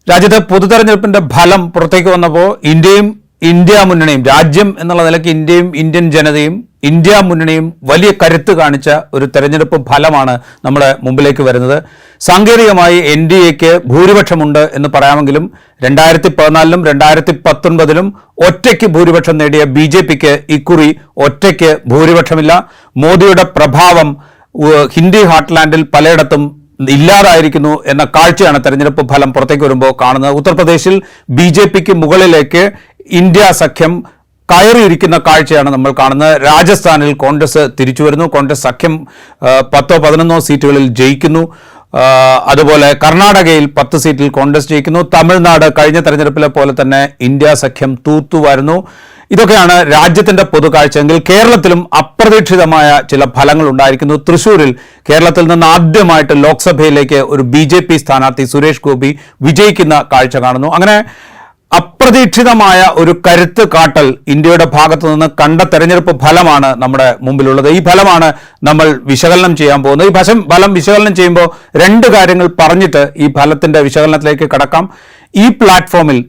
രാജ്യത്തെ പൊതുതെരഞ്ഞെടുപ്പിന്റെ ഫലം പുറത്തേക്ക് വന്നപ്പോൾ ഇന്ത്യ മുന്നണിയും രാജ്യം എന്നുള്ള നിലയ്ക്ക് ഇന്ത്യൻ ജനതയും ഇന്ത്യ മുന്നണിയും വലിയ കരുത്ത് കാണിച്ച ഒരു തെരഞ്ഞെടുപ്പ് ഫലമാണ് നമ്മുടെ മുമ്പിലേക്ക് വരുന്നത്. സാങ്കേതികമായി NDAക്ക് ഭൂരിപക്ഷമുണ്ട് എന്ന് പറയാമെങ്കിലും 2014-ലും 2019-ലും ഒറ്റയ്ക്ക് ഭൂരിപക്ഷം നേടിയ BJPക്ക് ഇക്കുറി ഒറ്റയ്ക്ക് ഭൂരിപക്ഷമില്ല. മോദിയുടെ പ്രഭാവം ഹിന്ദി ഹാർട്ട്ലാൻഡിൽ പലയിടത്തും ഇല്ലാതായിരിക്കുന്നു എന്ന കാഴ്ചയാണ് തെരഞ്ഞെടുപ്പ് ഫലം പുറത്തേക്ക് വരുമ്പോൾ കാണുന്നത്. ഉത്തർപ്രദേശിൽ BJPക്ക് മുകളിലേക്ക് ഇന്ത്യ സഖ്യം കയറിയിരിക്കുന്ന കാഴ്ചയാണ് നമ്മൾ കാണുന്നത്. രാജസ്ഥാനിൽ കോൺഗ്രസ് തിരിച്ചു വരുന്നു. കോൺഗ്രസ് സഖ്യം 10-11 സീറ്റുകളിൽ ജയിക്കുന്നു. അതുപോലെ കർണാടകയിൽ 10 സീറ്റിൽ കോൺഗ്രസ് ജയിക്കുന്നു. തമിഴ്നാട് കഴിഞ്ഞ തെരഞ്ഞെടുപ്പിലെ പോലെ തന്നെ ഇന്ത്യ സഖ്യം തൂത്തുവാരുന്നു. ഇതൊക്കെയാണ് രാജ്യത്തിന്റെ പൊതുകാഴ്ചയെങ്കിൽ കേരളത്തിലും അപ്രതീക്ഷിതമായ ചില ഫലങ്ങൾ ഉണ്ടായിരിക്കുന്നു. തൃശ്ശൂരിൽ കേരളത്തിൽ നിന്ന് ആദ്യമായിട്ട് ലോക്സഭയിലേക്ക് ഒരു BJP സ്ഥാനാർത്ഥി സുരേഷ് ഗോപി വിജയിക്കുന്ന കാഴ്ച കാണുന്നു. അങ്ങനെ അപ്രതീക്ഷിതമായ ഒരു കരുത്ത് കാട്ടൽ ഇന്ത്യയുടെ ഭാഗത്തു നിന്ന് കണ്ട തെരഞ്ഞെടുപ്പ് ഫലമാണ് നമ്മുടെ മുമ്പിലുള്ളത്. ഈ ഫലമാണ് നമ്മൾ വിശകലനം ചെയ്യാൻ പോകുന്നത്. ഈ ഫലം വിശകലനം ചെയ്യുമ്പോൾ 2 കാര്യങ്ങൾ പറഞ്ഞിട്ട് ഈ ഫലത്തിന്റെ വിശകലനത്തിലേക്ക് കടക്കാം. ഈ പ്ലാറ്റ്ഫോമിൽ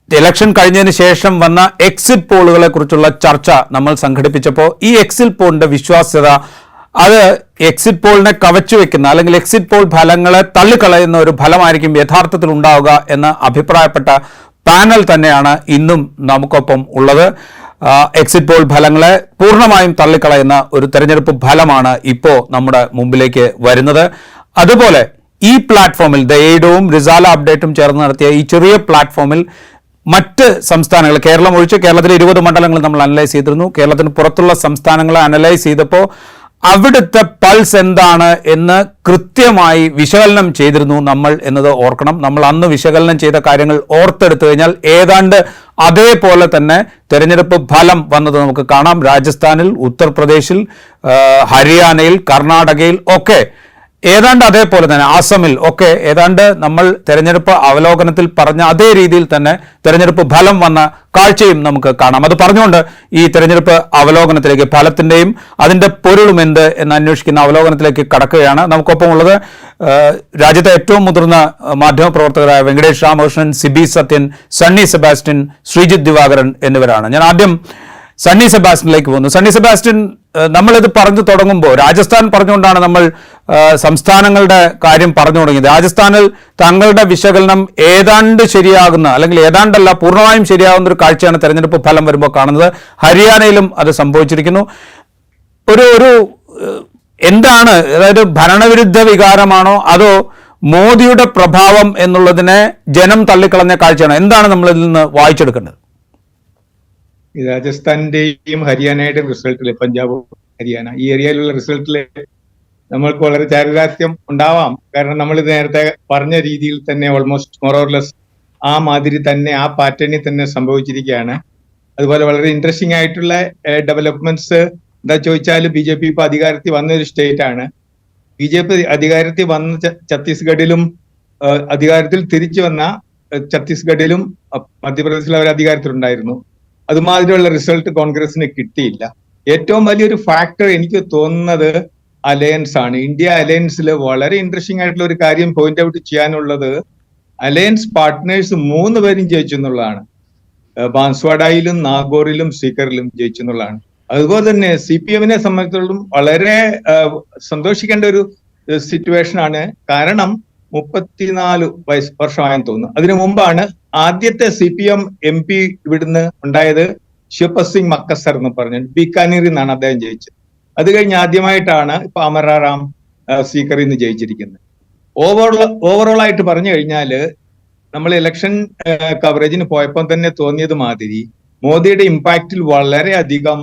ഇലക്ഷൻ കഴിഞ്ഞതിന് ശേഷം വന്ന എക്സിറ്റ് പോളുകളെ കുറിച്ചുള്ള ചർച്ച നമ്മൾ സംഘടിപ്പിച്ചപ്പോൾ ഈ എക്സിറ്റ് പോളിന്റെ വിശ്വാസ്യത അത് എക്സിറ്റ് പോളിനെ കവച്ചു വെക്കുന്ന അല്ലെങ്കിൽ എക്സിറ്റ് പോൾ ഫലങ്ങളെ തള്ളിക്കളയുന്ന ഒരു ഫലമായിരിക്കും യഥാർത്ഥത്തിൽ ഉണ്ടാവുക എന്ന് അഭിപ്രായപ്പെട്ട പാനൽ തന്നെയാണ് ഇന്നും നമുക്കൊപ്പം ഉള്ളത്. എക്സിറ്റ് പോൾ ഫലങ്ങളെ പൂർണ്ണമായും തള്ളിക്കളയുന്ന ഒരു തെരഞ്ഞെടുപ്പ് ഫലമാണ് ഇപ്പോൾ നമ്മുടെ മുമ്പിലേക്ക് വരുന്നത്. അതുപോലെ ഈ പ്ലാറ്റ്ഫോമിൽ ദ എയ്ഡും റിസാല അപ്ഡേറ്റും ചേർന്ന് നടത്തിയ ഈ ചെറിയ പ്ലാറ്റ്ഫോമിൽ മറ്റ് സംസ്ഥാനങ്ങൾ, കേരളം ഒഴിച്ച് കേരളത്തിലെ 20 മണ്ഡലങ്ങൾ നമ്മൾ അനലൈസ് ചെയ്തിരുന്നു. കേരളത്തിന് പുറത്തുള്ള സംസ്ഥാനങ്ങളെ അനലൈസ് ചെയ്തപ്പോൾ അവിടുത്തെ പൾസ് എന്താണ് എന്ന് കൃത്യമായി വിശകലനം ചെയ്തിരുന്നു നമ്മൾ എന്നത് ഓർക്കണം. നമ്മൾ അന്ന് വിശകലനം ചെയ്ത കാര്യങ്ങൾ ഓർത്തെടുത്തു കഴിഞ്ഞാൽ ഏതാണ്ട് അതേപോലെ തന്നെ തെരഞ്ഞെടുപ്പ് ഫലം വന്നത് നമുക്ക് കാണാം. രാജസ്ഥാനിൽ, ഉത്തർപ്രദേശിൽ, ഹരിയാനയിൽ, കർണാടകയിൽ ഒക്കെ ഏതാണ്ട് അതേപോലെ തന്നെ, ആസമിൽ ഒക്കെ ഏതാണ്ട് നമ്മൾ തെരഞ്ഞെടുപ്പ് അവലോകനത്തിൽ പറഞ്ഞ അതേ രീതിയിൽ തന്നെ തെരഞ്ഞെടുപ്പ് ഫലം വന്ന കാഴ്ചയും നമുക്ക് കാണാം. അത് പറഞ്ഞുകൊണ്ട് ഈ തെരഞ്ഞെടുപ്പ് അവലോകനത്തിലേക്ക്, ഫലത്തിൻ്റെയും അതിൻ്റെ പൊരുളും എന്ത് എന്ന് അന്വേഷിക്കുന്ന അവലോകനത്തിലേക്ക് കടക്കുകയാണ്. നമുക്കൊപ്പം ഉള്ളത് രാജ്യത്തെ ഏറ്റവും മുതിർന്ന മാധ്യമപ്രവർത്തകരായ വെങ്കടേഷ് രാമകൃഷ്ണൻ, സിബി സത്യൻ, സണ്ണി സെബാസ്റ്റ്യൻ, ശ്രീജിത്ത് ദിവാകരൻ എന്നിവരാണ്. ഞാൻ ആദ്യം സണ്ണി സെബാസ്റ്റ്യനിലേക്ക് പോകുന്നു. സണ്ണി സെബാസ്റ്റ്യൻ, നമ്മളിത് പറഞ്ഞു തുടങ്ങുമ്പോൾ രാജസ്ഥാൻ പറഞ്ഞുകൊണ്ടാണ് നമ്മൾ സംസ്ഥാനങ്ങളുടെ കാര്യം പറഞ്ഞു തുടങ്ങിയത്. രാജസ്ഥാനിൽ തങ്ങളുടെ വിശകലനം ഏതാണ്ട് ശരിയാകുന്ന, അല്ലെങ്കിൽ ഏതാണ്ടല്ല പൂർണ്ണമായും ശരിയാകുന്ന ഒരു കാഴ്ചയാണ് തെരഞ്ഞെടുപ്പ് ഫലം വരുമ്പോൾ കാണുന്നത്. ഹരിയാനയിലും അത് സംഭവിച്ചിരിക്കുന്നു. ഒരു എന്താണ്, അതായത് ഭരണവിരുദ്ധ വികാരമാണോ അതോ മോദിയുടെ പ്രഭാവം എന്നുള്ളതിനെ ജനം തള്ളിക്കളഞ്ഞ കാഴ്ചയാണോ? എന്താണ് നമ്മൾ ഇതിൽ നിന്ന് വായിച്ചെടുക്കേണ്ടത്? രാജസ്ഥാന്റെയും ഹരിയാനയുടെയും റിസൾട്ടില്, പഞ്ചാബ്, ഹരിയാന ഈ ഏരിയയിലുള്ള റിസൾട്ടില് നമ്മൾക്ക് വളരെ ചാരിതാർത്ഥ്യം ഉണ്ടാവാം. കാരണം നമ്മൾ ഇത് നേരത്തെ പറഞ്ഞ രീതിയിൽ തന്നെ ഓൾമോസ്റ്റ് മോറോർലെസ് ആ മാതിരി തന്നെ, ആ പാറ്റേണിൽ തന്നെ സംഭവിച്ചിരിക്കുകയാണ്. അതുപോലെ വളരെ ഇൻട്രസ്റ്റിംഗ് ആയിട്ടുള്ള ഡെവലപ്മെന്റ്സ് എന്താ ചോദിച്ചാൽ, BJP ഇപ്പൊ അധികാരത്തിൽ വന്ന ഒരു സ്റ്റേറ്റ് ആണ്. BJP അധികാരത്തിൽ വന്ന ഛത്തീസ്ഗഡിലും അധികാരത്തിൽ തിരിച്ചു വന്ന ഛത്തീസ്ഗഡിലും മധ്യപ്രദേശിൽ അവർ അധികാരത്തിലുണ്ടായിരുന്നു. അതുമാതിരിയുള്ള റിസൾട്ട് കോൺഗ്രസിന് കിട്ടിയില്ല. ഏറ്റവും വലിയൊരു ഫാക്ടർ എനിക്ക് തോന്നുന്നത് അലയൻസ് ആണ്. ഇന്ത്യ അലയൻസിൽ വളരെ ഇൻട്രസ്റ്റിംഗ് ആയിട്ടുള്ള ഒരു കാര്യം പോയിന്റ് ഔട്ട് ചെയ്യാനുള്ളത്, അലയൻസ് പാർട്ട്നേഴ്സ് 3 പേരും ജയിച്ചു എന്നുള്ളതാണ്. ബാൻസ്വാഡയിലും നാഗോറിലും സീക്കറിലും ജയിച്ചു എന്നുള്ളതാണ്. അതുപോലെ തന്നെ CPM-നെ സംബന്ധിച്ചിടത്തോളം വളരെ സന്തോഷിക്കേണ്ട ഒരു സിറ്റുവേഷൻ ആണ്. കാരണം 34 വർഷമായെന്ന് തോന്നുന്നു. അതിനു മുമ്പാണ് ആദ്യത്തെ CPM MP ഇവിടുന്ന് ഉണ്ടായത്. ശിവപത് സിംഗ് മക്കസർ എന്ന് പറഞ്ഞു ബീക്കാനീറിൽ നിന്നാണ് അദ്ദേഹം ജയിച്ചത്. അത് കഴിഞ്ഞ് ആദ്യമായിട്ടാണ് ഇപ്പൊ അമരാറാം സീക്കറിൽ നിന്ന് ജയിച്ചിരിക്കുന്നത്. ഓവറോൾ ആയിട്ട് പറഞ്ഞു കഴിഞ്ഞാല് നമ്മൾ ഇലക്ഷൻ കവറേജിന് പോയപ്പോൾ തന്നെ തോന്നിയത് മാതിരി മോദിയുടെ ഇമ്പാക്റ്റിൽ വളരെയധികം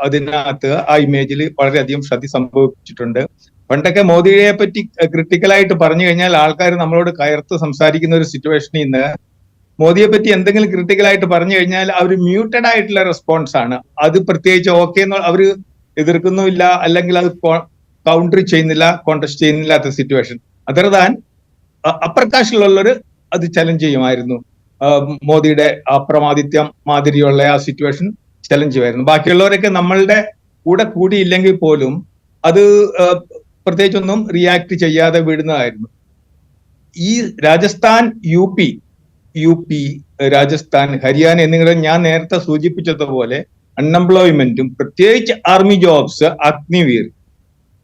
അതിനകത്ത് ആ ഇമേജിൽ വളരെയധികം ശ്രദ്ധ സംഭവിച്ചിട്ടുണ്ട്. പണ്ടൊക്കെ മോദിയെ പറ്റി ക്രിട്ടിക്കലായിട്ട് പറഞ്ഞു കഴിഞ്ഞാൽ ആൾക്കാർ നമ്മളോട് കയർത്ത് സംസാരിക്കുന്ന ഒരു സിറ്റുവേഷനിൽ നിന്ന് മോദിയെ പറ്റി എന്തെങ്കിലും ക്രിട്ടിക്കലായിട്ട് പറഞ്ഞു കഴിഞ്ഞാൽ അവർ മ്യൂട്ടഡ് ആയിട്ടുള്ള റെസ്പോൺസ് ആണ്. അത് പ്രത്യേകിച്ച് ഓക്കെ എന്ന് അവർ എതിർക്കുന്നുമില്ല, അല്ലെങ്കിൽ അത് കൗണ്ടർ ചെയ്യുന്നില്ല, കോണ്ടസ്റ്റ് ചെയ്യുന്നില്ലാത്ത സിറ്റുവേഷൻ. അതർ ദാൻ അപ്പർ കാസ്റ്റിലുള്ളവര് അത് ചലഞ്ച് ചെയ്യുമായിരുന്നു. മോദിയുടെ അപ്രമാദിത്യം മാതിരിയുള്ള ആ സിറ്റുവേഷൻ ചലഞ്ച് ചെയ്യുമായിരുന്നു. ബാക്കിയുള്ളവരൊക്കെ നമ്മളുടെ കൂടെ കൂടിയില്ലെങ്കിൽ പോലും അത് പ്രത്യേകിച്ചൊന്നും റിയാക്ട് ചെയ്യാതെ വിടുന്നതായിരുന്നു. ഈ രാജസ്ഥാൻ, യു പി, രാജസ്ഥാൻ, ഹരിയാന എന്നിങ്ങനെ ഞാൻ നേരത്തെ സൂചിപ്പിച്ചതുപോലെ അൺഎംപ്ലോയ്മെന്റും പ്രത്യേകിച്ച് ആർമി ജോബ്സ്, അഗ്നിവീർ,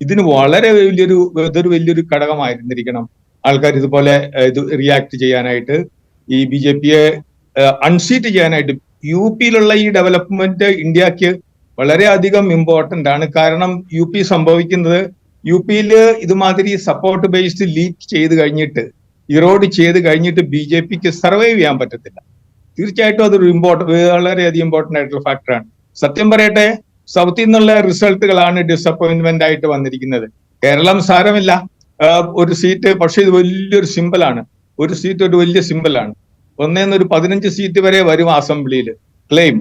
ഇതിന് വളരെ ഇതൊരു വലിയൊരു ഘടകമായിരുന്നിരിക്കണം ആൾക്കാർ ഇതുപോലെ ഇത് റിയാക്ട് ചെയ്യാനായിട്ട്, ഈ BJP-യെ അൺസീറ്റ് ചെയ്യാനായിട്ട്. UP-യിലുള്ള ഈ ഡെവലപ്മെന്റ് ഇന്ത്യക്ക് വളരെയധികം ഇമ്പോർട്ടന്റ് ആണ്. കാരണം സംഭവിക്കുന്നത്, UP-യിൽ ഇതുമാതിരി സപ്പോർട്ട് ബേസ്ഡ് ലീക്ക് ചെയ്ത് കഴിഞ്ഞിട്ട്, ഇറോഡ് ചെയ്ത് കഴിഞ്ഞിട്ട് BJP-ക്ക് സർവൈവ് ചെയ്യാൻ പറ്റത്തില്ല. തീർച്ചയായിട്ടും അതൊരു വളരെയധികം ഇമ്പോർട്ടന്റ് ആയിട്ടുള്ള ഫാക്ടറാണ്. സത്യം പറയട്ടെ, സൗത്തിൽ നിന്നുള്ള റിസൾട്ടുകളാണ് ഡിസപ്പോയിന്റ്മെന്റ് ആയിട്ട് വന്നിരിക്കുന്നത്. കേരളം സാരമില്ല, ഒരു സീറ്റ്, പക്ഷെ ഇത് വലിയൊരു സിമ്പിളാണ്. ഒരു സീറ്റ് ഒരു വലിയ സിമ്പിളാണ്. 1-15 സീറ്റ് വരെ വരും അസംബ്ലിയിൽ ക്ലെയിം.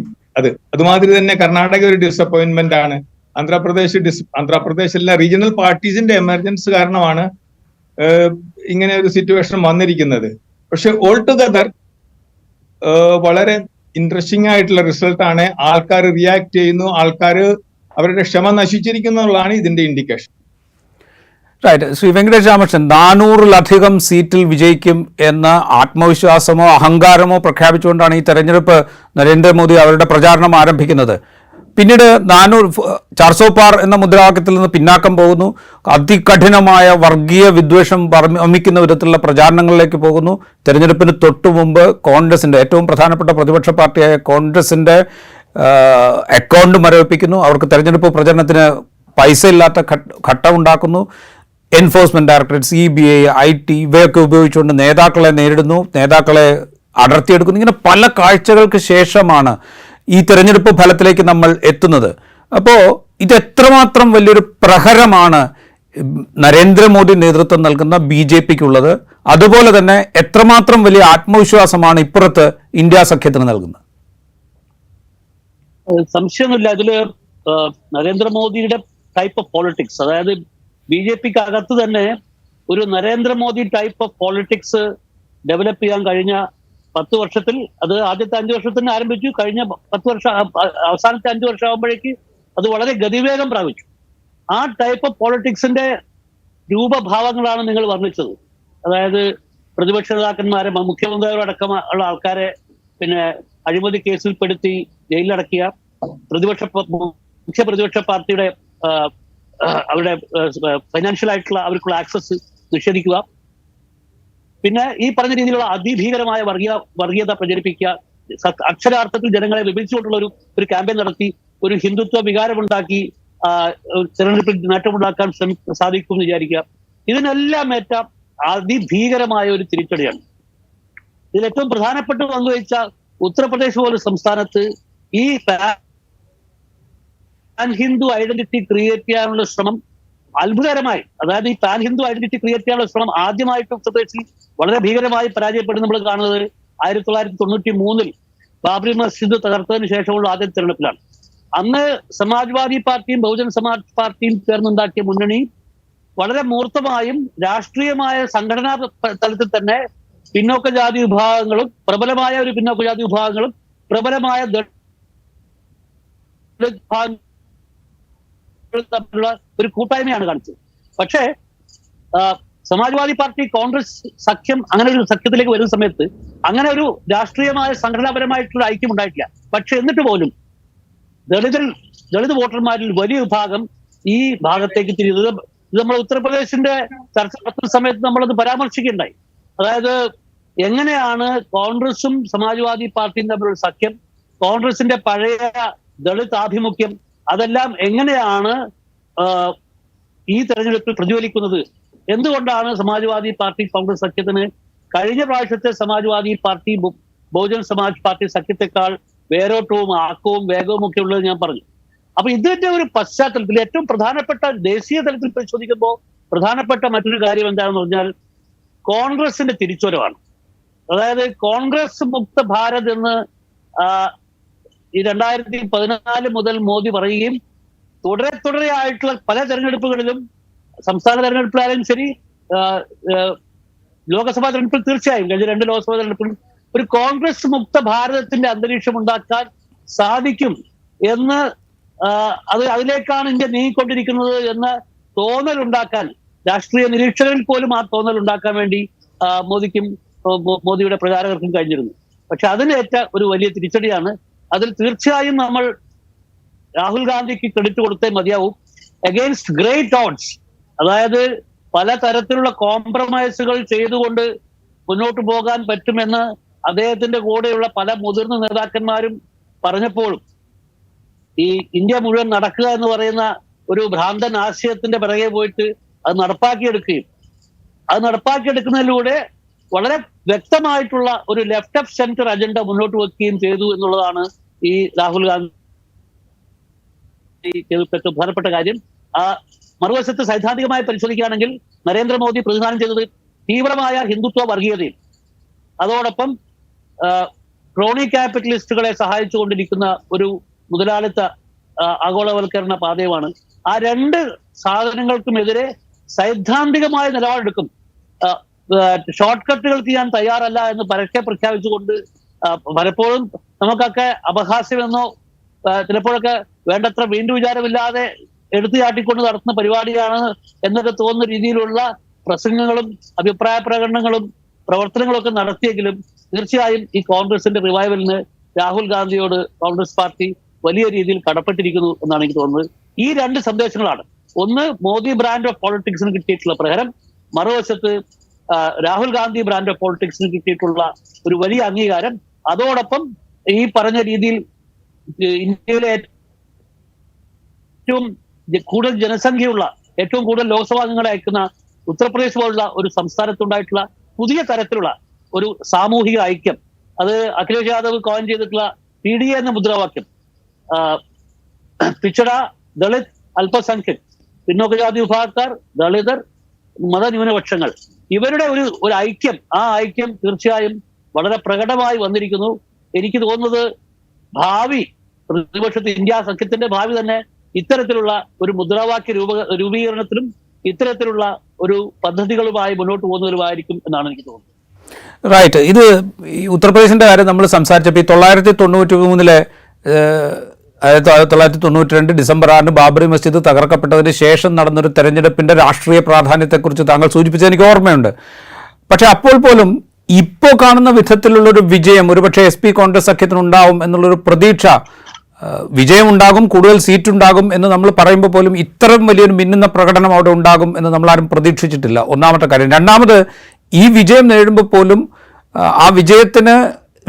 അതുമാതിരി തന്നെ കർണാടക ഒരു ഡിസപ്പോയിന്റ്മെന്റ് ആണ്. ആന്ധ്രാപ്രദേശിലെ റീജിയണൽ പാർട്ടീസിന്റെ എമർജൻസ് കാരണമാണ് ഇങ്ങനെ ഒരു സിറ്റുവേഷൻ വന്നിരിക്കുന്നത്. പക്ഷെ ഓൾ ടുഗദർ വളരെ ഇൻട്രസ്റ്റിംഗ് ആയിട്ടുള്ള റിസൾട്ടാണ്. ആൾക്കാർ റിയാക്ട് ചെയ്യുന്നു, ആൾക്കാർ അവരുടെ ക്ഷമ നശിച്ചിരിക്കുന്നു എന്നുള്ളതാണ് ഇതിന്റെ ഇൻഡിക്കേഷൻ. റൈറ്റ്. ശ്രീ വെങ്കടേഷ് രാമകൃഷ്ണൻ, 400-ലധികം സീറ്റിൽ വിജയിക്കും എന്ന ആത്മവിശ്വാസമോ അഹങ്കാരമോ പ്രഖ്യാപിച്ചുകൊണ്ടാണ് ഈ തെരഞ്ഞെടുപ്പ് നരേന്ദ്രമോദി അവരുടെ പ്രചാരണം ആരംഭിക്കുന്നത്. പിന്നീട് 400 പാർ എന്ന മുദ്രാവാക്യത്തിൽ നിന്ന് പിന്നാക്കം പോകുന്നു. അതികഠിനമായ വർഗീയ വിദ്വേഷം വമിക്കുന്ന വിധത്തിലുള്ള പ്രചാരണങ്ങളിലേക്ക് പോകുന്നു. തെരഞ്ഞെടുപ്പിന് തൊട്ടു മുമ്പ് കോൺഗ്രസിൻ്റെ ഏറ്റവും പ്രധാനപ്പെട്ട പ്രതിപക്ഷ പാർട്ടിയായ കോൺഗ്രസിൻ്റെ അക്കൗണ്ട് മരവിപ്പിക്കുന്നു. അവർക്ക് തെരഞ്ഞെടുപ്പ് പ്രചരണത്തിന് പൈസ ഇല്ലാത്ത ഘട്ടമുണ്ടാക്കുന്നു. എൻഫോഴ്സ്മെന്റ് ഡയറക്ടറേറ്റ്, CBI, IT ഇവയൊക്കെ ഉപയോഗിച്ചുകൊണ്ട് നേതാക്കളെ നേരിടുന്നു, നേതാക്കളെ അടർത്തിയെടുക്കുന്നു. ഇങ്ങനെ പല കാഴ്ചകൾക്ക് ശേഷമാണ് ഈ തെരഞ്ഞെടുപ്പ് ഫലത്തിലേക്ക് നമ്മൾ എത്തുന്നത്. അപ്പോൾ ഇത് എത്രമാത്രം വലിയൊരു പ്രഹരമാണ് നരേന്ദ്രമോദി നേതൃത്വം നൽകുന്ന BJP-ക്കുള്ളത്, അതുപോലെ തന്നെ എത്രമാത്രം വലിയ ആത്മവിശ്വാസമാണ് ഇപ്പുറത്ത് ഇന്ത്യ സഖ്യത്തിന് നൽകുന്നത്? സംശയമൊന്നുമില്ല, ഇതില് നരേന്ദ്രമോദിയുടെ ടൈപ്പ് ഓഫ് പോളിറ്റിക്സ്, അതായത് BJP-ക്ക് അകത്ത് തന്നെ ഒരു Narendra Modi type of politics develop ചെയ്യാൻ കഴിഞ്ഞ 10 വർഷത്തിൽ, അത് ആദ്യത്തെ 5 വർഷത്തിന് ആരംഭിച്ചു, കഴിഞ്ഞ 10 വർഷം, അവസാനത്തെ 5 വർഷം ആകുമ്പോഴേക്ക് അത് വളരെ ഗതിവേഗം പ്രാപിച്ചു. ആ ടൈപ്പ് ഓഫ് പോളിറ്റിക്സിന്റെ രൂപഭാവങ്ങളാണ് നിങ്ങൾ വർണ്ണിച്ചത്. അതായത് പ്രതിപക്ഷ നേതാക്കന്മാരെ, മുഖ്യമന്ത്രിയോടക്കമുള്ള ആൾക്കാരെ പിന്നെ അഴിമതി കേസിൽപ്പെടുത്തി ജയിലിലടക്കിയ, മുഖ്യ പ്രതിപക്ഷ പാർട്ടിയുടെ അവരുടെ ഫൈനാൻഷ്യൽ ആയിട്ടുള്ള അവർക്കുള്ള ആക്സസ് നിഷേധിക്കുക, പിന്നെ ഈ പറഞ്ഞ രീതിയിലുള്ള അതിഭീകരമായ വർഗീയത പ്രചരിപ്പിക്കുക, അക്ഷരാർത്ഥത്തിൽ ജനങ്ങളെ വിഭജിച്ചുകൊണ്ടുള്ള ഒരു ക്യാമ്പയിൻ നടത്തി ഒരു ഹിന്ദുത്വ വികാരമുണ്ടാക്കി തെരഞ്ഞെടുപ്പിൽ നേട്ടമുണ്ടാക്കാൻ സാധിക്കും എന്ന് വിചാരിക്കുക. ഇതിനെല്ലാം ഏറ്റ അതിഭീകരമായ ഒരു തിരിച്ചടിയാണ്. ഇതിൽ ഏറ്റവും പ്രധാനപ്പെട്ട പങ്കുവഹിച്ച ഉത്തർപ്രദേശ് പോലെ സംസ്ഥാനത്ത് ഈ പാൻ ഹിന്ദു ഐഡന്റിറ്റി ക്രിയേറ്റ് ചെയ്യാനുള്ള ശ്രമം അത്ഭുതകരമായി, അതായത് ഈ പാൻ ഹിന്ദു ഐഡന്റിറ്റി ക്രിയേറ്റ് ചെയ്യാനുള്ള ശ്രമം ആദ്യമായിട്ട് ഉത്തർപ്രദേശിൽ വളരെ ഭീകരമായി പരാജയപ്പെടുന്ന നമ്മൾ കാണുന്നത് 1993 ബാബറി മസ്ജിദ് തകർത്തതിന് ശേഷമുള്ള ആദ്യ തെരഞ്ഞെടുപ്പിലാണ്. അന്ന് സമാജ്വാദി പാർട്ടിയും ബഹുജൻ സമാജ് പാർട്ടിയും ചേർന്നുണ്ടാക്കിയ മുന്നണി വളരെ മൂർത്തമായും രാഷ്ട്രീയമായ സംഘടനാ തലത്തിൽ തന്നെ പിന്നോക്ക ജാതി വിഭാഗങ്ങളും പ്രബലമായ ഒരു പിന്നോക്ക ജാതി വിഭാഗങ്ങളും പ്രബലമായ തമ്മിലുള്ള ഒരു കൂട്ടായ്മയാണ് കാണിച്ചത്. പക്ഷേ സമാജ്വാദി പാർട്ടി കോൺഗ്രസ് സഖ്യം അങ്ങനെ ഒരു സഖ്യത്തിലേക്ക് വരുന്ന സമയത്ത് അങ്ങനെ ഒരു രാഷ്ട്രീയമായ സംഘടനാപരമായിട്ടുള്ള ഐക്യം ഉണ്ടായിട്ടില്ല. പക്ഷെ എന്നിട്ട് പോലും ദളിത് വോട്ടർമാരിൽ വലിയ വിഭാഗം ഈ ഭാഗത്തേക്ക് തിരിയുന്നത് ഇത് നമ്മൾ ഉത്തർപ്രദേശിന്റെ ചർച്ച നടത്തുന്ന സമയത്ത് നമ്മളത് പരാമർശിക്കുകയുണ്ടായി. അതായത് എങ്ങനെയാണ് കോൺഗ്രസും സമാജ്വാദി പാർട്ടിയും തമ്മിലുള്ള സഖ്യം, കോൺഗ്രസിന്റെ പഴയ ദളിത് ആഭിമുഖ്യം, അതെല്ലാം എങ്ങനെയാണ് ഈ തെരഞ്ഞെടുപ്പിൽ പ്രതിഫലിക്കുന്നത്? എന്തുകൊണ്ടാണ് സമാജ്വാദി പാർട്ടി കോൺഗ്രസ് സഖ്യത്തിന് കഴിഞ്ഞ പ്രാവശ്യത്തെ സമാജ്വാദി പാർട്ടി ബഹുജൻ സമാജ് പാർട്ടി സഖ്യത്തെക്കാൾ വേരോട്ടവും ആക്കവും വേഗവും ഒക്കെ ഉള്ളത് ഞാൻ പറഞ്ഞു. അപ്പൊ ഇതിന്റെ ഒരു പശ്ചാത്തലത്തിൽ ഏറ്റവും പ്രധാനപ്പെട്ട ദേശീയ തലത്തിൽ പരിശോധിക്കുമ്പോൾ പ്രധാനപ്പെട്ട മറ്റൊരു കാര്യം എന്താണെന്ന് പറഞ്ഞാൽ കോൺഗ്രസിന്റെ തിരിച്ചുവരവാണ്. അതായത് കോൺഗ്രസ് മുക്ത ഭാരത് എന്ന് ഈ 2014 മുതൽ മോദി പറയുകയും തുടരെയായിട്ടുള്ള പല തെരഞ്ഞെടുപ്പുകളിലും, സംസ്ഥാന തെരഞ്ഞെടുപ്പിലായാലും ശരി, ലോക്സഭാ തെരഞ്ഞെടുപ്പിൽ തീർച്ചയായും കഴിഞ്ഞ 2 ലോക്സഭാ തെരഞ്ഞെടുപ്പിൽ ഒരു കോൺഗ്രസ് മുക്ത ഭാരതത്തിന്റെ അന്തരീക്ഷം ഉണ്ടാക്കാൻ സാധിക്കും എന്ന്, അതിലേക്കാണ് ഇന്ത്യ നീങ്ങിക്കൊണ്ടിരിക്കുന്നത് എന്ന തോന്നലുണ്ടാക്കാൻ, രാഷ്ട്രീയ നിരീക്ഷകരിൽ പോലും ആ തോന്നലുണ്ടാക്കാൻ വേണ്ടി മോദിക്കും മോദിയുടെ പ്രചാരകർക്കും കഴിഞ്ഞിരുന്നു. പക്ഷെ അതിനേറ്റ ഒരു വലിയ തിരിച്ചടിയാണ്. അതിൽ തീർച്ചയായും നമ്മൾ രാഹുൽ ഗാന്ധിക്ക് ക്രെഡിറ്റ് കൊടുത്തേ മതിയാവും. അഗെയിൻസ്റ്റ് ഗ്രേറ്റ് ഓഡ്സ്, അതായത് പല തരത്തിലുള്ള കോംപ്രമൈസുകൾ ചെയ്തുകൊണ്ട് മുന്നോട്ട് പോകാൻ പറ്റുമെന്ന് അദ്ദേഹത്തിന്റെ കൂടെയുള്ള പല മുതിർന്ന നേതാക്കന്മാരും പറഞ്ഞപ്പോഴും ഈ ഇന്ത്യ മുഴുവൻ നടക്കുക എന്ന് പറയുന്ന ഒരു ഭ്രാന്തൻ ആശയത്തിന്റെ പിറകെ പോയിട്ട് അത് നടപ്പാക്കിയെടുക്കുന്നതിലൂടെ വളരെ വ്യക്തമായിട്ടുള്ള ഒരു ലെഫ്റ്റ് ഓഫ് സെന്റർ അജണ്ട മുന്നോട്ട് വെക്കുകയും ചെയ്തു എന്നുള്ളതാണ് ഈ രാഹുൽ ഗാന്ധി പ്രധാനപ്പെട്ട കാര്യം. മറുവശത്ത് സൈദ്ധാന്തികമായി പരിശോധിക്കുകയാണെങ്കിൽ നരേന്ദ്രമോദി പ്രതിദാനം ചെയ്തത് തീവ്രമായ ഹിന്ദുത്വ വർഗീയതയും അതോടൊപ്പം ക്രോണി ക്യാപിറ്റലിസ്റ്റുകളെ സഹായിച്ചുകൊണ്ടിരിക്കുന്ന ഒരു മുതലാളിത്ത ആഗോളവൽക്കരണ പാതയുമാണ്. ആ രണ്ട് സാധനങ്ങൾക്കുമെതിരെ സൈദ്ധാന്തികമായ നിലപാടെടുക്കും. ഷോർട്ട് കട്ടുകൾക്ക് ഞാൻ തയ്യാറല്ല എന്ന് പരക്കെ പ്രഖ്യാപിച്ചുകൊണ്ട് പലപ്പോഴും നമുക്കൊക്കെ അപഹാസ്യമെന്നോ ചിലപ്പോഴൊക്കെ വേണ്ടത്ര വീണ്ടും വിചാരമില്ലാതെ എടുത്തുചാട്ടിക്കൊണ്ട് നടത്തുന്ന പരിപാടിയാണ് എന്നൊക്കെ തോന്നുന്ന രീതിയിലുള്ള പ്രസംഗങ്ങളും അഭിപ്രായ പ്രകടനങ്ങളും പ്രവർത്തനങ്ങളും ഒക്കെ നടത്തിയെങ്കിലും തീർച്ചയായും ഈ കോൺഗ്രസിന്റെ റിവൈവലിന് രാഹുൽ ഗാന്ധിയോട് കോൺഗ്രസ് പാർട്ടി വലിയ രീതിയിൽ കടപ്പെട്ടിരിക്കുന്നു എന്നാണ് എനിക്ക് തോന്നുന്നത്. ഈ രണ്ട് സന്ദേശങ്ങളാണ്. ഒന്ന്, മോദി ബ്രാൻഡ് ഓഫ് പോളിറ്റിക്സിന് കിട്ടിയിട്ടുള്ള പ്രഹരം, മറുവശത്ത് രാഹുൽ ഗാന്ധി ബ്രാൻഡ് ഓഫ് പോളിറ്റിക്സിന് കിട്ടിയിട്ടുള്ള ഒരു വലിയ അംഗീകാരം. അതോടൊപ്പം ഈ പറഞ്ഞ രീതിയിൽ ഇന്ത്യയിലെ ഏറ്റവും കൂടുതൽ ജനസംഖ്യയുള്ള, ഏറ്റവും കൂടുതൽ ലോക്സഭാ അംഗങ്ങളെ അയക്കുന്ന ഉത്തർപ്രദേശ് പോലുള്ള ഒരു സംസ്ഥാനത്തുണ്ടായിട്ടുള്ള പുതിയ തരത്തിലുള്ള ഒരു സാമൂഹിക ഐക്യം, അത് അഖിലേഷ് യാദവ് കോയിൻ ചെയ്തിട്ടുള്ള PDA എന്ന മുദ്രാവാക്യം, പിച്ചട, ദളിത്, അല്പസംഖ്യക്, പിന്നോക്കജാതി വിഭാഗക്കാർ, ദളിതർ, മതന്യൂനപക്ഷങ്ങൾ, ഇവരുടെ ഒരു ഐക്യം, ആ ഐക്യം തീർച്ചയായും വളരെ പ്രകടമായി വന്നിരിക്കുന്നു. എനിക്ക് തോന്നുന്നത് ഭാവി പ്രതിപക്ഷത്ത് ഇന്ത്യ സഖ്യത്തിന്റെ ഭാവി തന്നെ ഇത്തരത്തിലുള്ള ഒരു മുദ്രാവാക്യ രൂപീകരണത്തിലും ഇത്തരത്തിലുള്ള ഒരു പദ്ധതികളുമായി മുന്നോട്ട് പോകുന്നതിലുമായിരിക്കും എന്നാണ് എനിക്ക് തോന്നുന്നത്. റൈറ്റ്. ഇത് ഈ ഉത്തർപ്രദേശിന്റെ കാര്യം നമ്മൾ സംസാരിച്ചപ്പോൾ 1993 1992 ഡിസംബർ 6 ബാബറി മസ്ജിദ് തകർക്കപ്പെട്ടതിന് ശേഷം നടന്നൊരു തെരഞ്ഞെടുപ്പിന്റെ രാഷ്ട്രീയ പ്രാധാന്യത്തെക്കുറിച്ച് താങ്കൾ സൂചിപ്പിച്ചത് എനിക്ക് ഓർമ്മയുണ്ട്. പക്ഷെ അപ്പോൾ പോലും ഇപ്പോൾ കാണുന്ന വിധത്തിലുള്ളൊരു വിജയം ഒരുപക്ഷെ SP കോൺഗ്രസ് സഖ്യത്തിനുണ്ടാവും എന്നുള്ളൊരു പ്രതീക്ഷ, വിജയമുണ്ടാകും, കൂടുതൽ സീറ്റ് ഉണ്ടാകും എന്ന് നമ്മൾ പറയുമ്പോൾ പോലും ഇത്രയും വലിയൊരു മിന്നുന്ന പ്രകടനം അവിടെ ഉണ്ടാകും എന്ന് നമ്മളാരും പ്രതീക്ഷിച്ചിട്ടില്ല. ഒന്നാമത്തെ കാര്യം. രണ്ടാമത്, ഈ വിജയം നേടുമ്പോൾ പോലും ആ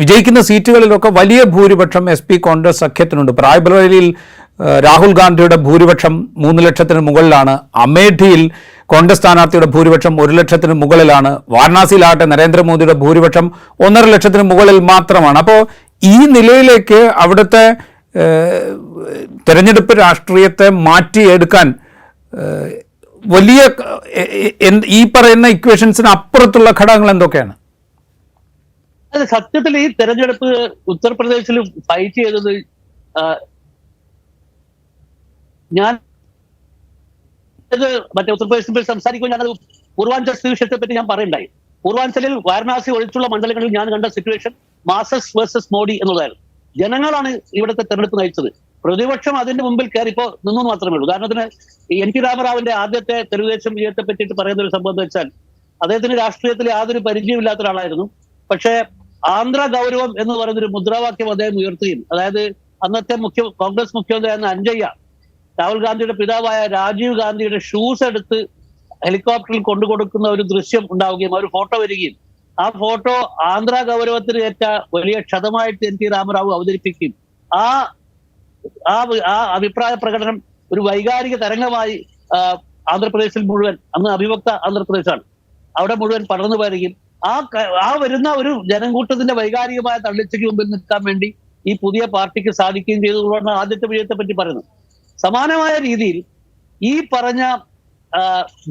വിജയിക്കുന്ന സീറ്റുകളിലൊക്കെ വലിയ ഭൂരിപക്ഷം SP കോൺഗ്രസ് സഖ്യത്തിനുണ്ട്. റായ്ബറേലിയിൽ രാഹുൽ ഗാന്ധിയുടെ ഭൂരിപക്ഷം 3 ലക്ഷത്തിന് മുകളിലാണ്. അമേഠിയിൽ കോൺഗ്രസ് സ്ഥാനാർത്ഥിയുടെ ഭൂരിപക്ഷം 1 ലക്ഷത്തിന് മുകളിലാണ്. വാരണാസിയിലാകട്ടെ നരേന്ദ്രമോദിയുടെ ഭൂരിപക്ഷം 1.5 ലക്ഷത്തിന് മുകളിൽ മാത്രമാണ്. അപ്പോൾ ഈ നിലയിലേക്ക് അവിടുത്തെ തെരഞ്ഞെടുപ്പ് രാഷ്ട്രീയത്തെ മാറ്റിയെടുക്കാൻ വലിയ ഈ പറയുന്ന ഇക്വേഷൻസിന് അപ്പുറത്തുള്ള ഘടകങ്ങൾ എന്തൊക്കെയാണ്? അത് സത്യത്തിൽ ഈ തെരഞ്ഞെടുപ്പ് ഉത്തർപ്രദേശിൽ ഫൈറ്റ് ചെയ്തത്, ഞാൻ മറ്റേ ഉത്തർപ്രദേശിൽ സംസാരിക്കുമ്പോൾ ഞാനത് പൂർവാഞ്ചൽ വിഷയത്തെ പറ്റി ഞാൻ പറയണ്ടായി. പൂർവാഞ്ചലിൽ വാരണാസി ഒഴിച്ചുള്ള മണ്ഡലങ്ങളിൽ ഞാൻ കണ്ട സിറ്റുവേഷൻ മാസസ് വേഴ്സസ് മോഡി എന്നുള്ളതായിരുന്നു. ജനങ്ങളാണ് ഇവിടുത്തെ തെരഞ്ഞെടുപ്പ് നയിച്ചത്. പ്രതിപക്ഷം അതിന്റെ മുമ്പിൽ കയറി ഇപ്പോൾ നിന്നു മാത്രമേ ഉള്ളൂ. ഉദാഹരണത്തിന് NT രാമറാവിന്റെ ആദ്യത്തെ തെലുഗുദേശം വിജയത്തെ പറ്റിയിട്ട് പറയുന്ന ഒരു സംഭവം എന്ന് വെച്ചാൽ, അദ്ദേഹത്തിന് രാഷ്ട്രീയത്തിൽ യാതൊരു പരിചയമില്ലാത്ത ഒരാളായിരുന്നു. പക്ഷേ ആന്ധ്ര ഗൗരവം എന്ന് പറയുന്നൊരു മുദ്രാവാക്യം അദ്ദേഹം ഉയർത്തുകയും, അതായത് അന്നത്തെ കോൺഗ്രസ് മുഖ്യമന്ത്രിയായിരുന്ന അഞ്ജയ്യ രാഹുൽ ഗാന്ധിയുടെ പിതാവായ രാജീവ് ഗാന്ധിയുടെ ഷൂസ് എടുത്ത് ഹെലികോപ്റ്ററിൽ കൊണ്ടുകൊടുക്കുന്ന ഒരു ദൃശ്യം ഉണ്ടാവുകയും ഒരു ഫോട്ടോ വരികയും, ആ ഫോട്ടോ ആന്ധ്ര ഗൗരവത്തിന് ഏറ്റ വലിയ ക്ഷതമായിട്ട് NT രാമറാവു അവതരിപ്പിക്കുകയും ആ അഭിപ്രായ പ്രകടനം ഒരു വൈകാരിക തരംഗമായി ആന്ധ്രാപ്രദേശിൽ മുഴുവൻ, അന്ന് അവിഭക്ത ആന്ധ്രാപ്രദേശാണ്, അവിടെ മുഴുവൻ പടർന്നു വരികയും ആ വരുന്ന ഒരു ജനക്കൂട്ടത്തിന്റെ വൈകാരികമായ തള്ളിച്ചയ്ക്ക് മുമ്പിൽ നിൽക്കാൻ വേണ്ടി ഈ പുതിയ പാർട്ടിക്ക് സാധിക്കുകയും ചെയ്തതുകൊണ്ടാണ് ആദ്യത്തെ വിജയത്തെ പറ്റി പറയുന്നത്. സമാനമായ രീതിയിൽ ഈ പറഞ്ഞ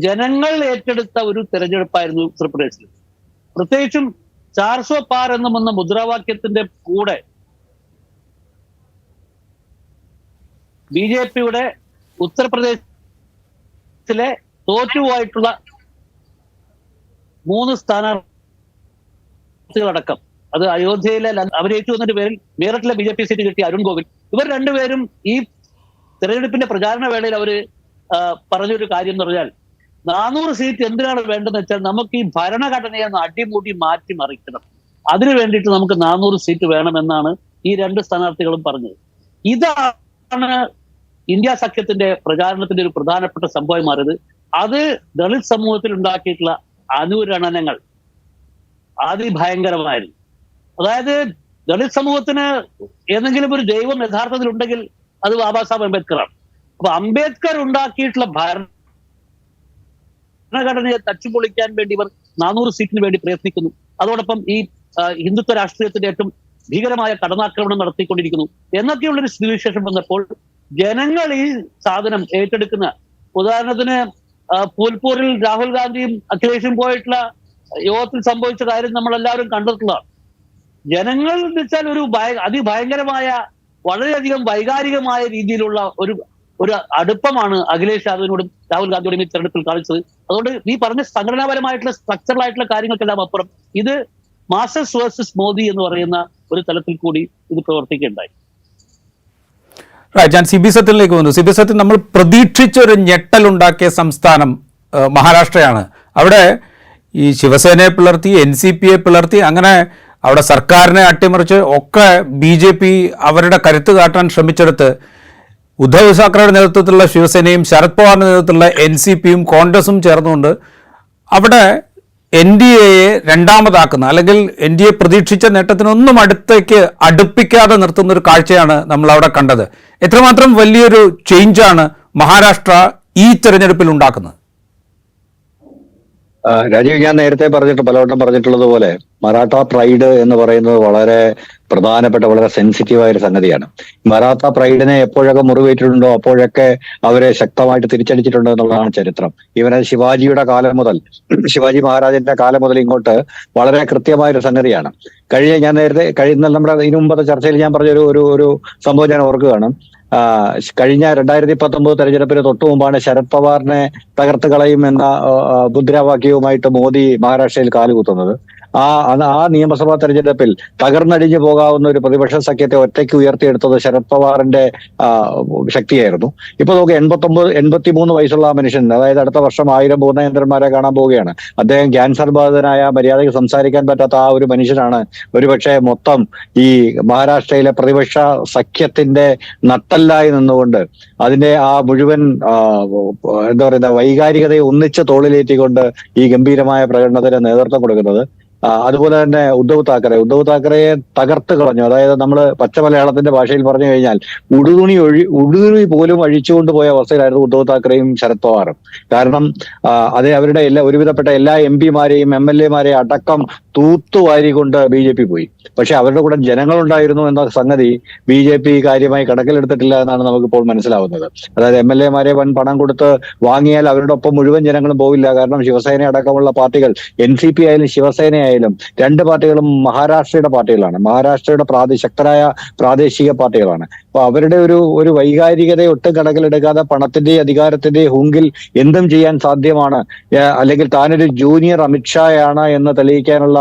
ജനങ്ങൾ ഏറ്റെടുത്ത ഒരു തെരഞ്ഞെടുപ്പായിരുന്നു ഉത്തർപ്രദേശിൽ. പ്രത്യേകിച്ചും 400 പാർ എന്ന മുദ്രാവാക്യത്തിന്റെ കൂടെ BJPയുടെ ഉത്തർപ്രദേശിലെ തോറ്റുപോയിട്ടുള്ള 3 സ്ഥാനാർത്ഥികളടക്കം, അത് അയോധ്യയിലെ അഭിനയിച്ചു എന്നതിന്റെ പേരിൽ മീററ്റിലെ BJP സീറ്റ് കിട്ടിയ അരുൺ ഗോവിൽ, ഇവർ രണ്ടുപേരും ഈ തെരഞ്ഞെടുപ്പിന്റെ പ്രചാരണ വേളയിൽ അവര് പറഞ്ഞൊരു കാര്യം എന്ന് പറഞ്ഞാൽ, 400 സീറ്റ് എന്തിനാണ് വേണ്ടതെന്ന് വെച്ചാൽ നമുക്ക് ഈ ഭരണഘടനയെ ഒന്ന് അടിമുടി മാറ്റി മറിക്കണം. അതിനു വേണ്ടിയിട്ട് നമുക്ക് 400 സീറ്റ് വേണമെന്നാണ് ഈ രണ്ട് സ്ഥാനാർത്ഥികളും പറഞ്ഞത്. ഇതാണ് ഇന്ത്യ സഖ്യത്തിന്റെ പ്രചാരണത്തിന്റെ ഒരു പ്രധാനപ്പെട്ട സംഭവമായി മാറിയത്. അത് ദളിത് സമൂഹത്തിൽ ഉണ്ടാക്കിയിട്ടുള്ള അനുരണനങ്ങൾ അതിഭയങ്കരമായിരുന്നു. അതായത് ദളിത് സമൂഹത്തിന് ഏതെങ്കിലും ഒരു ദൈവം യഥാർത്ഥത്തിൽ ഉണ്ടെങ്കിൽ അത് ബാബാ സാഹേബ് അംബേദ്കറാണ്. അപ്പൊ അംബേദ്കർ ഉണ്ടാക്കിയിട്ടുള്ള ഭരണഘടനയെ തച്ചുപൊളിക്കാൻ വേണ്ടി ഇവർ 400 സീറ്റിന് വേണ്ടി പ്രയത്നിക്കുന്നു. അതോടൊപ്പം ഈ ഹിന്ദുത്വ രാഷ്ട്രീയത്തിന്റെ ഏറ്റവും ഭീകരമായ കടന്നാക്രമണം നടത്തിക്കൊണ്ടിരിക്കുന്നു എന്നൊക്കെയുള്ളൊരു സ്ഥിതിവിശേഷം വന്നപ്പോൾ ജനങ്ങൾ ഈ സാധനം ഏറ്റെടുക്കുന്ന, ഉദാഹരണത്തിന് ഫൂൽപൂരിൽ രാഹുൽ ഗാന്ധിയും അഖിലേഷും പോയിട്ടുള്ള യോഗത്തിൽ സംഭവിച്ച കാര്യം നമ്മളെല്ലാവരും കണ്ടിട്ടുള്ളതാണ്. ജനങ്ങൾ എന്ന് വെച്ചാൽ ഒരു അതിഭയങ്കരമായ വളരെയധികം വൈകാരികമായ രീതിയിലുള്ള ഒരു അടുപ്പമാണ് അഖിലേഷ് യാദവിനോടും രാഹുൽ ഗാന്ധിയോടും ഈ തെരഞ്ഞെടുപ്പിൽ കാണിച്ചത്. അതുകൊണ്ട് ഈ പറഞ്ഞ സംഘടനാപരമായിട്ടുള്ള സ്ട്രക്ചറൽ ആയിട്ടുള്ള കാര്യങ്ങൾക്കെല്ലാം അപ്പുറം ഇത് മാസസ് വേഴ്സസ് മോദി എന്ന് പറയുന്ന ഒരു തലത്തിൽ കൂടി ഇത് പ്രവർത്തിക്കുകയുണ്ടായി. ഞാൻ സി ബി സത്യനിലേക്ക് വന്നു. സി ബി സത്യൻ, നമ്മൾ പ്രതീക്ഷിച്ചൊരു ഞെട്ടലുണ്ടാക്കിയ സംസ്ഥാനം മഹാരാഷ്ട്രയാണ്. അവിടെ ഈ ശിവസേനയെ പിളർത്തി, NCPയെ പിളർത്തി, അങ്ങനെ അവിടെ സർക്കാരിനെ അട്ടിമറിച്ച് ഒക്കെ BJP അവരുടെ കരുത്ത് കാട്ടാൻ ശ്രമിച്ചെടുത്ത് ഉദ്ധവ് താക്കറെയുടെ നേതൃത്വത്തിലുള്ള ശിവസേനയും ശരത് പവാറിന്റെ നേതൃത്വത്തിലുള്ള NCPയും കോൺഗ്രസും ചേർന്നുകൊണ്ട് അവിടെ NDAയെ രണ്ടാമതാക്കുന്ന, അല്ലെങ്കിൽ NDA പ്രതീക്ഷിച്ച നേട്ടത്തിനൊന്നും അടുത്തേക്ക് അടുപ്പിക്കാതെ നിർത്തുന്ന ഒരു കാഴ്ചയാണ് നമ്മൾ അവിടെ കണ്ടത്. എത്രമാത്രം വലിയൊരു ചേഞ്ചാണ് മഹാരാഷ്ട്ര ഈ തെരഞ്ഞെടുപ്പിൽ ഉണ്ടാക്കുന്നത്? രാജീവ്, ഞാൻ നേരത്തെ പലവട്ടം പറഞ്ഞിട്ടുള്ളത് പോലെ മറാഠ പ്രൈഡ് എന്ന് പറയുന്നത് വളരെ പ്രധാനപ്പെട്ട, വളരെ സെൻസിറ്റീവായ ഒരു സംഗതിയാണ്. മറാഠ പ്രൈഡിനെ എപ്പോഴൊക്കെ മുറിവേറ്റിട്ടുണ്ടോ അപ്പോഴൊക്കെ അവരെ ശക്തമായിട്ട് തിരിച്ചടിച്ചിട്ടുണ്ടോ എന്നുള്ളതാണ് ചരിത്രം. ഇവനെ ശിവാജിയുടെ കാലം മുതൽ, ശിവാജി മഹാരാജന്റെ കാലം മുതൽ ഇങ്ങോട്ട് വളരെ കൃത്യമായ ഒരു സംഗതിയാണ്. ഞാൻ നേരത്തെ നമ്മുടെ ഇതിനു മുമ്പത്തെ ചർച്ചയിൽ ഞാൻ പറഞ്ഞ ഒരു സംഭവം ഞാൻ ഓർക്കുകയാണ്. കഴിഞ്ഞ 2019 തെരഞ്ഞെടുപ്പിന് തൊട്ടു മുമ്പാണ് ശരത് പവാറിനെ തകർത്ത് കളയും എന്ന മുദ്രാവാക്യവുമായിട്ട് മോദി മഹാരാഷ്ട്രയിൽ കാലുകുത്തുന്നത്. ആ നിയമസഭാ തെരഞ്ഞെടുപ്പിൽ തകർന്നടിഞ്ഞു പോകാവുന്ന ഒരു പ്രതിപക്ഷ സഖ്യത്തെ ഒറ്റയ്ക്ക് ഉയർത്തിയെടുത്തത് ശരത് പവാറിന്റെ ശക്തിയായിരുന്നു. ഇപ്പൊ നമുക്ക് 83 വയസ്സുള്ള ആ മനുഷ്യൻ, അതായത് അടുത്ത വർഷം 1000 പൂർണ്ണചന്ദ്രന്മാരെ കാണാൻ പോവുകയാണ്. അദ്ദേഹം ക്യാൻസർ ബാധിതനായ, മര്യാദയ്ക്ക് സംസാരിക്കാൻ പറ്റാത്ത ആ ഒരു മനുഷ്യനാണ് ഒരുപക്ഷെ മൊത്തം ഈ മഹാരാഷ്ട്രയിലെ പ്രതിപക്ഷ സഖ്യത്തിന്റെ നട്ടല്ലായി നിന്നുകൊണ്ട് അതിന്റെ ആ മുഴുവൻ വൈകാരികതയെ ഒന്നിച്ച് തോളിലേറ്റിക്കൊണ്ട് ഈ ഗംഭീരമായ പ്രകടനത്തിന് നേതൃത്വം കൊടുക്കുന്നത്. അതുപോലെ തന്നെ ഉദ്ധവ് താക്കറയെ തകർത്ത് കളഞ്ഞു. അതായത് നമ്മൾ പച്ച മലയാളത്തിന്റെ ഭാഷയിൽ പറഞ്ഞു കഴിഞ്ഞാൽ ഉടുതുണി പോലും അഴിച്ചുകൊണ്ട് പോയ അവസ്ഥയിലായിരുന്നു ഉദ്ധവ് താക്കറെയും ശരത് പവാറും. കാരണം അവരുടെ ഒരുവിധപ്പെട്ട എല്ലാ MP മാരെയും MLA മാരെയും അടക്കം തൂത്തുവാരിക്കൊണ്ട് BJP പോയി. പക്ഷെ അവരുടെ കൂടെ ജനങ്ങളുണ്ടായിരുന്നു എന്ന സംഗതി BJP കാര്യമായി കണക്കിലെടുത്തിട്ടില്ല എന്നാണ് നമുക്കിപ്പോൾ മനസ്സിലാവുന്നത്. അതായത് MLA മാരെ വൻ പണം കൊടുത്ത് വാങ്ങിയാൽ അവരുടെ ഒപ്പം മുഴുവൻ ജനങ്ങളും പോവില്ല. കാരണം ശിവസേന അടക്കമുള്ള പാർട്ടികൾ, NCP ആയാലും ശിവസേനയായാലും, രണ്ട് പാർട്ടികളും മഹാരാഷ്ട്രയുടെ പാർട്ടികളാണ്. മഹാരാഷ്ട്രയുടെ ശക്തരായ പ്രാദേശിക പാർട്ടികളാണ്. അപ്പൊ അവരുടെ ഒരു വൈകാരികതയെ ഒട്ടും കണക്കിലെടുക്കാതെ പണത്തിന്റെയും അധികാരത്തിന്റെയും ഹുങ്കിൽ എന്തും ചെയ്യാൻ സാധ്യമാണ്, അല്ലെങ്കിൽ താനൊരു ജൂനിയർ അമിത്ഷായാണ് എന്ന് തെളിയിക്കാനുള്ള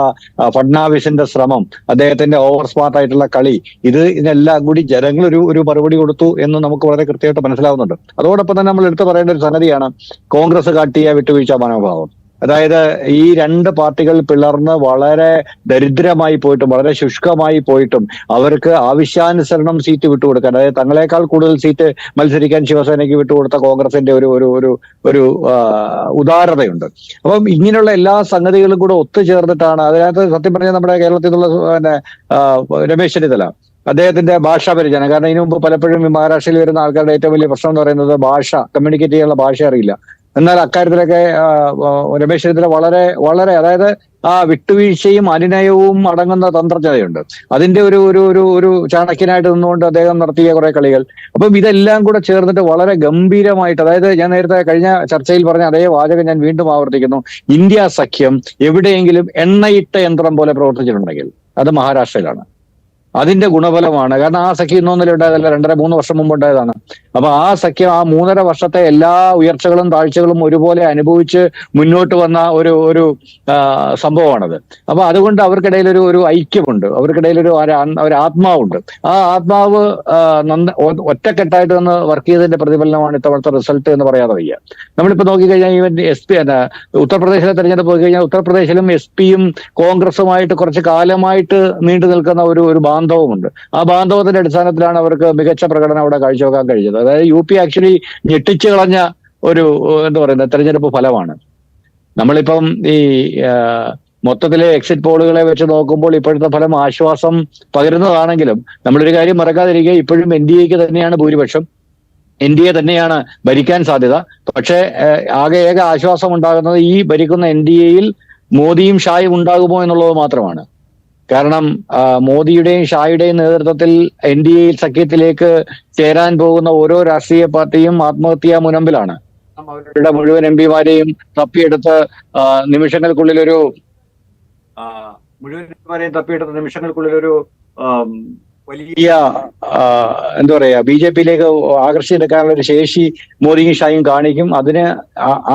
ഫഡ്നാവിസിന്റെ ശ്രമം, അദ്ദേഹത്തിന്റെ ഓവർ സ്മാർട്ട് ആയിട്ടുള്ള കളി, ഇതിനെല്ലാം കൂടി ജനങ്ങൾ ഒരു മറുപടി കൊടുത്തു എന്ന് നമുക്ക് വളരെ കൃത്യമായിട്ട് മനസ്സിലാവുന്നുണ്ട്. അതോടൊപ്പം തന്നെ നമ്മൾ എടുത്തു പറയേണ്ട ഒരു സംഗതിയാണ് കോൺഗ്രസ് കാട്ടിയ വിട്ടുവീഴ്ച മനോഭാവം. അതായത് ഈ രണ്ട് പാർട്ടികൾ പിളർന്ന് വളരെ ദരിദ്രമായി പോയിട്ടും വളരെ ശുഷ്കമായി പോയിട്ടും അവർക്ക് ആവശ്യാനുസരണം സീറ്റ് വിട്ടുകൊടുക്കാൻ, അതായത് തങ്ങളെക്കാൾ കൂടുതൽ സീറ്റ് മത്സരിക്കാൻ ശിവസേനയ്ക്ക് വിട്ടുകൊടുത്ത കോൺഗ്രസിന്റെ ഒരു ഉദാരതയുണ്ട്. അപ്പം ഇങ്ങനെയുള്ള എല്ലാ സംഗതികളും കൂടെ ഒത്തുചേർന്നിട്ടാണ് അതിനകത്ത് സത്യം പറഞ്ഞാൽ നമ്മുടെ കേരളത്തിൽ നിന്നുള്ള രമേശ് ചെന്നിത്തല, അദ്ദേഹത്തിന്റെ ഭാഷാ പരിചരണം. കാരണം ഇതിനു മുമ്പ് പലപ്പോഴും മഹാരാഷ്ട്രയിൽ വരുന്ന ആൾക്കാരുടെ ഏറ്റവും വലിയ പ്രശ്നം എന്ന് പറയുന്നത് കമ്മ്യൂണിക്കേറ്റ് ചെയ്യാനുള്ള ഭാഷ അറിയില്ല. എന്നാൽ അക്കാര്യത്തിലൊക്കെ രമേശ് ചെന്നിത്തല വളരെ അതായത് ആ വിട്ടുവീഴ്ചയും അനുനയവും അടങ്ങുന്ന തന്ത്രജ്ഞതയുണ്ട്. അതിന്റെ ഒരു ചാണക്യനായിട്ട് നിന്നുകൊണ്ട് അദ്ദേഹം നടത്തിയ കുറെ കളികൾ. അപ്പം ഇതെല്ലാം കൂടെ ചേർന്നിട്ട് വളരെ ഗംഭീരമായിട്ട്, അതായത് ഞാൻ നേരത്തെ കഴിഞ്ഞ ചർച്ചയിൽ പറഞ്ഞ അതേ വാചകം ഞാൻ വീണ്ടും ആവർത്തിക്കുന്നു, ഇന്ത്യ സഖ്യം എവിടെയെങ്കിലും എണ്ണയിട്ട യന്ത്രം പോലെ പ്രവർത്തിച്ചിട്ടുണ്ടെങ്കിൽ അത് മഹാരാഷ്ട്രയിലാണ്. അതിന്റെ ഗുണഫലമാണ്. കാരണം ആ സഖ്യം ഇന്നൊന്നിലും ഉണ്ടായതല്ല, 2.5-3 വർഷം മുമ്പ് ഉണ്ടായതാണ്. അപ്പൊ ആ സഖ്യം ആ 3.5 വർഷത്തെ എല്ലാ ഉയർച്ചകളും താഴ്ചകളും ഒരുപോലെ അനുഭവിച്ച് മുന്നോട്ട് വന്ന ഒരു ഒരു സംഭവമാണത്. അപ്പൊ അതുകൊണ്ട് അവർക്കിടയിൽ ഒരു ഐക്യമുണ്ട്, അവർക്കിടയിൽ ഒരു ആത്മാവുണ്ട്. ആ ആത്മാവ് ഒറ്റക്കെട്ടായിട്ട് നിന്ന് വർക്ക് ചെയ്തതിന്റെ പ്രതിഫലനമാണ് ഇത്തവണത്തെ റിസൾട്ട് എന്ന് പറയാതെ വയ്യ. നമ്മളിപ്പോ നോക്കിക്കഴിഞ്ഞാൽ ഈവൻ ഉത്തർപ്രദേശിലെ തെരഞ്ഞെടുപ്പ് നോക്കിക്കഴിഞ്ഞാൽ ഉത്തർപ്രദേശിലും SP-യും കോൺഗ്രസുമായിട്ട് കുറച്ച് കാലമായിട്ട് നീണ്ടു നിൽക്കുന്ന ഒരു ബാന്ധവമുണ്ട്. ആ ബാന്ധവത്തിന്റെ അടിസ്ഥാനത്തിലാണ് അവർക്ക് മികച്ച പ്രകടനം അവിടെ കാഴ്ചവെക്കാൻ കഴിഞ്ഞത്. അതായത് UP ആക്ച്വലി ഞെട്ടിച്ചു കളഞ്ഞ ഒരു എന്താ പറയുന്നത് തെരഞ്ഞെടുപ്പ് ഫലമാണ്. നമ്മളിപ്പം ഈ മൊത്തത്തിലെ എക്സിറ്റ് പോളുകളെ വെച്ച് നോക്കുമ്പോൾ ഇപ്പോഴത്തെ ഫലം ആശ്വാസം പകരുന്നതാണെങ്കിലും നമ്മളൊരു കാര്യം മറക്കാതിരിക്കുക, ഇപ്പോഴും NDAക്ക് തന്നെയാണ് ഭൂരിപക്ഷം, NDA തന്നെയാണ് ഭരിക്കാൻ സാധ്യത. പക്ഷേ ഏക ആശ്വാസം ഉണ്ടാകുന്നത് ഈ ഭരിക്കുന്ന NDAയിൽ മോദിയും ഷായും ഉണ്ടാകുമോ എന്നുള്ളത് മാത്രമാണ്. കാരണം മോദിയുടെയും ഷായുടെയും നേതൃത്വത്തിൽ NDA സഖ്യത്തിലേക്ക് ചേരാൻ പോകുന്ന ഓരോ രാഷ്ട്രീയ പാർട്ടിയും ആത്മഹത്യാ മുനമ്പിലാണ്. അവരുടെ മുഴുവൻ MP-മാരെയും തപ്പിയെടുത്ത് നിമിഷങ്ങൾക്കുള്ളിലൊരു വലിയ എന്താ പറയാ BJP-യിലേക്ക് ആകർഷിച്ചെടുക്കാനുള്ള ഒരു ശേഷി മോദിയും ഷായും കാണിക്കും. അതിന്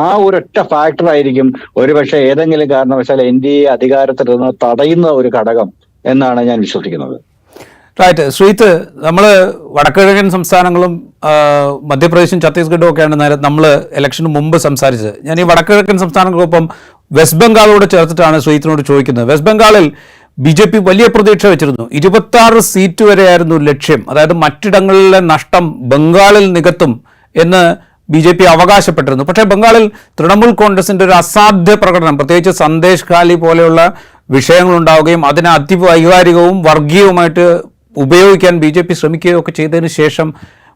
ആ ഒരൊറ്റ ഫാക്ടർ ആയിരിക്കും ഒരുപക്ഷെ ഏതെങ്കിലും കാരണവശാൽ NDA അധികാരത്തിൽ നിന്ന് തടയുന്ന ഒരു ഘടകം എന്നാണ് ഞാൻ വിശ്വസിക്കുന്നത്. റൈറ്റ്. ശ്രീത്ത്, നമ്മൾ വടക്കുകിഴക്കൻ സംസ്ഥാനങ്ങളും മധ്യപ്രദേശും ഛത്തീസ്ഗഡും ഒക്കെയാണ് നമ്മൾ ഇലക്ഷന് മുമ്പ് സംസാരിച്ചത്. ഞാൻ ഈ വടക്കുകിഴക്കൻ സംസ്ഥാനങ്ങൾക്കൊപ്പം വെസ്റ്റ് ബംഗാളോട് ചേർത്തിട്ടാണ് ശ്രീത്തിനോട് ചോദിക്കുന്നത്. വെസ്റ്റ് ബംഗാളിൽ BJP വലിയ പ്രതീക്ഷ വെച്ചിരുന്നു. 26 സീറ്റ് വരെയായിരുന്നു ലക്ഷ്യം. അതായത് മറ്റിടങ്ങളിലെ നഷ്ടം ബംഗാളിൽ നികത്തും എന്ന് BJP അവകാശപ്പെട്ടിരുന്നു. പക്ഷേ ബംഗാളിൽ തൃണമൂൽ കോൺഗ്രസിൻ്റെ ഒരു അസാധ്യ പ്രകടനം, പ്രത്യേകിച്ച് സന്ദേശ് ഖാലി പോലെയുള്ള വിഷയങ്ങളുണ്ടാവുകയും അതിനെ അതിവൈകാരികവും വർഗീയവുമായിട്ട് ഉപയോഗിക്കാൻ BJP ശ്രമിക്കുകയും ഒക്കെ ചെയ്തതിന് ശേഷം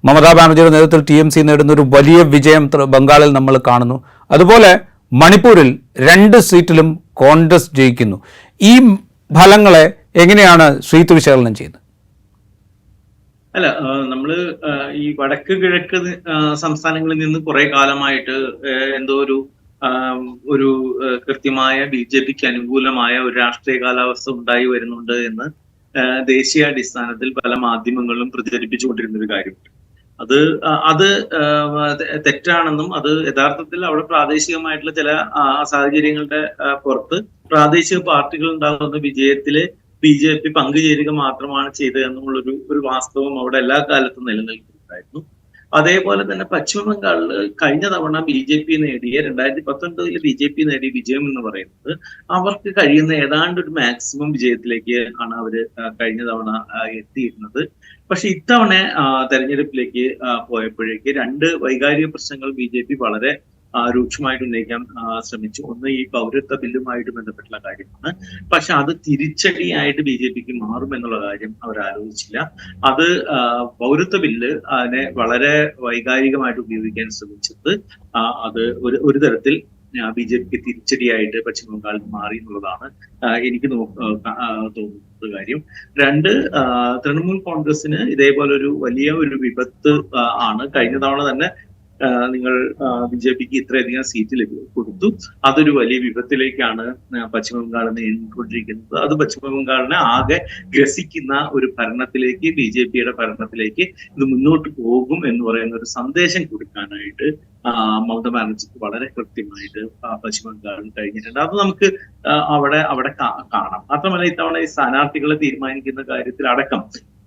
മമതാ ബാനർജിയുടെ നേതൃത്വത്തിൽ TMC നേടുന്ന ഒരു വലിയ വിജയം ബംഗാളിൽ നമ്മൾ കാണുന്നു. അതുപോലെ മണിപ്പൂരിൽ 2 സീറ്റിലും കോൺഗ്രസ് ജയിക്കുന്നു. ഈ ഫലങ്ങളെ എങ്ങനെയാണ് ശ്രീത്ത് വിശകലനം ചെയ്യുന്നത്? അല്ല, നമ്മള് ഈ വടക്ക് കിഴക്ക് സംസ്ഥാനങ്ങളിൽ നിന്ന് കുറെ കാലമായിട്ട് എന്തോ ഒരു കൃത്യമായ BJPക്ക് അനുകൂലമായ ഒരു രാഷ്ട്രീയ കാലാവസ്ഥ ഉണ്ടായി വരുന്നുണ്ട് എന്ന് ദേശീയാടിസ്ഥാനത്തിൽ പല മാധ്യമങ്ങളും പ്രചരിപ്പിച്ചുകൊണ്ടിരുന്ന ഒരു കാര്യമുണ്ട്. അത് തെറ്റാണെന്നും അത് യഥാർത്ഥത്തിൽ അവിടെ പ്രാദേശികമായിട്ടുള്ള ചില സാഹചര്യങ്ങളുടെ പുറത്ത് പ്രാദേശിക പാർട്ടികൾ ഉണ്ടാകുന്ന വിജയത്തില് BJP പങ്കുചേരുക മാത്രമാണ് ചെയ്തതെന്നുള്ളൊരു വാസ്തവം അവിടെ എല്ലാ കാലത്തും നിലനിൽക്കുന്നുണ്ടായിരുന്നു. അതേപോലെ തന്നെ പശ്ചിമ ബംഗാളില് കഴിഞ്ഞ തവണ BJP നേടിയ 2019 BJP നേടിയ വിജയം എന്ന് പറയുന്നത് അവർക്ക് കഴിയുന്ന ഏതാണ്ട് ഒരു മാക്സിമം വിജയത്തിലേക്ക് ആണ് അവര് കഴിഞ്ഞ തവണ എത്തിയിരുന്നത്. പക്ഷെ ഇത്തവണ തെരഞ്ഞെടുപ്പിലേക്ക് പോയപ്പോഴേക്ക് 2 വൈകാരിക പ്രശ്നങ്ങൾ BJP വളരെ രൂക്ഷമായിട്ട് ഉന്നയിക്കാൻ ശ്രമിച്ചു. ഒന്ന് ഈ പൗരത്വ ബില്ലുമായിട്ട് ബന്ധപ്പെട്ടുള്ള കാര്യമാണ്. പക്ഷെ അത് തിരിച്ചടിയായിട്ട് BJPക്ക് മാറുമെന്നുള്ള കാര്യം അവർ ആലോചിച്ചില്ല. അത് പൗരത്വ ബില്ല് അതിനെ വളരെ വൈകാരികമായിട്ട് ഉപയോഗിക്കാൻ ശ്രമിച്ചത് അത് ഒരു തരത്തിൽ BJPക്ക് തിരിച്ചടിയായിട്ട് പശ്ചിമ ബംഗാളിൽ മാറി എന്നുള്ളതാണ് എനിക്ക് തോന്നുന്നത് കാര്യം. 2, തൃണമൂൽ കോൺഗ്രസിന് ഇതേപോലെ ഒരു വലിയ ഒരു വിപത്ത് ആണ്. കഴിഞ്ഞ തവണ തന്നെ നിങ്ങൾ BJPക്ക് ഇത്രയധികം സീറ്റ് കൊടുത്തു. അതൊരു വലിയ വിപത്തിലേക്കാണ് പശ്ചിമ ബംഗാൾ നീങ്ങിക്കൊണ്ടിരിക്കുന്നത്. അത് പശ്ചിമ ബംഗാളിനെ ആകെ ഗ്രസിക്കുന്ന ഒരു ഭരണത്തിലേക്ക്, BJPയുടെ ഭരണത്തിലേക്ക് ഇത് മുന്നോട്ട് പോകും എന്ന് പറയുന്ന ഒരു സന്ദേശം കൊടുക്കാനായിട്ട് മമതാ ബാനർജിക്ക് വളരെ കൃത്യമായിട്ട് പശ്ചിമ ബംഗാളിൽ കഴിഞ്ഞിട്ടുണ്ട്. അത് നമുക്ക് അവിടെ കാണാം. മാത്രമല്ല ഇത്തവണ ഈ സ്ഥാനാർത്ഥികളെ തീരുമാനിക്കുന്ന കാര്യത്തിൽ അടക്കം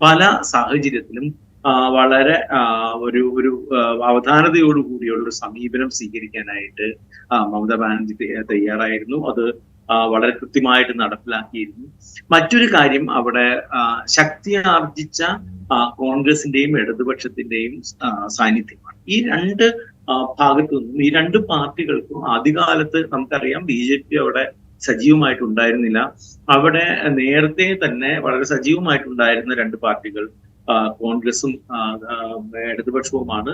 പല സാഹചര്യത്തിലും വളരെ ഒരു അവധാനതയോടുകൂടിയുള്ള ഒരു സമീപനം സ്വീകരിക്കാനായിട്ട് മമതാ ബാനർജി തയ്യാറായിരുന്നു. അത് വളരെ കൃത്യമായിട്ട് നടപ്പിലാക്കിയിരുന്നു. മറ്റൊരു കാര്യം, അവിടെ ശക്തി ആർജിച്ച കോൺഗ്രസിന്റെയും ഇടതുപക്ഷത്തിന്റെയും സാന്നിധ്യമാണ്. ഈ 2 ഭാഗത്തു നിന്നും ഈ 2 പാർട്ടികൾക്കും ആദ്യകാലത്ത് നമുക്കറിയാം BJP അവിടെ സജീവമായിട്ടുണ്ടായിരുന്നില്ല. അവിടെ നേരത്തെ തന്നെ വളരെ സജീവമായിട്ടുണ്ടായിരുന്ന 2 പാർട്ടികൾ കോൺഗ്രസും ഇടതുപക്ഷവുമാണ്.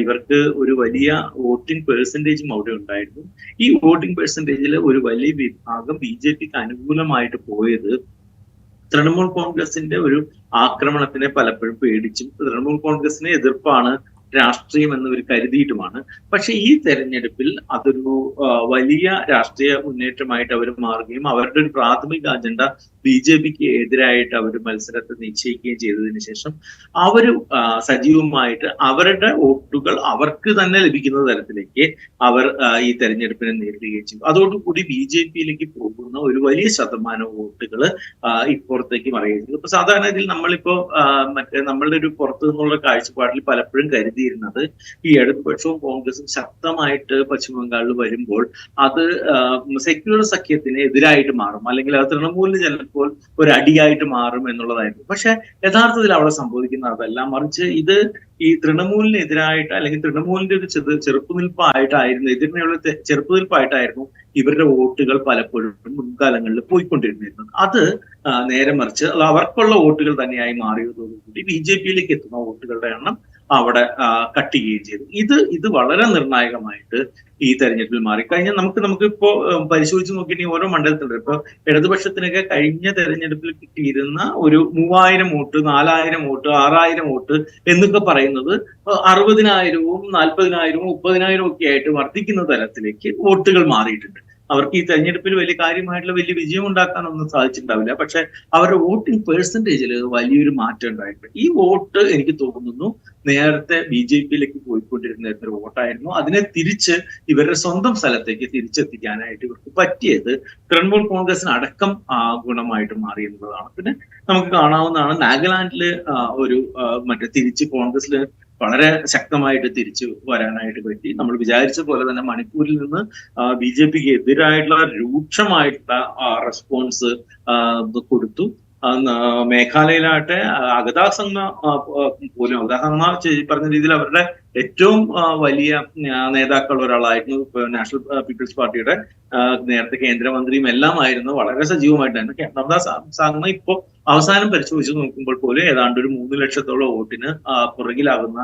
ഇവർക്ക് ഒരു വലിയ വോട്ടിംഗ് പെർസെൻറ്റേജും അവിടെ ഉണ്ടായിരുന്നു. ഈ വോട്ടിംഗ് പെർസെൻറ്റേജിൽ ഒരു വലിയ വിഭാഗം BJPക്ക് അനുകൂലമായിട്ട് പോയത് തൃണമൂൽ കോൺഗ്രസിന്റെ ഒരു ആക്രമണത്തിനെ പലപ്പോഴും പേടിച്ചും തൃണമൂൽ കോൺഗ്രസിനെ എതിർപ്പാണ് രാഷ്ട്രീയം എന്നിവർ കരുതിയിട്ടുമാണ്. പക്ഷെ ഈ തെരഞ്ഞെടുപ്പിൽ അതൊരു വലിയ രാഷ്ട്രീയ മുന്നേറ്റമായിട്ട് അവർ മാറുകയും അവരുടെ ഒരു പ്രാഥമിക അജണ്ട BJPക്ക് എതിരായിട്ട് അവർ മത്സരത്തെ നിശ്ചയിക്കുകയും ചെയ്തതിനു ശേഷം അവർ സജീവമായിട്ട് അവരുടെ വോട്ടുകൾ അവർക്ക് തന്നെ ലഭിക്കുന്ന തരത്തിലേക്ക് അവർ ഈ തെരഞ്ഞെടുപ്പിനെ നേരിടുകയും ചെയ്തു. അതോടുകൂടി BJPയിലേക്ക് പോകുന്ന ഒരു വലിയ ശതമാനം വോട്ടുകൾ ഇപ്പുറത്തേക്ക് മറിയുകയും ചെയ്തു. ഇപ്പൊ സാധാരണ ഇതിൽ നമ്മളിപ്പോ നമ്മളുടെ ഒരു പുറത്തു നിന്നുള്ള കാഴ്ചപ്പാടിൽ പലപ്പോഴും കരുതിയിരുന്നത് ഈ ഇടതുപക്ഷവും കോൺഗ്രസും ശക്തമായിട്ട് പശ്ചിമ ബംഗാളിൽ വരുമ്പോൾ അത് സെക്യുലർ സഖ്യത്തിന് എതിരായിട്ട് മാറും, അല്ലെങ്കിൽ അത് തൃണമൂലിന് ചിലപ്പോൾ ഒരു അടിയായിട്ട് മാറും എന്നുള്ളതായിരുന്നു. പക്ഷെ യഥാർത്ഥത്തിൽ അവിടെ സംഭവിക്കുന്ന അതല്ല, മറിച്ച് ഇത് ഈ തൃണമൂലിന് എതിരായിട്ട് അല്ലെങ്കിൽ തൃണമൂലിന്റെ ഒരു ചെറുപ്പുനിൽപ്പായിട്ടായിരുന്നു, എതിരിനുള്ള ചെറുപ്പുനിൽപ്പായിട്ടായിരുന്നു ഇവരുടെ വോട്ടുകൾ പലപ്പോഴും മുൻകാലങ്ങളിൽ പോയിക്കൊണ്ടിരുന്നത്. അത് നേരെ മറിച്ച് അവർക്കുള്ള വോട്ടുകൾ തന്നെയായി മാറിയതോടുകൂടി BJPയിലേക്ക് എത്തുന്ന വോട്ടുകളുടെ എണ്ണം അവിടെ കട്ട് ചെയ്യുകയും ചെയ്തു. ഇത് വളരെ നിർണായകമായിട്ട് ഈ തെരഞ്ഞെടുപ്പിൽ മാറി. നമുക്കിപ്പോ പരിശോധിച്ച് നോക്കിയിട്ട് ഓരോ മണ്ഡലത്തിലുണ്ട്. ഇപ്പൊ ഇടതുപക്ഷത്തിനൊക്കെ കഴിഞ്ഞ തെരഞ്ഞെടുപ്പിൽ കിട്ടിയിരുന്ന ഒരു 3000 വോട്ട്, 4000 വോട്ട്, 6000 വോട്ട് എന്നൊക്കെ പറയുന്നത് 60,000-വും 40,000-വും 30,000-വും ഒക്കെ ആയിട്ട് വർദ്ധിക്കുന്ന തരത്തിലേക്ക് വോട്ടുകൾ മാറിയിട്ടുണ്ട്. അവർക്ക് ഈ തെരഞ്ഞെടുപ്പിൽ കാര്യമായിട്ടുള്ള വലിയ വിജയം ഉണ്ടാക്കാനൊന്നും സാധിച്ചിട്ടുണ്ടാവില്ല. പക്ഷെ അവരുടെ വോട്ടിംഗ് പെർസെന്റേജിൽ വലിയൊരു മാറ്റം ഉണ്ടായിട്ടുണ്ട്. ഈ വോട്ട് എനിക്ക് തോന്നുന്നു നേരത്തെ BJPയിലേക്ക് പോയിക്കൊണ്ടിരുന്ന ഒരു വോട്ടായിരുന്നു. അതിനെ തിരിച്ച് ഇവരുടെ സ്വന്തം സ്ഥലത്തേക്ക് തിരിച്ചെത്തിക്കാനായിട്ട് ഇവർക്ക് പറ്റിയത് തൃണമൂൽ കോൺഗ്രസിന് അടക്കം ഗുണമായിട്ട് മാറി എന്നുള്ളതാണ്. പിന്നെ നമുക്ക് കാണാവുന്നതാണ് നാഗാലാൻഡില് ഒരു തിരിച്ച് കോൺഗ്രസിൽ വളരെ ശക്തമായിട്ട് തിരിച്ചു വരാനായിട്ട് പറ്റി. നമ്മൾ വിചാരിച്ച പോലെ തന്നെ മണിപ്പൂരിൽ നിന്ന് BJPക്ക് എതിരായിട്ടുള്ള രൂക്ഷമായിട്ടുള്ള റെസ്പോൺസ് കൊടുത്തു. മേഘാലയയിലാകട്ടെ അഗതാ സംഘ പോലും, അഗതാ സംഘ പറഞ്ഞ രീതിയിൽ അവരുടെ ഏറ്റവും വലിയ നേതാക്കൾ ഒരാളായിരുന്നു. നാഷണൽ പീപ്പിൾസ് പാർട്ടിയുടെ നേരത്തെ കേന്ദ്രമന്ത്രിയും എല്ലാം ആയിരുന്നു. വളരെ സജീവമായിട്ടായിരുന്നു. അഗതാ സംഘ ഇപ്പോ അവസാനം പരിശോധിച്ച് നോക്കുമ്പോൾ പോലും ഏതാണ്ട് ഒരു 3 ലക്ഷത്തോളം വോട്ടിന് പുറകിലാകുന്ന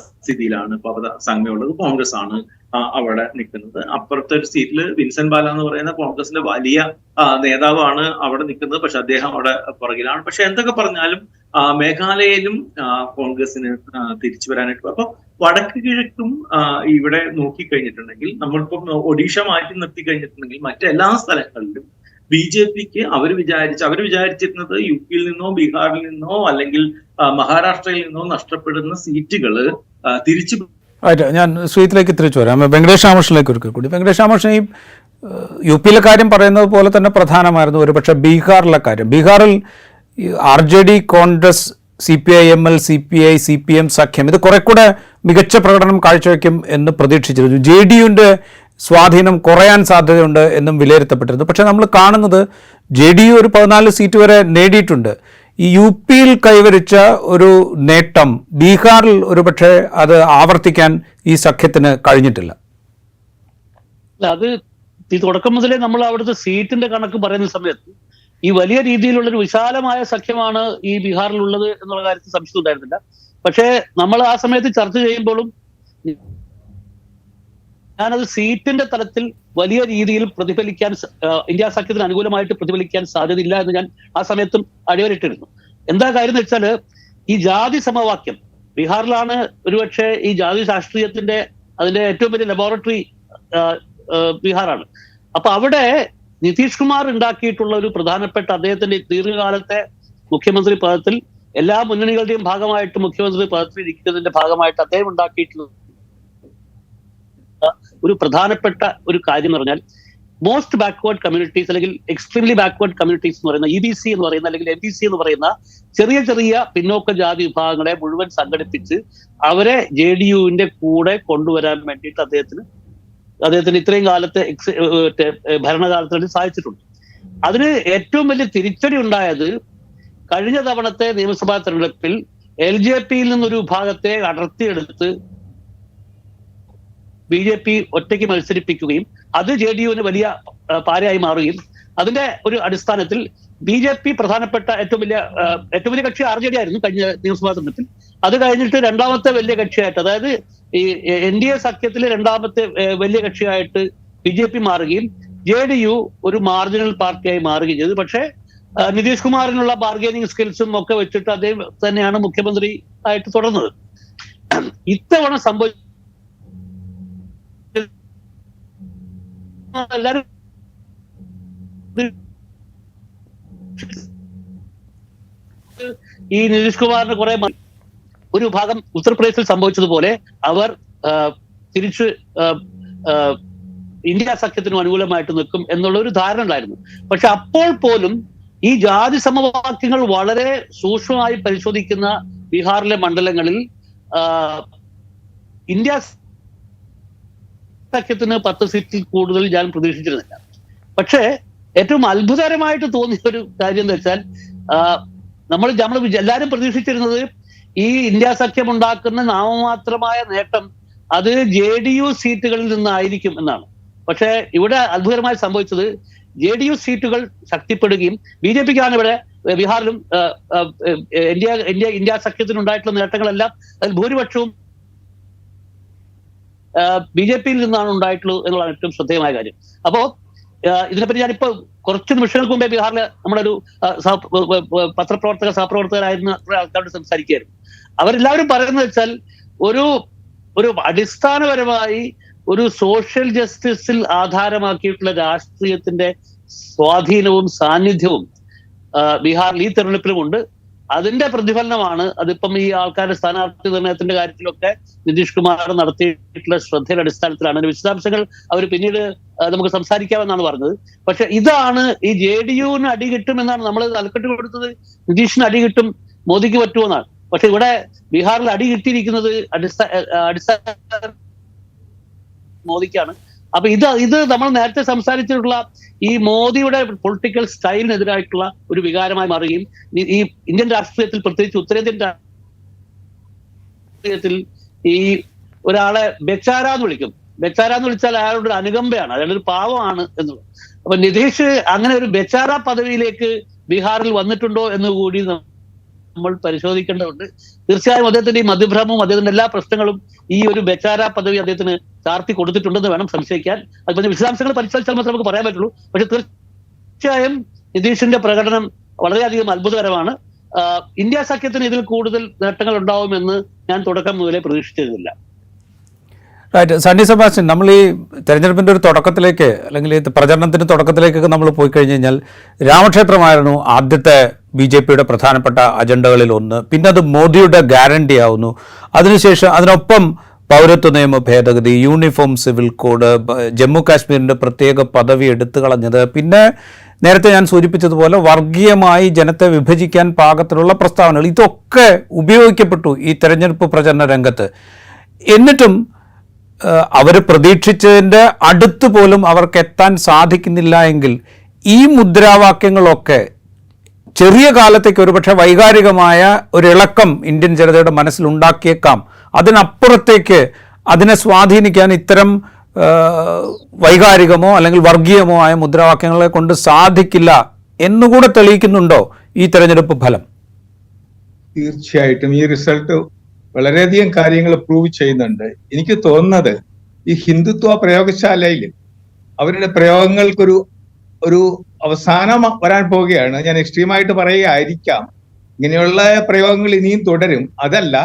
സ്ഥിതിയിലാണ് ഇപ്പൊ അഗതാ സംഘമുള്ളത്. കോൺഗ്രസ് ആണ് അവിടെ നിൽക്കുന്നത്. അപ്പുറത്തെ ഒരു സീറ്റിൽ വിൻസെന്റ് ബാല എന്ന് പറയുന്ന കോൺഗ്രസിന്റെ വലിയ നേതാവാണ് അവിടെ നിൽക്കുന്നത്. പക്ഷെ അദ്ദേഹം അവിടെ പുറകിലാണ്. പക്ഷെ എന്തൊക്കെ പറഞ്ഞാലും മേഘാലയയിലും കോൺഗ്രസിന് തിരിച്ചു വരാനായിട്ട്. അപ്പൊ വടക്ക് കിഴക്കും ഇവിടെ നോക്കിക്കഴിഞ്ഞിട്ടുണ്ടെങ്കിൽ, നമ്മളിപ്പം ഒഡീഷ മാറ്റി നിർത്തി കഴിഞ്ഞിട്ടുണ്ടെങ്കിൽ മറ്റെല്ലാ സ്ഥലങ്ങളിലും BJPക്ക് അവർ വിചാരിച്ചിരുന്നത് UPയിൽ നിന്നോ ബീഹാറിൽ നിന്നോ അല്ലെങ്കിൽ മഹാരാഷ്ട്രയിൽ നിന്നോ നഷ്ടപ്പെടുന്ന സീറ്റുകൾ തിരിച്ചു. ഞാൻ ശ്രീത്തിലേക്ക് തിരിച്ചു വരാം. വെങ്കടേഷ് രാമകൃഷ്ണനിലേക്ക് ഒരിക്കൽ കൂടി. വെങ്കടേഷ് രാമകൃഷ്ണൻ, ഈ UPയിലെ കാര്യം പറയുന്നത് പോലെ തന്നെ പ്രധാനമായിരുന്നു ഒരുപക്ഷെ ബീഹാറിലെ കാര്യം. ബീഹാറിൽ RJD, Congress, CPI-ML, CPI, CPM സഖ്യം ഇത് കുറെ കൂടെ മികച്ച പ്രകടനം കാഴ്ചവെക്കും എന്ന് പ്രതീക്ഷിച്ചിരുന്നു. JDUവിൻ്റെ സ്വാധീനം കുറയാൻ സാധ്യതയുണ്ട് എന്നും വിലയിരുത്തപ്പെട്ടിരുന്നു. പക്ഷേ നമ്മൾ കാണുന്നത് JDU ഒരു 14 സീറ്റ് വരെ നേടിയിട്ടുണ്ട്. ഈ UPയിൽ കൈവരിച്ച ഒരു നേട്ടം ബീഹാറിൽ ഒരുപക്ഷെ അത് ആവർത്തിക്കാൻ ഈ സഖ്യത്തിന് കഴിഞ്ഞിട്ടില്ല. അത് ഈ തുടക്കം മുതലേ നമ്മൾ അവിടുത്തെ സീറ്റിന്റെ കണക്ക് പറയുന്ന സമയത്ത് ഈ വലിയ രീതിയിലുള്ള ഒരു വിശാലമായ സഖ്യമാണ് ഈ ബീഹാറിലുള്ളത് എന്നുള്ള കാര്യത്തിൽ സംശയം ഉണ്ടായിരുന്നില്ല. പക്ഷേ നമ്മൾ ആ സമയത്ത് ചർച്ച ചെയ്യുമ്പോഴും ഞാനത് സീറ്റിന്റെ തലത്തിൽ വലിയ രീതിയിൽ പ്രതിഫലിക്കാൻ, ഇന്ത്യ സഖ്യത്തിന് അനുകൂലമായിട്ട് പ്രതിഫലിക്കാൻ സാധ്യതയില്ല എന്ന് ഞാൻ ആ സമയത്തും അടിവരയിട്ടിരുന്നു. എന്താ കാര്യം എന്ന് വെച്ചാൽ, ഈ ജാതി സമവാക്യം ബീഹാറിലാണ് ഒരുപക്ഷെ ഈ ജാതി രാഷ്ട്രീയത്തിന്റെ അതിന്റെ ഏറ്റവും വലിയ ലബോറട്ടറി ബീഹാറാണ്. അപ്പൊ അവിടെ നിതീഷ് കുമാർ ഉണ്ടാക്കിയിട്ടുള്ള ഒരു പ്രധാനപ്പെട്ട അദ്ദേഹത്തിന്റെ ദീർഘകാലത്തെ മുഖ്യമന്ത്രി പദത്തിൽ എല്ലാ മുന്നണികളുടെയും ഭാഗമായിട്ട് മുഖ്യമന്ത്രി പദത്തിൽ ഇരിക്കുന്നതിന്റെ ഭാഗമായിട്ട് അദ്ദേഹം ഉണ്ടാക്കിയിട്ടുള്ള ഒരു പ്രധാനപ്പെട്ട ഒരു കാര്യം എന്ന് പറഞ്ഞാൽ, മോസ്റ്റ് ബാക്ക്വേർഡ് കമ്മ്യൂണിറ്റീസ് അല്ലെങ്കിൽ എക്സ്ട്രീംലി ബാക്ക്വേർഡ് കമ്മ്യൂണിറ്റീസ് എന്ന് പറയുന്ന EBC എന്ന് പറയുന്ന അല്ലെങ്കിൽ MBC എന്ന് പറയുന്ന ചെറിയ ചെറിയ പിന്നോക്ക ജാതി വിഭാഗങ്ങളെ മുഴുവൻ സംഘടിപ്പിച്ച് അവരെ JDUവിന്റെ കൂടെ കൊണ്ടുവരാൻ വേണ്ടിയിട്ട് അദ്ദേഹത്തിന് ഇത്രയും കാലത്തെ ഭരണകാലത്തിന് സാധിച്ചിട്ടുണ്ട്. അതിന് ഏറ്റവും വലിയ തിരിച്ചടി ഉണ്ടായത് കഴിഞ്ഞ തവണത്തെ നിയമസഭാ തെരഞ്ഞെടുപ്പിൽ LJPയിൽ നിന്നൊരു വിഭാഗത്തെ അടർത്തിയെടുത്ത് BJP ഒറ്റയ്ക്ക് മത്സരിപ്പിക്കുകയും അത് JDUവിന് വലിയ പാരയായി മാറുകയും അതിന്റെ ഒരു അടിസ്ഥാനത്തിൽ BJP പ്രധാനപ്പെട്ട ഏറ്റവും വലിയ കക്ഷി RJD ആയിരുന്നു കഴിഞ്ഞ നിയമസഭാ തെരഞ്ഞെടുപ്പിൽ. അത് കഴിഞ്ഞിട്ട് രണ്ടാമത്തെ വലിയ കക്ഷിയായിട്ട്, അതായത് ഈ NDA സഖ്യത്തിലെ രണ്ടാമത്തെ വലിയ കക്ഷിയായിട്ട് BJP മാറുകയും JDU ഒരു മാർജിനൽ പാർട്ടിയായി മാറുകയും ചെയ്തു. പക്ഷേ നിതീഷ് കുമാറിനുള്ള ബാർഗൈനിങ് സ്കിൽസും ഒക്കെ വെച്ചിട്ട് അദ്ദേഹം തന്നെയാണ് മുഖ്യമന്ത്രി ആയിട്ട് തുടർന്നത്. ഇത്തവണ എല്ലാവരും ഈ നിതീഷ് കുമാറിന് കുറെ ഒരു ഭാഗം ഉത്തർപ്രദേശിൽ സംഭവിച്ചതുപോലെ അവർ തിരിച്ച് ഇന്ത്യ സഖ്യത്തിനും അനുകൂലമായിട്ട് നിൽക്കും എന്നുള്ള ഒരു ധാരണ ഉണ്ടായിരുന്നു. പക്ഷെ അപ്പോൾ പോലും ഈ ജാതി സമവാക്യങ്ങൾ വളരെ സൂക്ഷ്മമായി പരിശോധിക്കുന്ന ബീഹാറിലെ മണ്ഡലങ്ങളിൽ ഇന്ത്യ സഖ്യത്തിന് 10 സീറ്റിൽ കൂടുതൽ ഞാൻ പ്രതീക്ഷിച്ചിരുന്നില്ല. പക്ഷേ ഏറ്റവും അത്ഭുതകരമായിട്ട് തോന്നിയ ഒരു കാര്യം എന്ന് വെച്ചാൽ നമ്മൾ എല്ലാവരും പ്രതീക്ഷിച്ചിരുന്നത് ഈ ഇന്ത്യ സഖ്യം ഉണ്ടാക്കുന്ന നാമമാത്രമായ നേട്ടം അത് JDU സീറ്റുകളിൽ നിന്നായിരിക്കും എന്നാണ്. പക്ഷേ ഇവിടെ അത്ഭുതകരമായി സംഭവിച്ചത് JDU സീറ്റുകൾ ശക്തിപ്പെടുകയും BJPക്കാണ് ഇവിടെ ബീഹാറിലും ഇന്ത്യ സഖ്യത്തിനുണ്ടായിട്ടുള്ള നേട്ടങ്ങളെല്ലാം അതിൽ ഭൂരിപക്ഷവും BJPയിൽ നിന്നാണ് ഉണ്ടായിട്ടുള്ളത് എന്നുള്ളതാണ് ഏറ്റവും ശ്രദ്ധേയമായ കാര്യം. അപ്പോ ഇതിനെപ്പറ്റി ഞാനിപ്പോ കുറച്ച് നിമിഷങ്ങൾക്ക് മുമ്പേ ബീഹാറിലെ നമ്മുടെ ഒരു സഹപ്രവർത്തകരായിരുന്ന ആൾക്കാരോട് സംസാരിക്കുകയായിരുന്നു. അവരെല്ലാവരും പറയുന്നത് വെച്ചാൽ ഒരു അടിസ്ഥാനപരമായി ഒരു സോഷ്യൽ ജസ്റ്റിസിൽ ആധാരമാക്കിയിട്ടുള്ള രാഷ്ട്രീയത്തിന്റെ സ്വാധീനവും സാന്നിധ്യവും ബീഹാറിൽ ഈ തെരഞ്ഞെടുപ്പിലുമുണ്ട്. അതിന്റെ പ്രതിഫലനമാണ് അതിപ്പം ഈ ആൾക്കാരുടെ സ്ഥാനാർത്ഥി നിർണയത്തിന്റെ കാര്യത്തിലൊക്കെ നിതീഷ് കുമാർ നടത്തിയിട്ടുള്ള ശ്രദ്ധയുടെ അടിസ്ഥാനത്തിലാണ്. അതിന്റെ വിശദാംശങ്ങൾ അവർ പിന്നീട് നമുക്ക് സംസാരിക്കാമെന്നാണ് പറഞ്ഞത്. പക്ഷെ ഇതാണ് ഈ JDUവിന് അടി കിട്ടുമെന്നാണ് നമ്മൾ തലക്കെട്ട് കൊടുത്തത്. നിതീഷിന് അടി കിട്ടും, മോദിക്ക് പറ്റുമെന്നാണ്. പക്ഷെ ഇവിടെ ബീഹാറിൽ അടി കിട്ടിയിരിക്കുന്നത് അടിസ്ഥാന മോദിക്കാണ്. അപ്പൊ ഇത് നമ്മൾ നേരത്തെ സംസാരിച്ചിട്ടുള്ള ഈ മോദിയുടെ പൊളിറ്റിക്കൽ സ്റ്റൈലിനെതിരായിട്ടുള്ള ഒരു വികാരമായി മാറുകയും ഈ ഇന്ത്യൻ രാഷ്ട്രീയത്തിൽ, പ്രത്യേകിച്ച് ഉത്തരേന്ത്യൻ രാഷ്ട്രീയത്തിൽ ഈ ഒരാളെ ബെച്ചാര എന്ന് വിളിക്കും. ബെച്ചാര എന്ന് വിളിച്ചാൽ അയാളുടെ ഒരു അനുകമ്പയാണ്, അയാളൊരു പാവമാണ് എന്നുള്ളത്. അപ്പൊ നിതീഷ് അങ്ങനെ ഒരു ബെച്ചാര പദവിയിലേക്ക് ബീഹാറിൽ വന്നിട്ടുണ്ടോ എന്ന് കൂടി നമ്മൾ പരിശോധിക്കേണ്ടതുണ്ട്. തീർച്ചയായും അദ്ദേഹത്തിന്റെ ഈ മധ്യഭ്രമവും അദ്ദേഹത്തിന്റെ എല്ലാ പ്രശ്നങ്ങളും ഈ ഒരു ബെച്ചാര പദവി അദ്ദേഹത്തിന് ചാർത്തി കൊടുത്തിട്ടുണ്ടെന്ന് വേണം സംശയിക്കാൻ. അതിന്റെ വിശദാംശങ്ങൾ പരിശോധിച്ചാൽ മാത്രമേ നമുക്ക് പറയാൻ പറ്റുള്ളൂ. പക്ഷെ തീർച്ചയായും നിതീഷിന്റെ പ്രകടനം വളരെയധികം അത്ഭുതകരമാണ്. ഇന്ത്യ സഖ്യത്തിന് ഇതിൽ കൂടുതൽ നേട്ടങ്ങൾ ഉണ്ടാവുമെന്ന് ഞാൻ തുടക്കം മുതലേ പ്രതീക്ഷിച്ചിരുന്നില്ല. റൈറ്റ്. സണ്ണി സെബാസ്റ്റ്യൻ, നമ്മൾ ഈ തെരഞ്ഞെടുപ്പിൻ്റെ ഒരു തുടക്കത്തിലേക്ക്, അല്ലെങ്കിൽ ഈ പ്രചരണത്തിൻ്റെ തുടക്കത്തിലേക്കൊക്കെ നമ്മൾ പോയി കഴിഞ്ഞ് കഴിഞ്ഞാൽ രാമക്ഷേത്രമായിരുന്നു ആദ്യത്തെ BJPയുടെ പ്രധാനപ്പെട്ട അജണ്ടകളിൽ ഒന്ന്. പിന്നെ അത് മോദിയുടെ ഗ്യാരണ്ടി ആവുന്നു. അതിനുശേഷം അതിനൊപ്പം പൗരത്വ നിയമ ഭേദഗതി, യൂണിഫോം സിവിൽ കോഡ്, ജമ്മു കാശ്മീരിൻ്റെ പ്രത്യേക പദവി എടുത്തു കളഞ്ഞത്, പിന്നെ നേരത്തെ ഞാൻ സൂചിപ്പിച്ചതുപോലെ വർഗീയമായി ജനത്തെ വിഭജിക്കാൻ പാകത്തിലുള്ള പ്രസ്താവനകൾ, ഇതൊക്കെ ഉപയോഗിക്കപ്പെട്ടു ഈ തെരഞ്ഞെടുപ്പ് പ്രചരണ രംഗത്ത്. എന്നിട്ടും അവർ പ്രതീക്ഷിച്ചതിൻ്റെ അടുത്ത് പോലും അവർക്ക് എത്താൻ സാധിക്കുന്നില്ല എങ്കിൽ ഈ മുദ്രാവാക്യങ്ങളൊക്കെ ചെറിയ കാലത്തേക്ക് ഒരുപക്ഷെ വൈകാരികമായ ഒരു ഇളക്കം ഇന്ത്യൻ ജനതയുടെ മനസ്സിലുണ്ടാക്കിയേക്കാം. അതിനപ്പുറത്തേക്ക് അതിനെ സ്വാധീനിക്കാൻ ഇത്തരം വൈകാരികമോ അല്ലെങ്കിൽ വർഗീയമോ ആയ മുദ്രാവാക്യങ്ങളെ കൊണ്ട് സാധിക്കില്ല എന്നുകൂടെ തെളിയിക്കുന്നുണ്ടോ ഈ തെരഞ്ഞെടുപ്പ് ഫലം? തീർച്ചയായിട്ടും ഈ റിസൾട്ട് വളരെയധികം കാര്യങ്ങൾ പ്രൂവ് ചെയ്യുന്നുണ്ട്. എനിക്ക് തോന്നുന്നത് ഈ ഹിന്ദുത്വ പ്രയോഗശാലയിൽ അവരുടെ പ്രയോഗങ്ങൾക്കൊരു അവസാനം വരാൻ പോവുകയാണ്. ഞാൻ എക്സ്ട്രീമായിട്ട് പറയുകയായിരിക്കാം, ഇങ്ങനെയുള്ള പ്രയോഗങ്ങൾ ഇനിയും തുടരും. അതല്ല,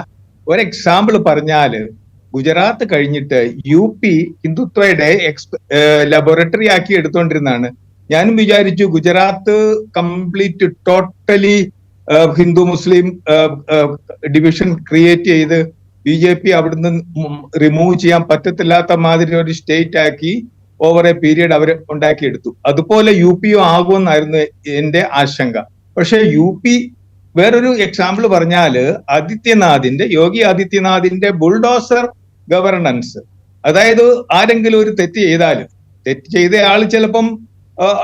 ഒരു എക്സാമ്പിൾ പറഞ്ഞാല് ഗുജറാത്ത് കഴിഞ്ഞിട്ട് UP ഹിന്ദുത്വയുടെ ലബോറട്ടറി ആക്കി എടുത്തുകൊണ്ടിരുന്നതാണ്. ഞാനും വിചാരിച്ചു ഗുജറാത്ത് കംപ്ലീറ്റ് ടോട്ടലി ഹിന്ദു മുസ്ലിം ഡിവിഷൻ ക്രിയേറ്റ് ചെയ്ത് BJP അവിടുന്ന് റിമൂവ് ചെയ്യാൻ പറ്റത്തില്ലാത്ത മാതിരി ഒരു സ്റ്റേറ്റ് ആക്കി ഓവർ എ പീരിയഡ് അവർ ഉണ്ടാക്കിയെടുത്തു. അതുപോലെ UPയും ആകുമെന്നായിരുന്നു എന്റെ ആശങ്ക. പക്ഷെ UP വേറൊരു എക്സാമ്പിൾ പറഞ്ഞാല് യോഗി ആദിത്യനാഥിന്റെ ബുൾഡോസർ ഗവർണൻസ്, അതായത് ആരെങ്കിലും ഒരു തെറ്റ് ചെയ്ത ആൾ ചിലപ്പം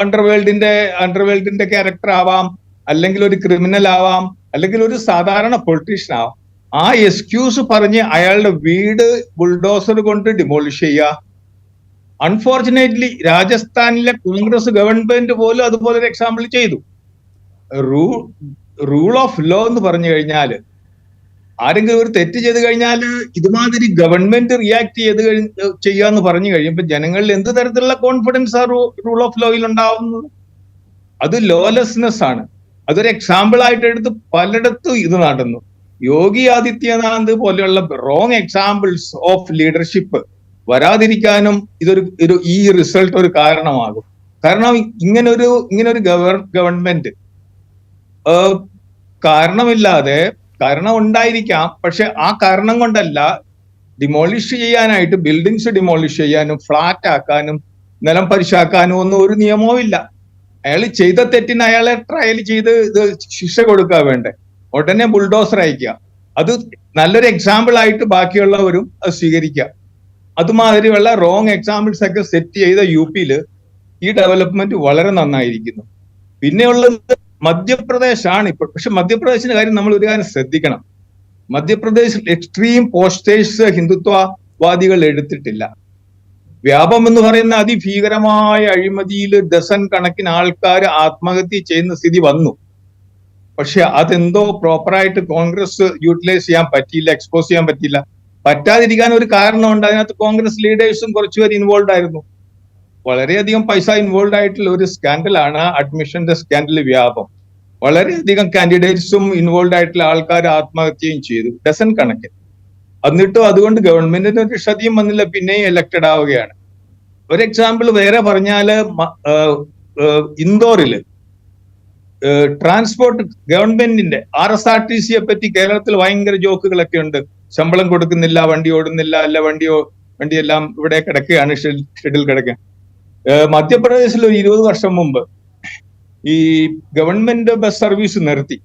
അണ്ടർവേൾഡിന്റെ ക്യാരക്ടർ ആവാം, അല്ലെങ്കിൽ ഒരു ക്രിമിനൽ ആവാം, അല്ലെങ്കിൽ ഒരു സാധാരണ പൊളിറ്റീഷ്യൻ ആവാം. ആ എക്സ്ക്യൂസ് പറഞ്ഞ് അയാളുടെ വീട് ബുൾഡോസർ കൊണ്ട് ഡിമോളിഷ് ചെയ്യുക. അൺഫോർച്ചുനേറ്റ്ലി രാജസ്ഥാനിലെ കോൺഗ്രസ് ഗവൺമെന്റ് പോലും അതുപോലെ ഒരു എക്സാമ്പിൾ ചെയ്തു. റൂൾ ഓഫ് ലോ എന്ന് പറഞ്ഞു കഴിഞ്ഞാൽ ആരെങ്കിലും ഒരു തെറ്റ് ചെയ്ത് കഴിഞ്ഞാൽ ഇതുമാതിരി ഗവൺമെന്റ് റിയാക്ട് ചെയ്യാന്ന് പറഞ്ഞു കഴിയുമ്പോൾ ജനങ്ങളിൽ എന്ത് തരത്തിലുള്ള കോൺഫിഡൻസ് ആ റൂൾ ഓഫ് ലോയിൽ ഉണ്ടാവുന്നത്? അത് ലോലെസ്നെസ് ആണ്. അതൊരു എക്സാമ്പിൾ ആയിട്ട് എടുത്ത് പലയിടത്തും ഇത് നടന്നു. യോഗി ആദിത്യനാഥ് പോലെയുള്ള റോങ് എക്സാമ്പിൾസ് ഓഫ് ലീഡർഷിപ്പ് വരാതിരിക്കാനും ഈ റിസൾട്ട് ഒരു കാരണമാകും. കാരണം ഇങ്ങനൊരു ഗവൺമെന്റ് കാരണമില്ലാതെ, കാരണം ഉണ്ടായിരിക്കാം, പക്ഷെ ആ കാരണം കൊണ്ടല്ല ഡിമോളിഷ് ചെയ്യാനായിട്ട്, ബിൽഡിങ്സ് ഡിമോളിഷ് ചെയ്യാനും ഫ്ലാറ്റ് ആക്കാനും നിലം പരിശാക്കാനും ഒന്നും ഒരു നിയമവും ഇല്ല. അയാൾ ചെയ്ത തെറ്റിന് അയാളെ ട്രയൽ ചെയ്ത് ഇത് ശിക്ഷ കൊടുക്കുക വേണ്ടേ, ഉടനെ ബുൾഡോസർ അയക്കുക. അത് നല്ലൊരു എക്സാമ്പിൾ ആയിട്ട് ബാക്കിയുള്ളവരും അത് സ്വീകരിക്കുക. അതുമാതിരിയുള്ള റോങ് എക്സാമ്പിൾസ് ഒക്കെ സെറ്റ് ചെയ്ത യു.പിയിൽ ഈ ഡെവലപ്മെന്റ് വളരെ നന്നായിരിക്കുന്നു. പിന്നെയുള്ളത് മധ്യപ്രദേശാണ് ഇപ്പോൾ. പക്ഷെ മധ്യപ്രദേശിന്റെ കാര്യം നമ്മൾ ഒരു കാര്യം ശ്രദ്ധിക്കണം. മധ്യപ്രദേശിൽ എക്സ്ട്രീം പോസ്റ്റേഴ്സ് ഹിന്ദുത്വവാദികൾ എടുത്തിട്ടില്ല. വ്യാപം എന്ന് പറയുന്ന അതിഭീകരമായ അഴിമതിയിൽ ഡസൻ കണക്കിന് ആൾക്കാർ ആത്മഹത്യ ചെയ്യുന്ന സ്ഥിതി വന്നു. പക്ഷെ അതെന്തോ പ്രോപ്പറായിട്ട് കോൺഗ്രസ് യൂട്ടിലൈസ് ചെയ്യാൻ പറ്റിയില്ല, എക്സ്പോസ് ചെയ്യാൻ പറ്റിയില്ല. പറ്റാതിരിക്കാൻ ഒരു കാരണമുണ്ട്. അതിനകത്ത് കോൺഗ്രസ് ലീഡേഴ്സും കുറച്ചുപേർ ഇൻവോൾവ് ആയിരുന്നു. വളരെയധികം പൈസ ഇൻവോൾവ് ആയിട്ടുള്ള ഒരു സ്കാൻഡലാണ് അഡ്മിഷന്റെ സ്കാൻഡൽ വ്യാപം. വളരെയധികം കാൻഡിഡേറ്റ്സും ഇൻവോൾവ് ആയിട്ടുള്ള ആൾക്കാർ ആത്മഹത്യയും ചെയ്തു, ഡസൻ കണക്കിന്. എന്നിട്ടും അതുകൊണ്ട് ഗവൺമെന്റിന് ഒരു ക്ഷതിയും വന്നില്ല, പിന്നെയും എലക്റ്റഡ് ആവുകയാണ്. ഒരു എക്സാമ്പിൾ വേറെ പറഞ്ഞാല് ഇൻഡോറില് ട്രാൻസ്പോർട്ട് ഗവൺമെന്റിന്റെ RSRTCയെ പറ്റി കേരളത്തിൽ ഭയങ്കര ജോക്കുകളൊക്കെ ഉണ്ട്. ശമ്പളം കൊടുക്കുന്നില്ല, വണ്ടി ഓടുന്നില്ല, അല്ല വണ്ടിയെല്ലാം ഇവിടെ കിടക്കുകയാണ്, ഷെഡിൽ കിടക്കുക. മധ്യപ്രദേശിൽ ഒരു 20 വർഷം മുമ്പ് ഈ ഗവൺമെന്റ് ബസ് സർവീസ് നിർത്തി.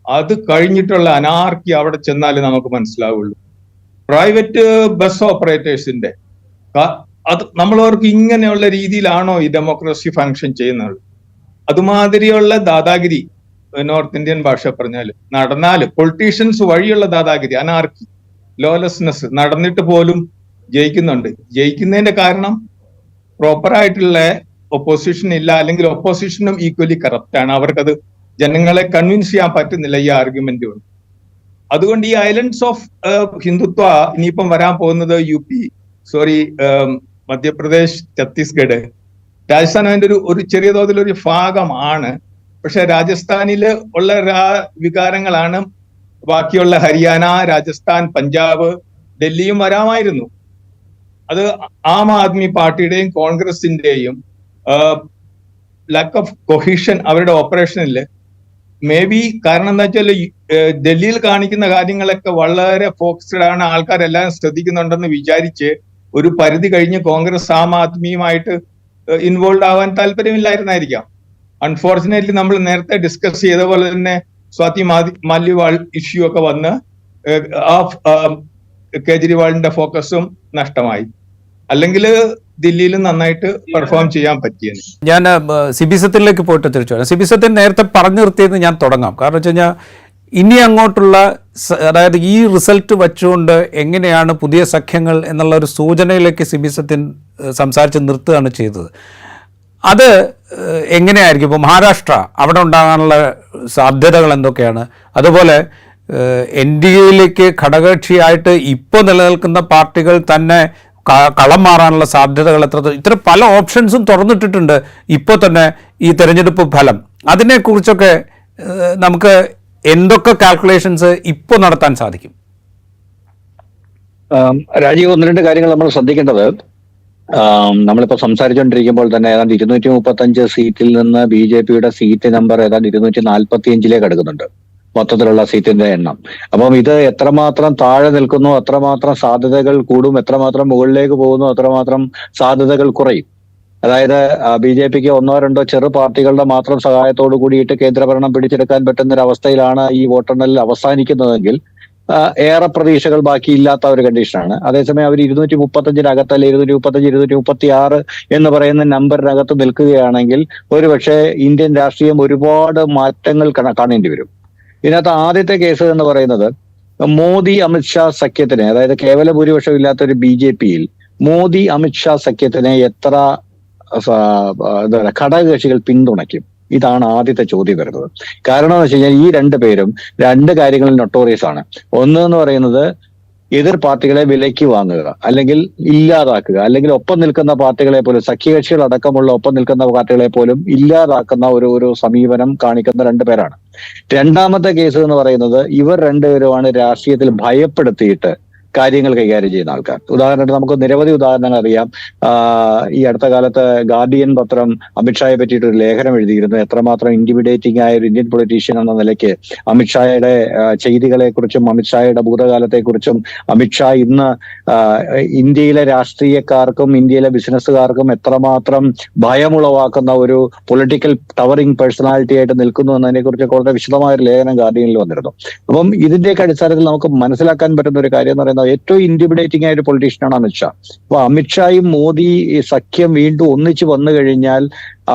അത് കഴിഞ്ഞിട്ടുള്ള അനാർക്കി അവിടെ ചെന്നാലേ നമുക്ക് മനസ്സിലാവുള്ളൂ. പ്രൈവറ്റ് ബസ് ഓപ്പറേറ്റേഴ്സിന്റെ അത് നമ്മളവർക്ക് ഇങ്ങനെയുള്ള രീതിയിലാണോ ഈ ഡെമോക്രസി ഫങ്ഷൻ ചെയ്യുന്നത്? അതുമാതിരിയുള്ള ദാദാഗിരി, നോർത്ത് ഇന്ത്യൻ ഭാഷ പറഞ്ഞാൽ നടന്നാല് പൊളിറ്റീഷ്യൻസ് വഴിയുള്ള ദാദാഗിരി, അനാർക്കി, ലോലെസ്നെസ് നടന്നിട്ട് പോലും ജയിക്കുന്നുണ്ട്. ജയിക്കുന്നതിന്റെ കാരണം പ്രോപ്പറായിട്ടുള്ള ഒപ്പോസിഷൻ ഇല്ല, അല്ലെങ്കിൽ ഒപ്പോസിഷനും ഈക്വലി കറപ്റ്റ് ആണ്. അവർക്കത് ജനങ്ങളെ കൺവിൻസ് ചെയ്യാൻ പറ്റുന്നില്ല ഈ ആർഗ്യുമെന്റ് കൊണ്ട്. അതുകൊണ്ട് ഈ ഐലൻഡ്സ് ഓഫ് ഹിന്ദുത്വ ഇനിയിപ്പം വരാൻ പോകുന്നത് മധ്യപ്രദേശ്, ഛത്തീസ്ഗഡ്, രാജസ്ഥാൻ അതിന്റെ ഒരു ചെറിയ തോതിലൊരു ഭാഗമാണ്. പക്ഷെ രാജസ്ഥാനില് ഉള്ള വികാരങ്ങളാണ് ബാക്കിയുള്ള ഹരിയാന, രാജസ്ഥാൻ, പഞ്ചാബ്, ഡൽഹിയും വരാമായിരുന്നു. അത് ആം ആദ്മി പാർട്ടിയുടെയും കോൺഗ്രസിന്റെയും ലാക്ക് ഓഫ് കൊഹീഷൻ അവരുടെ ഓപ്പറേഷനിൽ മേ ബി. കാരണം എന്താ വെച്ചാൽ ഡൽഹിയിൽ കാണിക്കുന്ന കാര്യങ്ങളൊക്കെ വളരെ ഫോക്കസ്ഡ് ആണ്, ആൾക്കാരെല്ലാം ശ്രദ്ധിക്കുന്നുണ്ടെന്ന് വിചാരിച്ച് ഒരു പരിധി കഴിഞ്ഞ് കോൺഗ്രസ് ആം ആദ്മിയുമായിട്ട് ഇൻവോൾവ് ആവാൻ താല്പര്യമില്ലായിരുന്നായിരിക്കാം. അൺഫോർച്ചുനേറ്റ്ലി നമ്മൾ നേരത്തെ ഡിസ്കസ് ചെയ്ത പോലെ തന്നെ സ്വാതി മാലിവാൾ ഇഷ്യൂ ഒക്കെ വന്ന് കേജ്രിവാളിന്റെ ഫോക്കസും നഷ്ടമായി. അല്ലെങ്കിൽ ദില്ലിയിൽ നന്നായിട്ട് പെർഫോം ചെയ്യാൻ പറ്റിയത്. ഞാൻ സിബി സത്യനിലേക്ക് പോയിട്ട് തിരിച്ചു വരാം. സിബി സത്യൻ നേരത്തെ പറഞ്ഞു നിർത്തിയത് ഞാൻ തുടങ്ങാം. കാരണം വെച്ച് കഴിഞ്ഞാൽ ഇനി അങ്ങോട്ടുള്ള, അതായത് ഈ റിസൾട്ട് വച്ചുകൊണ്ട് എങ്ങനെയാണ് പുതിയ സഖ്യങ്ങൾ എന്നുള്ള ഒരു സൂചനയിലേക്ക് സിബി സത്യൻ സംസാരിച്ച് നിർത്തുകയാണ് ചെയ്തത്. അത് എങ്ങനെയായിരിക്കും? ഇപ്പോൾ മഹാരാഷ്ട്ര, അവിടെ ഉണ്ടാകാനുള്ള സാധ്യതകൾ എന്തൊക്കെയാണ്? അതുപോലെ NDAയിലേക്ക് ഘടകകക്ഷിയായിട്ട് ഇപ്പോൾ നിലനിൽക്കുന്ന പാർട്ടികൾ തന്നെ കളം മാറാനുള്ള സാധ്യതകൾ ഇത്ര പല ഓപ്ഷൻസും തുറന്നിട്ടിട്ടുണ്ട് ഇപ്പോൾ തന്നെ ഈ തെരഞ്ഞെടുപ്പ് ഫലം. അതിനെക്കുറിച്ചൊക്കെ നമുക്ക് എന്തൊക്കെ കാൽക്കുലേഷൻസ് ഇപ്പോൾ നടത്താൻ സാധിക്കും? രാജീവ്, 1-2 കാര്യങ്ങൾ നമ്മൾ ശ്രദ്ധിക്കേണ്ടത്. നമ്മളിപ്പോൾ സംസാരിച്ചുകൊണ്ടിരിക്കുമ്പോൾ തന്നെ ഏതാണ്ട് 235 സീറ്റിൽ നിന്ന് BJPയുടെ സീറ്റ് നമ്പർ ഏതാണ്ട് 245 അടുക്കുന്നുണ്ട്, മൊത്തത്തിലുള്ള സീറ്റിന്റെ എണ്ണം. അപ്പം ഇത് എത്രമാത്രം താഴെ നിൽക്കുന്നു അത്രമാത്രം സാധ്യതകൾ കൂടും, എത്രമാത്രം മുകളിലേക്ക് പോകുന്നു അത്രമാത്രം സാധ്യതകൾ കുറയും. അതായത് BJPക്ക് 1-2 ചെറു പാർട്ടികളുടെ മാത്രം സഹായത്തോടു കൂടിയിട്ട് കേന്ദ്രഭരണം പിടിച്ചെടുക്കാൻ പറ്റുന്ന ഒരു അവസ്ഥയിലാണ് ഈ വോട്ടെണ്ണൽ അവസാനിക്കുന്നതെങ്കിൽ ഏറെ പ്രതീക്ഷകൾ ബാക്കിയില്ലാത്ത ഒരു കണ്ടീഷനാണ്. അതേസമയം അവർ 235 അല്ലെ 235, 236 എന്ന് പറയുന്ന നമ്പറിനകത്ത് നിൽക്കുകയാണെങ്കിൽ ഒരുപക്ഷെ ഇന്ത്യൻ രാഷ്ട്രീയം ഒരുപാട് മാറ്റങ്ങൾ കാണേണ്ടി വരും. ഇതിനകത്ത് ആദ്യത്തെ കേസ് എന്ന് പറയുന്നത് മോദി അമിത്ഷാ സഖ്യത്തിനെ, അതായത് കേവല ഭൂരിപക്ഷം ഇല്ലാത്ത ഒരു BJPയിൽ മോദി അമിത്ഷാ സഖ്യത്തിനെ എത്ര ഘടകകക്ഷികൾ പിന്തുണയ്ക്കും? ഇതാണ് ആദ്യത്തെ ചോദ്യം വരുന്നത്. കാരണം എന്ന് വെച്ച് കഴിഞ്ഞാൽ ഈ 2 പേരും 2 കാര്യങ്ങളിൽ നൊട്ടോറിയസ് ആണ്. ഒന്ന് എന്ന് പറയുന്നത് എതിർ പാർട്ടികളെ വിലയ്ക്ക് വാങ്ങുക, അല്ലെങ്കിൽ ഇല്ലാതാക്കുക, അല്ലെങ്കിൽ ഒപ്പം നിൽക്കുന്ന പാർട്ടികളെ പോലും, സഖ്യകക്ഷികൾ അടക്കമുള്ള ഒപ്പം നിൽക്കുന്ന പാർട്ടികളെ പോലും ഇല്ലാതാക്കുന്ന ഒരു സമീപനം കാണിക്കുന്ന 2 പേരാണ്. രണ്ടാമത്തെ കേസ് എന്ന് പറയുന്നത് ഇവർ 2 പേരുമാണ് രാഷ്ട്രീയത്തിൽ ഭയപ്പെടുത്തിയിട്ട് കാര്യങ്ങൾ കൈകാര്യം ചെയ്യുന്ന ആൾക്കാർ. ഉദാഹരണത്തിന് നമുക്ക് നിരവധി ഉദാഹരണങ്ങൾ അറിയാം. ഈ അടുത്ത കാലത്ത് ഗാർഡിയൻ പത്രം അമിത്ഷായെ പറ്റിയിട്ട് ഒരു ലേഖനം എഴുതിയിരുന്നു. എത്രമാത്രം ഇന്റിമിഡേറ്റിംഗ് ആയ ഒരു ഇന്ത്യൻ പൊളിറ്റീഷ്യൻ എന്ന നിലയ്ക്ക് അമിത്ഷായുടെ ചെയ്തികളെ കുറിച്ചും അമിത്ഷായുടെ ഭൂതകാലത്തെക്കുറിച്ചും അമിത്ഷാ ഇന്ന് ഇന്ത്യയിലെ രാഷ്ട്രീയക്കാർക്കും ഇന്ത്യയിലെ ബിസിനസ്സുകാർക്കും എത്രമാത്രം ഭയമുളവാക്കുന്ന ഒരു പൊളിറ്റിക്കൽ ടവറിംഗ് പേഴ്സണാലിറ്റി ആയിട്ട് നിൽക്കുന്നു എന്നതിനെ കുറിച്ചൊക്കെ വളരെ വിശദമായ ഒരു ലേഖനം ഗാർഡിയനിൽ വന്നിരുന്നു. അപ്പം ഇതിന്റെയൊക്കെ അടിസ്ഥാനത്തിൽ നമുക്ക് മനസ്സിലാക്കാൻ പറ്റുന്ന ഒരു കാര്യം എന്ന് പറയുന്നത് ഏറ്റവും ഇന്റിമിഡേറ്റിംഗ് ആയ ഒരു പൊളിറ്റീഷ്യനാണ് അമിത്ഷാ. അപ്പൊ അമിത്ഷായും മോദി സഖ്യം വീണ്ടും ഒന്നിച്ചു വന്നു കഴിഞ്ഞാൽ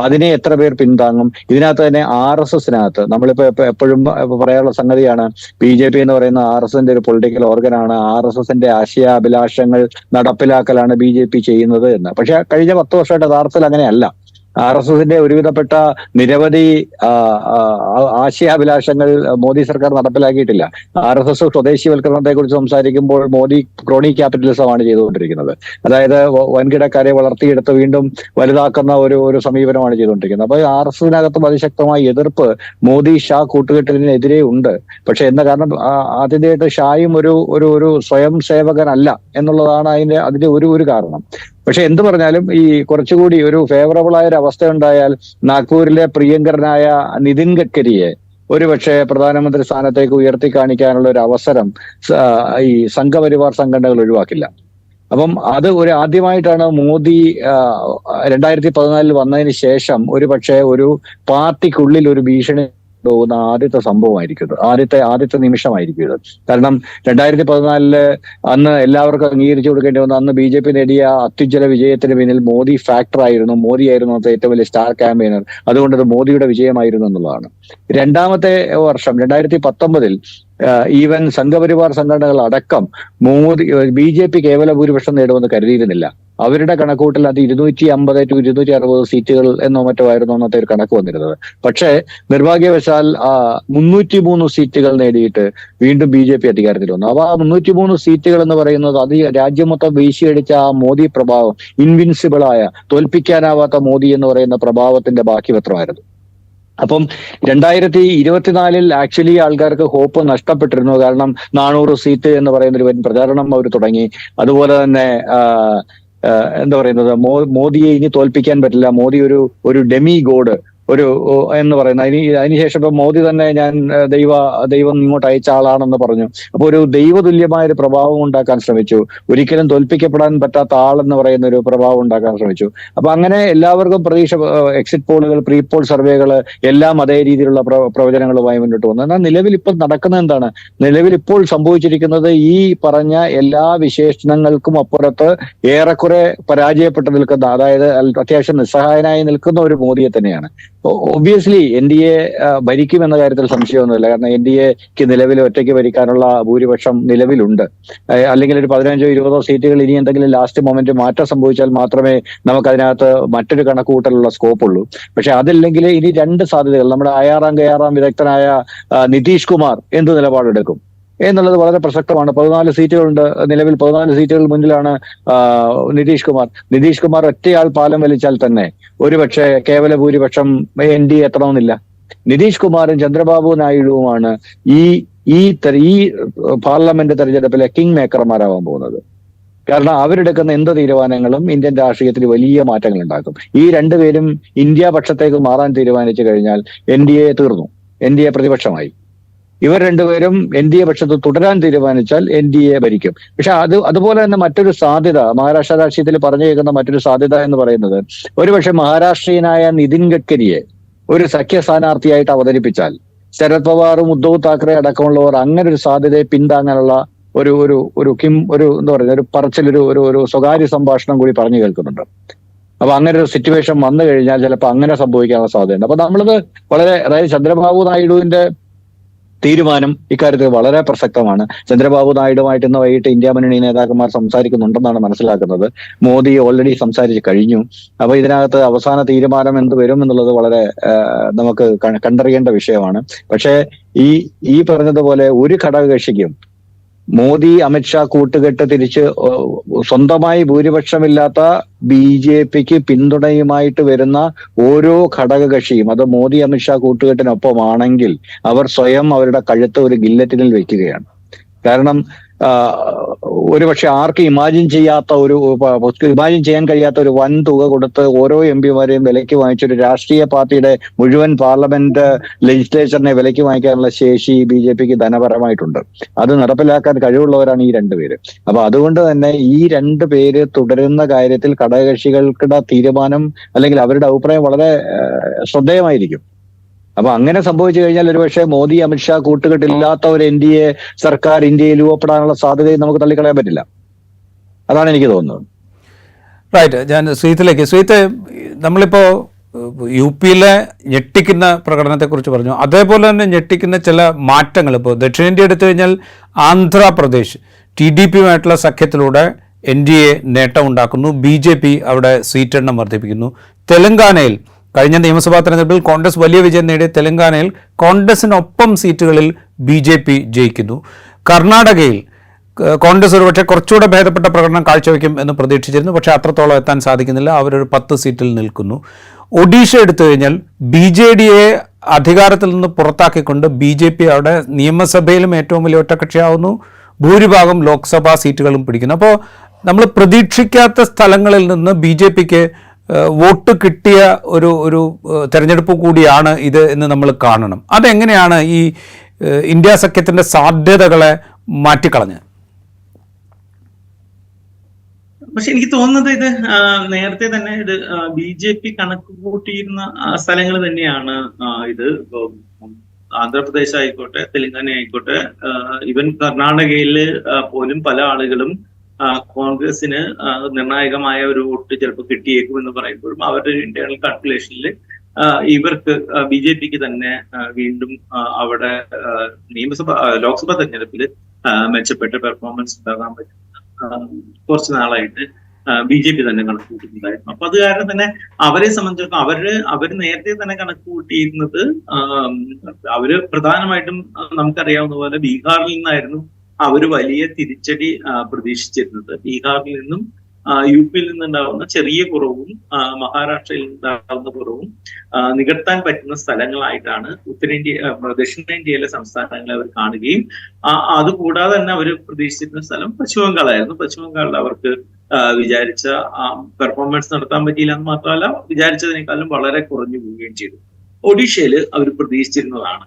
അതിനെ എത്ര പേർ പിന്താങ്ങും? ഇതിനകത്ത് തന്നെ RSSനകത്ത് നമ്മളിപ്പോ എപ്പോഴും പറയാനുള്ള സംഗതിയാണ്, BJP എന്ന് പറയുന്ന RSSന്റെ ഒരു പൊളിറ്റിക്കൽ ഓർഗനാണ്. RSSന്റെ ആശയാഭിലാഷങ്ങൾ നടപ്പിലാക്കലാണ് BJP ചെയ്യുന്നത് എന്ന്. പക്ഷെ കഴിഞ്ഞ 10 വർഷമായിട്ട് യഥാർത്ഥത്തിൽ അങ്ങനെയല്ല. RSSന്റെ ഒരുവിധപ്പെട്ട നിരവധി ആശയാഭിലാഷങ്ങൾ മോദി സർക്കാർ നടപ്പിലാക്കിയിട്ടില്ല. RSS സ്വദേശിവൽക്കരണത്തെ കുറിച്ച് സംസാരിക്കുമ്പോൾ മോദി ക്രോണി ക്യാപിറ്റലിസമാണ് ചെയ്തുകൊണ്ടിരിക്കുന്നത്. അതായത് വൻകിടക്കാരെ വളർത്തിയെടുത്ത് വീണ്ടും വലുതാക്കുന്ന ഒരു സമീപനമാണ് ചെയ്തുകൊണ്ടിരിക്കുന്നത്. അപ്പൊ RSSനകത്തും അതിശക്തമായ എതിർപ്പ് മോദി ഷാ കൂട്ടുകെട്ടിനെതിരെ ഉണ്ട്. പക്ഷെ എന്ന കാരണം ആദ്യമായിട്ട് ഷായും ഒരു സ്വയം സേവകനല്ല എന്നുള്ളതാണ് അതിന്റെ ഒരു കാരണം. പക്ഷെ എന്ത് പറഞ്ഞാലും ഈ കുറച്ചുകൂടി ഒരു ഫേവറബിൾ ആയ ഒരു അവസ്ഥ ഉണ്ടായാൽ നാഗ്പൂരിലെ പ്രിയങ്കരനായ നിതിൻ ഗഡ്കരിയെ ഒരുപക്ഷെ പ്രധാനമന്ത്രി സ്ഥാനത്തേക്ക് ഉയർത്തി കാണിക്കാനുള്ള ഒരു അവസരം ഈ സംഘപരിവാർ സംഘടനകൾ ഒഴിവാക്കില്ല. അപ്പം അത് ആദ്യമായിട്ടാണ് മോദി 2014 വന്നതിന് ശേഷം ഒരുപക്ഷെ ഒരു പാർട്ടിക്കുള്ളിൽ ഒരു ഭീഷണി പോകുന്ന ആദ്യത്തെ സംഭവമായിരിക്കും, ആദ്യത്തെ നിമിഷമായിരിക്കും ഇത്. കാരണം 2014 അന്ന് എല്ലാവർക്കും അംഗീകരിച്ചു കൊടുക്കേണ്ടി വന്ന അന്ന് BJP നേടിയ അത്യുജ്വല വിജയത്തിന് പിന്നിൽ മോദി ഫാക്ടറായിരുന്നു. മോദിയായിരുന്നു അന്നത്തെ ഏറ്റവും വലിയ സ്റ്റാർ ക്യാമ്പയിനർ. അതുകൊണ്ട് അത് മോദിയുടെ വിജയമായിരുന്നു എന്നുള്ളതാണ്. രണ്ടാമത്തെ വർഷം 2019 ഈവൻ സംഘപരിവാർ സംഘടനകൾ അടക്കം BJP കേവല ഭൂരിപക്ഷം നേടുമെന്ന് കരുതിയിരുന്നില്ല. അവരുടെ കണക്കൂട്ടിൽ അത് 250 to 260 സീറ്റുകൾ എന്നോ മറ്റോ ആയിരുന്നു അന്നത്തെ ഒരു കണക്ക് വന്നിരുന്നത്. പക്ഷേ നിർഭാഗ്യവശാൽ 303 സീറ്റുകൾ നേടിയിട്ട് വീണ്ടും BJP അധികാരത്തിൽ വന്നു. അപ്പൊ 303 സീറ്റുകൾ എന്ന് പറയുന്നത് അത് രാജ്യം മൊത്തം വീശിയടിച്ച ആ മോദി പ്രഭാവം, ഇൻവിൻസിബിളായ തോൽപ്പിക്കാനാവാത്ത മോദി എന്ന് പറയുന്ന പ്രഭാവത്തിന്റെ ബാക്കി പത്രമായിരുന്നു. അപ്പം 2024 ആക്ച്വലി ആൾക്കാർക്ക് ഹോപ്പ് നഷ്ടപ്പെട്ടിരുന്നു. കാരണം 400 സീറ്റ് എന്ന് പറയുന്ന ഒരു വൻ പ്രചാരണം അവർ തുടങ്ങി. അതുപോലെ തന്നെ എന്താ പറയുന്നത്, മോദിയെ ഇനി തോൽപ്പിക്കാൻ പറ്റില്ല, മോദി ഒരു ഡെമി ഗോഡ് എന്ന് പറയുന്നത്. അതിനുശേഷം ഇപ്പൊ മോദി തന്നെ ഞാൻ ദൈവം ഇങ്ങോട്ട് അയച്ച ആളാണെന്ന് പറഞ്ഞു. അപ്പൊ ഒരു ദൈവതുല്യമായ ഒരു പ്രഭാവം ഉണ്ടാക്കാൻ ശ്രമിച്ചു. ഒരിക്കലും തോൽപ്പിക്കപ്പെടാൻ പറ്റാത്ത ആളെന്ന് പറയുന്ന ഒരു പ്രഭാവം ഉണ്ടാക്കാൻ ശ്രമിച്ചു. അപ്പൊ അങ്ങനെ എല്ലാവർക്കും പ്രതീക്ഷ, എക്സിറ്റ് പോളുകൾ, പ്രീ പോൾ സർവേകൾ എല്ലാം അതേ രീതിയിലുള്ള പ്രവചനങ്ങളുമായി മുന്നോട്ട് വന്നു. എന്നാൽ നിലവിൽ ഇപ്പോൾ നടക്കുന്നത് എന്താണ്? നിലവിൽ ഇപ്പോൾ സംഭവിച്ചിരിക്കുന്നത് ഈ പറഞ്ഞ എല്ലാ വിശേഷണങ്ങൾക്കും അപ്പുറത്ത് ഏറെക്കുറെ പരാജയപ്പെട്ട് നിൽക്കുന്ന, അതായത് അത്യാവശ്യം നിസ്സഹായനായി നിൽക്കുന്ന ഒരു മോദിയെ തന്നെയാണ്. ഒബ്വിയസ്ലി NDA ഭരിക്കുമെന്ന കാര്യത്തിൽ സംശയമൊന്നുമില്ല. കാരണം NDAക്ക് നിലവിൽ ഒറ്റയ്ക്ക് ഭരിക്കാനുള്ള ഭൂരിപക്ഷം നിലവിലുണ്ട്. അല്ലെങ്കിൽ ഒരു 15-20 സീറ്റുകൾ ഇനി എന്തെങ്കിലും ലാസ്റ്റ് മൊമെന്റ് മാറ്റം സംഭവിച്ചാൽ മാത്രമേ നമുക്കതിനകത്ത് മറ്റൊരു കണക്കുകൂട്ടലുള്ള സ്കോപ്പ് ഉള്ളൂ. പക്ഷെ അതില്ലെങ്കിൽ ഇനി 2 സാധ്യതകൾ. നമ്മുടെ അയാറാം വിദഗ്ധനായ നിതീഷ് കുമാർ എന്ത് നിലപാടെടുക്കും എന്നുള്ളത് വളരെ പ്രസക്തമാണ്. 14 സീറ്റുകളുണ്ട് നിലവിൽ. 14 സീറ്റുകൾ മുന്നിലാണ് നിതീഷ് കുമാർ ഒറ്റയാൾ പാലം വലിച്ചാൽ തന്നെ ഒരുപക്ഷെ കേവല ഭൂരിപക്ഷം NDA എത്തണമെന്നില്ല. നിതീഷ് കുമാറും ചന്ദ്രബാബു നായിഡുവുമാണ് ഈ പാർലമെന്റ് തെരഞ്ഞെടുപ്പിലെ കിങ് മേക്കർമാരാവാൻ പോകുന്നത്. കാരണം അവരെടുക്കുന്ന എന്ത് തീരുമാനങ്ങളും ഇന്ത്യൻ രാഷ്ട്രീയത്തിൽ വലിയ മാറ്റങ്ങൾ ഉണ്ടാക്കും. ഈ രണ്ടുപേരും ഇന്ത്യ പക്ഷത്തേക്ക് മാറാൻ തീരുമാനിച്ചു കഴിഞ്ഞാൽ NDA തീർന്നു, NDA പ്രതിപക്ഷമായി. ഇവർ രണ്ടുപേരും NDA പക്ഷത്ത് തുടരാൻ തീരുമാനിച്ചാൽ NDA ഭരിക്കും. പക്ഷെ അതുപോലെ തന്നെ മറ്റൊരു സാധ്യത മഹാരാഷ്ട്ര രാഷ്ട്രീയത്തിൽ പറഞ്ഞു കേൾക്കുന്ന മറ്റൊരു സാധ്യത എന്ന് പറയുന്നത്, ഒരുപക്ഷെ മഹാരാഷ്ട്രീയനായ നിതിൻ ഗഡ്കരിയെ ഒരു സഖ്യ സ്ഥാനാർത്ഥിയായിട്ട് അവതരിപ്പിച്ചാൽ ശരത് പവാറും ഉദ്ധവ് താക്കറെ അടക്കമുള്ളവർ അങ്ങനെ ഒരു സാധ്യതയെ പിന്താങ്ങാനുള്ള എന്താ പറയുക, ഒരു പറച്ചിൽ, ഒരു സ്വകാര്യ സംഭാഷണം കൂടി പറഞ്ഞു കേൾക്കുന്നുണ്ട്. അപ്പൊ അങ്ങനെ ഒരു സിറ്റുവേഷൻ വന്നു കഴിഞ്ഞാൽ ചിലപ്പോൾ അങ്ങനെ സംഭവിക്കാനുള്ള സാധ്യതയുണ്ട്. അപ്പൊ നമ്മളത് അതായത് ചന്ദ്രബാബു നായിഡുവിന്റെ തീരുമാനം ഇക്കാര്യത്തിൽ വളരെ പ്രസക്തമാണ്. ചന്ദ്രബാബു നായിഡുമായിട്ട് ഇന്ന് വൈകിട്ട് ഇന്ത്യ മുന്നണി നേതാക്കന്മാർ സംസാരിക്കുന്നുണ്ടെന്നാണ് മനസ്സിലാക്കുന്നത്. മോദി ഓൾറെഡി സംസാരിച്ച് കഴിഞ്ഞു. അപ്പൊ ഇതിനകത്ത് അവസാന തീരുമാനം എന്ത് വരും എന്നുള്ളത് വളരെ നമുക്ക് കണ്ടറിയേണ്ട വിഷയമാണ്. പക്ഷേ ഈ പറഞ്ഞതുപോലെ ഒരു ഘടകകക്ഷിക്കും മോദി അമിത്ഷാ കൂട്ടുകെട്ട് തിരിച്ച് സ്വന്തമായി ഭൂരിപക്ഷമില്ലാത്ത BJPക്ക് പിന്തുണയുമായിട്ട് വരുന്ന ഓരോ ഘടകകക്ഷിയും അത് മോദി അമിത്ഷാ കൂട്ടുകെട്ടിനൊപ്പമാണെങ്കിൽ അവർ സ്വയം അവരുടെ കഴുത്ത് ഒരു ഗില്ലറ്റിനിൽ വെക്കുകയാണ്. കാരണം ഒരുപക്ഷെ ആർക്കും ഇമാജിൻ ചെയ്യാൻ കഴിയാത്ത ഒരു വൻ തുക കൊടുത്ത് ഓരോ എംപിമാരെയും വിലയ്ക്ക് വാങ്ങിച്ചൊരു രാഷ്ട്രീയ പാർട്ടിയുടെ മുഴുവൻ പാർലമെന്റ് ലെജിസ്ലേച്ചറിനെ വിലയ്ക്ക് വാങ്ങിക്കാനുള്ള ശേഷി BJPക്ക് ധനപരമായിട്ടുണ്ട്. അത് നടപ്പിലാക്കാൻ കഴിവുള്ളവരാണ് ഈ രണ്ടുപേര്. അപ്പൊ അതുകൊണ്ട് തന്നെ ഈ രണ്ടുപേര് തുടരുന്ന കാര്യത്തിൽ ഘടകകക്ഷികൾക്കുടെ തീരുമാനം അല്ലെങ്കിൽ അവരുടെ അഭിപ്രായം വളരെ ശ്രദ്ധേയമായിരിക്കും. അപ്പൊ അങ്ങനെ സംഭവിച്ചു കഴിഞ്ഞാൽ ഒരുപക്ഷെ മോദി അമിത്ഷാ കൂട്ടുകെട്ടില്ലാത്ത ഒരു NDA സർക്കാർ ഇന്ത്യയിൽ രൂപപ്പെടാനുള്ള സാധ്യതയും നമുക്ക് തള്ളിക്കളയാൻ പറ്റില്ല. അതാണ് എനിക്ക് തോന്നുന്നത്. റൈറ്റ്. ഞാൻ ശ്രീത്ത്, നമ്മളിപ്പോൾ UP-യിലെ ഞെട്ടിക്കുന്ന പ്രകടനത്തെക്കുറിച്ച് പറഞ്ഞു. അതേപോലെ തന്നെ ഞെട്ടിക്കുന്ന ചില മാറ്റങ്ങൾ ഇപ്പോൾ ദക്ഷിണേന്ത്യ എടുത്തു കഴിഞ്ഞാൽ ആന്ധ്രാപ്രദേശ് TDP-യുമായിട്ടുള്ള സഖ്യത്തിലൂടെ NDA നേട്ടമുണ്ടാക്കുന്നു. BJP അവിടെ സീറ്റ് എണ്ണം വർദ്ധിപ്പിക്കുന്നു. തെലങ്കാനയിൽ കഴിഞ്ഞ നിയമസഭാ തെരഞ്ഞെടുപ്പിൽ കോൺഗ്രസ് വലിയ വിജയം നേടിയ തെലങ്കാനയിൽ കോൺഗ്രസിനൊപ്പം സീറ്റുകളിൽ BJP ജയിക്കുന്നു. കർണാടകയിൽ കോൺഗ്രസ് ഒരുപക്ഷെ കുറച്ചുകൂടെ ഭേദപ്പെട്ട പ്രകടനം കാഴ്ചവെക്കും എന്ന് പ്രതീക്ഷിച്ചിരുന്നു. പക്ഷേ അത്രത്തോളം എത്താൻ സാധിക്കുന്നില്ല. അവരൊരു 10 സീറ്റിൽ നിൽക്കുന്നു. ഒഡീഷ എടുത്തു കഴിഞ്ഞാൽ BJDയെ അധികാരത്തിൽ നിന്ന് പുറത്താക്കിക്കൊണ്ട് BJP അവിടെ നിയമസഭയിലും ഏറ്റവും വലിയ ഒറ്റക്കക്ഷിയാവുന്നു. ഭൂരിഭാഗം ലോക്സഭാ സീറ്റുകളും പിടിക്കുന്നു. അപ്പോൾ നമ്മൾ പ്രതീക്ഷിക്കാത്ത സ്ഥലങ്ങളിൽ നിന്ന് BJPക്ക് വോട്ട് കിട്ടിയ ഒരു തെരഞ്ഞെടുപ്പ് കൂടിയാണ് ഇത് എന്ന് നമ്മൾ കാണണം. അതെങ്ങനെയാണ് ഈ ഇന്ത്യ സഖ്യത്തിൻ്റെ സാധ്യതകളെ മാറ്റിക്കളഞ്ഞത്? പക്ഷെ എനിക്ക് തോന്നുന്നത് ഇത് നേരത്തെ തന്നെ ഇത് BJP കണക്ക് കൂട്ടിയിരുന്ന സ്ഥലങ്ങൾ തന്നെയാണ്. ഇത് ആന്ധ്രാപ്രദേശ് ആയിക്കോട്ടെ, തെലങ്കാന ആയിക്കോട്ടെ, ഈവൻ കർണാടകയിൽ പോലും പല ആളുകളും കോൺഗ്രസിന് നിർണായകമായ ഒരു വോട്ട് ചിലപ്പോൾ കിട്ടിയേക്കും എന്ന് പറയുമ്പോഴും അവരുടെ ഇന്റേണൽ കാൽക്കുലേഷനിൽ ഇവർക്ക് BJPക്ക് തന്നെ വീണ്ടും അവിടെ ലോക്സഭാ തെരഞ്ഞെടുപ്പിൽ മെച്ചപ്പെട്ട പെർഫോമൻസ് ഉണ്ടാകാൻ പറ്റുന്ന കുറച്ച് നാളായിട്ട് BJP തന്നെ കണക്ക് കൂട്ടുന്നുണ്ടായിരുന്നു. അപ്പൊ അത് കാരണം തന്നെ അവരെ സംബന്ധിച്ചിടത്തോളം അവര് നേരത്തെ തന്നെ കണക്ക് കൂട്ടിയിരുന്നത് അവര് പ്രധാനമായിട്ടും നമുക്കറിയാവുന്ന പോലെ ബീഹാറിൽ നിന്നായിരുന്നു അവര് വലിയ തിരിച്ചടി പ്രതീക്ഷിച്ചിരുന്നത്. ബീഹാറിൽ നിന്നും UP-യിൽ നിന്നുണ്ടാവുന്ന ചെറിയ കുറവും മഹാരാഷ്ട്രയിൽ നിന്നുണ്ടാവുന്ന കുറവും നികത്താൻ പറ്റുന്ന സ്ഥലങ്ങളായിട്ടാണ് ദക്ഷിണേന്ത്യയിലെ സംസ്ഥാനങ്ങളെ അവർ കാണുകയും അതുകൂടാതെ തന്നെ അവർ പ്രതീക്ഷിച്ചിരുന്ന സ്ഥലം പശ്ചിമ ബംഗാളായിരുന്നു. പശ്ചിമ ബംഗാളിൽ അവർക്ക് വിചാരിച്ച പെർഫോമൻസ് നടത്താൻ പറ്റിയില്ല എന്ന് മാത്രമല്ല വിചാരിച്ചതിനേക്കാളും വളരെ കുറഞ്ഞു പോവുകയും ചെയ്തു. ഒഡീഷയിൽ അവർ പ്രതീക്ഷിച്ചിരുന്നതാണ്.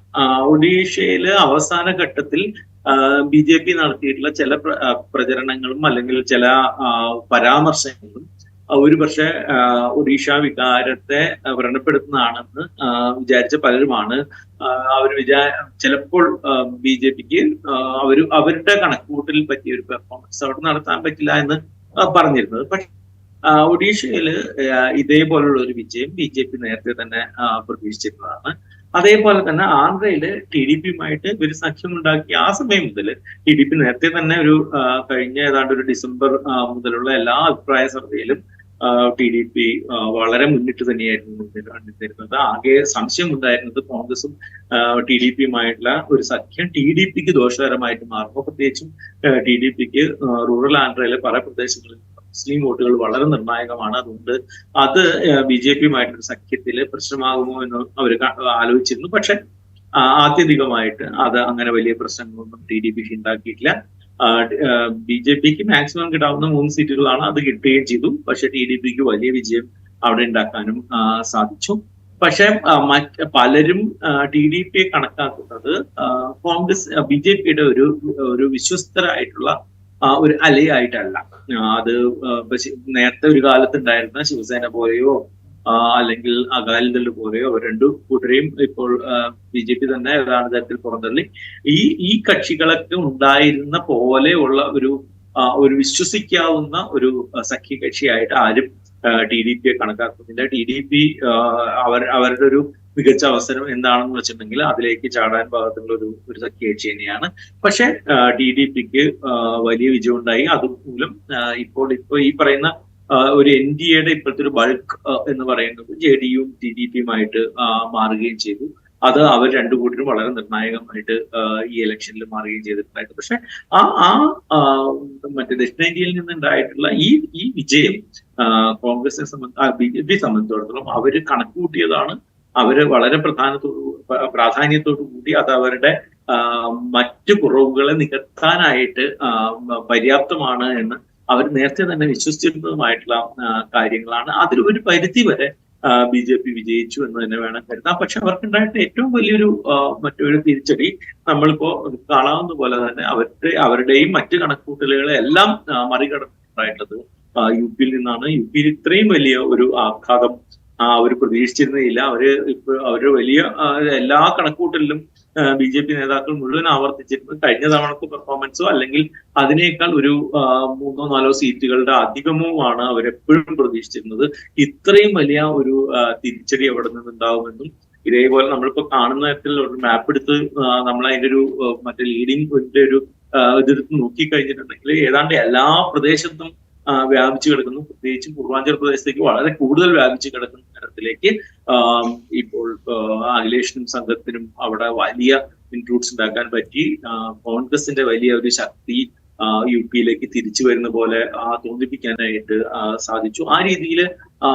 ഒഡീഷയിൽ അവസാന ഘട്ടത്തിൽ BJP നടത്തിയിട്ടുള്ള ചില പ്രചരണങ്ങളും അല്ലെങ്കിൽ ചില പരാമർശങ്ങളും ഒരുപക്ഷെ ഒഡീഷ വികാരത്തെ വ്രണപ്പെടുത്തുന്നതാണെന്ന് വിചാരിച്ച പലരുമാണ്. ചിലപ്പോൾ BJPക്ക് അവരുടെ കണക്കുകൂട്ടലിൽ പറ്റിയ ഒരു പെർഫോമൻസ് അവിടെ നടത്താൻ പറ്റില്ല എന്ന് പറഞ്ഞിരുന്നത്. പക്ഷെ ഒഡീഷയിൽ ഇതേപോലുള്ള ഒരു വിജയം BJP നേരത്തെ തന്നെ പ്രതീക്ഷിച്ചിരുന്നതാണ്. അതേപോലെ തന്നെ ആന്ധ്രയില് TDP-യുമായിട്ട് ഒരു സഖ്യമുണ്ടാക്കി ആ സമയം മുതൽ TDP നേരത്തെ തന്നെ കഴിഞ്ഞ ഏതാണ്ട് ഒരു ഡിസംബർ മുതലുള്ള എല്ലാ അഭിപ്രായ സർവേയിലും TDP വളരെ മുന്നിട്ട് തന്നെയായിരുന്നു കണ്ടിരുന്നത്. ആകെ സംശയം ഉണ്ടായിരുന്നത് കോൺഗ്രസും TDP-യുമായിട്ടുള്ള ഒരു സഖ്യം TDP-ക്ക് ദോഷകരമായിട്ട് മാറുമ്പോൾ പ്രത്യേകിച്ചും TDP-ക്ക് റൂറൽ ആന്ധ്രയിലെ പല പ്രദേശങ്ങളിൽ മുസ്ലിം വോട്ടുകൾ വളരെ നിർണായകമാണ്. അതുകൊണ്ട് അത് BJP-യുമായിട്ടൊരു സഖ്യത്തില് പ്രശ്നമാകുമോ എന്ന് അവർ ആലോചിച്ചിരുന്നു. പക്ഷെ ആത്യന്തികമായിട്ട് അത് അങ്ങനെ വലിയ പ്രശ്നങ്ങളൊന്നും TDP-ക്ക് ഉണ്ടാക്കിയിട്ടില്ല. BJP-ക്ക് മാക്സിമം കിട്ടാവുന്ന 3 സീറ്റുകളാണ്, അത് കിട്ടുകയും ചെയ്തു. പക്ഷെ TDP-ക്ക് വലിയ വിജയം അവിടെ ഉണ്ടാക്കാനും സാധിച്ചു. പക്ഷെ പലരും TDP-യെ കണക്കാക്കുന്നത് കോൺഗ്രസ് BJP-യുടെ ഒരു വിശ്വസ്തരായിട്ടുള്ള ഒരു അലയായിട്ടല്ല. അത് നേരത്തെ ഒരു കാലത്ത് ഉണ്ടായിരുന്ന ശിവസേന പോലെയോ അല്ലെങ്കിൽ അകാലിദൾ പോലെയോ രണ്ടു കൂട്ടരെയും ഇപ്പോൾ BJP തന്നെ ഏതാണ് തരത്തിൽ പുറന്തള്ളി ഈ കക്ഷികളൊക്കെ ഉണ്ടായിരുന്ന പോലെയുള്ള ഒരു വിശ്വസിക്കാവുന്ന ഒരു സഖ്യകക്ഷിയായിട്ട് ആരും TDP-യെ കണക്കാക്കുന്നില്ല. TDP അവരുടെ ഒരു മികച്ച അവസരം എന്താണെന്ന് വെച്ചിട്ടുണ്ടെങ്കിൽ അതിലേക്ക് ചാടാൻ പാകത്തുള്ള ഒരു സഖ്യകക്ഷി തന്നെയാണ്. പക്ഷെ TDP-ക്ക് വലിയ വിജയം ഉണ്ടായി. അതുമൂലം ഇപ്പോൾ ഈ പറയുന്ന ഒരു NDA-യുടെ ഇപ്പോഴത്തെ ഒരു ബൾക്ക് എന്ന് പറയുന്നത് JDU-യും TDP-യുമായിട്ട് മാറുകയും ചെയ്തു. അത് അവർ രണ്ടു കൂട്ടരും വളരെ നിർണായകമായിട്ട് ഈ ഇലക്ഷനിൽ മാറുകയും ചെയ്തിട്ടുണ്ടായിരുന്നു. പക്ഷെ മറ്റേ ദക്ഷിണേന്ത്യയിൽ നിന്നുണ്ടായിട്ടുള്ള ഈ വിജയം കോൺഗ്രസിനെ BJP സംബന്ധിച്ചിടത്തോളം അവര് കണക്കുകൂട്ടിയതാണ്. അവര് വളരെ പ്രാധാന്യത്തോടു കൂടി അത് അവരുടെ മറ്റു കുറവുകളെ നികത്താനായിട്ട് പര്യാപ്തമാണ് എന്ന് അവർ നേരത്തെ തന്നെ വിശ്വസിച്ചിരുന്നതുമായിട്ടുള്ള കാര്യങ്ങളാണ്. അതിൽ ഒരു പരിധി വരെ BJP വിജയിച്ചു എന്ന് തന്നെ വേണം കരുതാം. പക്ഷെ അവർക്കുണ്ടായിട്ട് ഏറ്റവും വലിയൊരു മറ്റൊരു തിരിച്ചടി നമ്മളിപ്പോ കാണാവുന്ന പോലെ തന്നെ അവരുടെയും മറ്റു കണക്കുകൂട്ടലുകളെ എല്ലാം മറികടന്നിട്ടുണ്ടായിട്ടുള്ളത് UP-യിൽ നിന്നാണ്. UP-യിൽ ഇത്രയും വലിയ ഒരു ആഘാതം അവർ പ്രതീക്ഷിച്ചിരുന്നില്ല. അവര് വലിയ എല്ലാ കണക്കുകൂട്ടലിലും BJP നേതാക്കൾ മുഴുവൻ ആവർത്തിച്ചിരുന്നത് കഴിഞ്ഞ തവണത്തെ പെർഫോമൻസോ അല്ലെങ്കിൽ അതിനേക്കാൾ ഒരു 3-4 സീറ്റുകളുടെ അധികമോ അവരെപ്പോഴും പ്രതീക്ഷിച്ചിരുന്നത്. ഇത്രയും വലിയ ഒരു തിരിച്ചടി അവിടെ നിന്നുണ്ടാവുമെന്നും ഇതേപോലെ നമ്മളിപ്പോ കാണുന്ന തരത്തിൽ ഒരു മാപ്പ് എടുത്ത് നമ്മൾ അതിന്റെ ഒരു മറ്റേ ലീഡിംഗ് ഒരു ഇതെടുത്ത് നോക്കിക്കഴിഞ്ഞിട്ടുണ്ടെങ്കിൽ ഏതാണ്ട് എല്ലാ പ്രദേശത്തും വ്യാപിച്ചു കിടക്കുന്നു. പ്രത്യേകിച്ചും പൂർവാഞ്ചൽ പ്രദേശത്തേക്ക് വളരെ കൂടുതൽ വ്യാപിച്ചു കിടക്കുന്ന തരത്തിലേക്ക് ഇപ്പോൾ അഖിലേഷിനും സംഘത്തിനും അവിടെ വലിയ ഇൻട്രൂട്ട്സ് ഉണ്ടാക്കാൻ പറ്റി. കോൺഗ്രസിന്റെ വലിയ ഒരു ശക്തി UP-യിലേക്ക് തിരിച്ചു വരുന്ന പോലെ തോന്നിപ്പിക്കാനായിട്ട് സാധിച്ചു. ആ രീതിയിൽ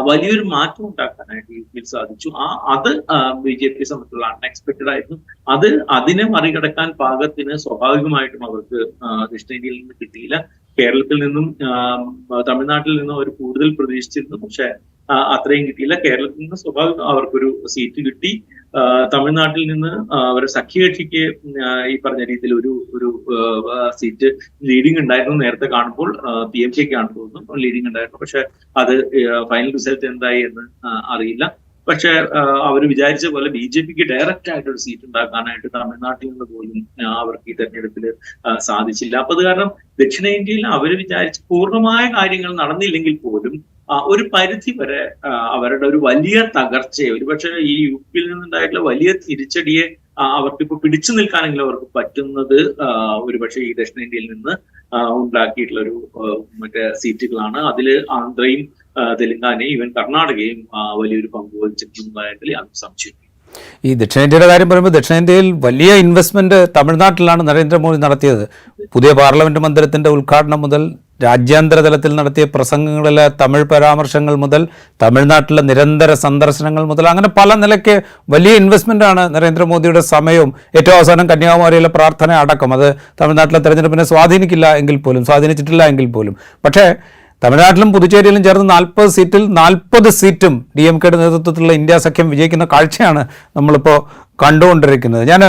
വലിയൊരു മാറ്റം ഉണ്ടാക്കാനായിട്ട് UP-യിൽ സാധിച്ചു. അത് BJP സംബന്ധിച്ചുള്ള അൺഎക്സ്പെക്ടഡ് ആയിരുന്നു. അതിനെ മറികടക്കാൻ പാകത്തിന് സ്വാഭാവികമായിട്ടും അവർക്ക് ദക്ഷിണേന്ത്യയിൽ നിന്ന് കിട്ടിയില്ല. കേരളത്തിൽ നിന്നും തമിഴ്നാട്ടിൽ നിന്നും അവർ കൂടുതൽ പ്രതീക്ഷിച്ചിരുന്നു. പക്ഷെ അത്രയും കിട്ടിയില്ല. കേരളത്തിൽ നിന്ന് സ്വാഭാവികം അവർക്കൊരു സീറ്റ് കിട്ടി. തമിഴ്നാട്ടിൽ നിന്ന് അവരുടെ സഖ്യകക്ഷിക്ക് ഈ പറഞ്ഞ രീതിയിൽ ഒരു സീറ്റ് ലീഡിംഗ് ഉണ്ടായിരുന്നു. നേരത്തെ കാണുമ്പോൾ PMK-ക്ക് ആണെന്ന് തോന്നുന്നു ലീഡിംഗ് ഉണ്ടായിരുന്നു. പക്ഷെ അത് ഫൈനൽ റിസൾട്ട് എന്തായി എന്ന് അറിയില്ല. പക്ഷെ അവർ വിചാരിച്ച പോലെ BJP-ക്ക് ഡയറക്റ്റ് ആയിട്ട് ഒരു സീറ്റ് ഉണ്ടാക്കാനായിട്ട് തമിഴ്നാട്ടിൽ നിന്ന് പോലും അവർക്ക് ഈ തെരഞ്ഞെടുപ്പിൽ സാധിച്ചില്ല. അപ്പൊ അത് കാരണം ദക്ഷിണേന്ത്യയിൽ അവർ വിചാരിച്ച പൂർണ്ണമായ കാര്യങ്ങൾ നടന്നില്ലെങ്കിൽ പോലും ഒരു പരിധി വരെ അവരുടെ ഒരു വലിയ തകർച്ചയെ, ഒരുപക്ഷെ ഈ UP-യിൽ നിന്നുണ്ടായിട്ടുള്ള വലിയ തിരിച്ചടിയെ അവർക്കിപ്പോ പിടിച്ചു നിൽക്കാനെങ്കിലും അവർക്ക് പറ്റുന്നത് ഒരുപക്ഷെ ഈ ദക്ഷിണേന്ത്യയിൽ നിന്ന് ഉണ്ടാക്കിയിട്ടുള്ള ഒരു മറ്റേ സീറ്റുകളാണ്. അതിൽ ആന്ധ്രയും തെലങ്കാനയും ഈവൻ കർണാടകയും വലിയൊരു പങ്ക് വഹിച്ചിട്ടുള്ളതായിട്ട് യാതൊരു സംശയം. ഈ ദക്ഷിണേന്ത്യയുടെ കാര്യം പറയുമ്പോൾ ദക്ഷിണേന്ത്യയിൽ വലിയ ഇൻവെസ്റ്റ്മെന്റ് തമിഴ്നാട്ടിലാണ് നരേന്ദ്രമോദി നടത്തിയത്. പുതിയ പാർലമെന്റ് മന്ദിരത്തിന്റെ ഉദ്ഘാടനം മുതൽ രാജ്യാന്തര തലത്തിൽ നടത്തിയ പ്രസംഗങ്ങളിലെ തമിഴ് പരാമർശങ്ങൾ മുതൽ തമിഴ്നാട്ടിലെ നിരന്തര സന്ദർശനങ്ങൾ മുതൽ അങ്ങനെ പല നിലയ്ക്ക് വലിയ ഇൻവെസ്റ്റ്മെന്റാണ് നരേന്ദ്രമോദിയുടെ സമയവും. ഏറ്റവും അവസാനം കന്യാകുമാരിയിലെ പ്രാർത്ഥന അടക്കം അത് തമിഴ്നാട്ടിലെ തെരഞ്ഞെടുപ്പിനെ സ്വാധീനിച്ചിട്ടില്ല എങ്കിൽ പോലും. പക്ഷേ തമിഴ്നാട്ടിലും പുതുച്ചേരിയിലും ചേർന്ന് 40 സീറ്റിൽ 40 സീറ്റും DMK-യുടെ നേതൃത്വത്തിലുള്ള ഇന്ത്യ സഖ്യം വിജയിക്കുന്ന കാഴ്ചയാണ് നമ്മളിപ്പോൾ കണ്ടുകൊണ്ടിരിക്കുന്നത്. ഞാൻ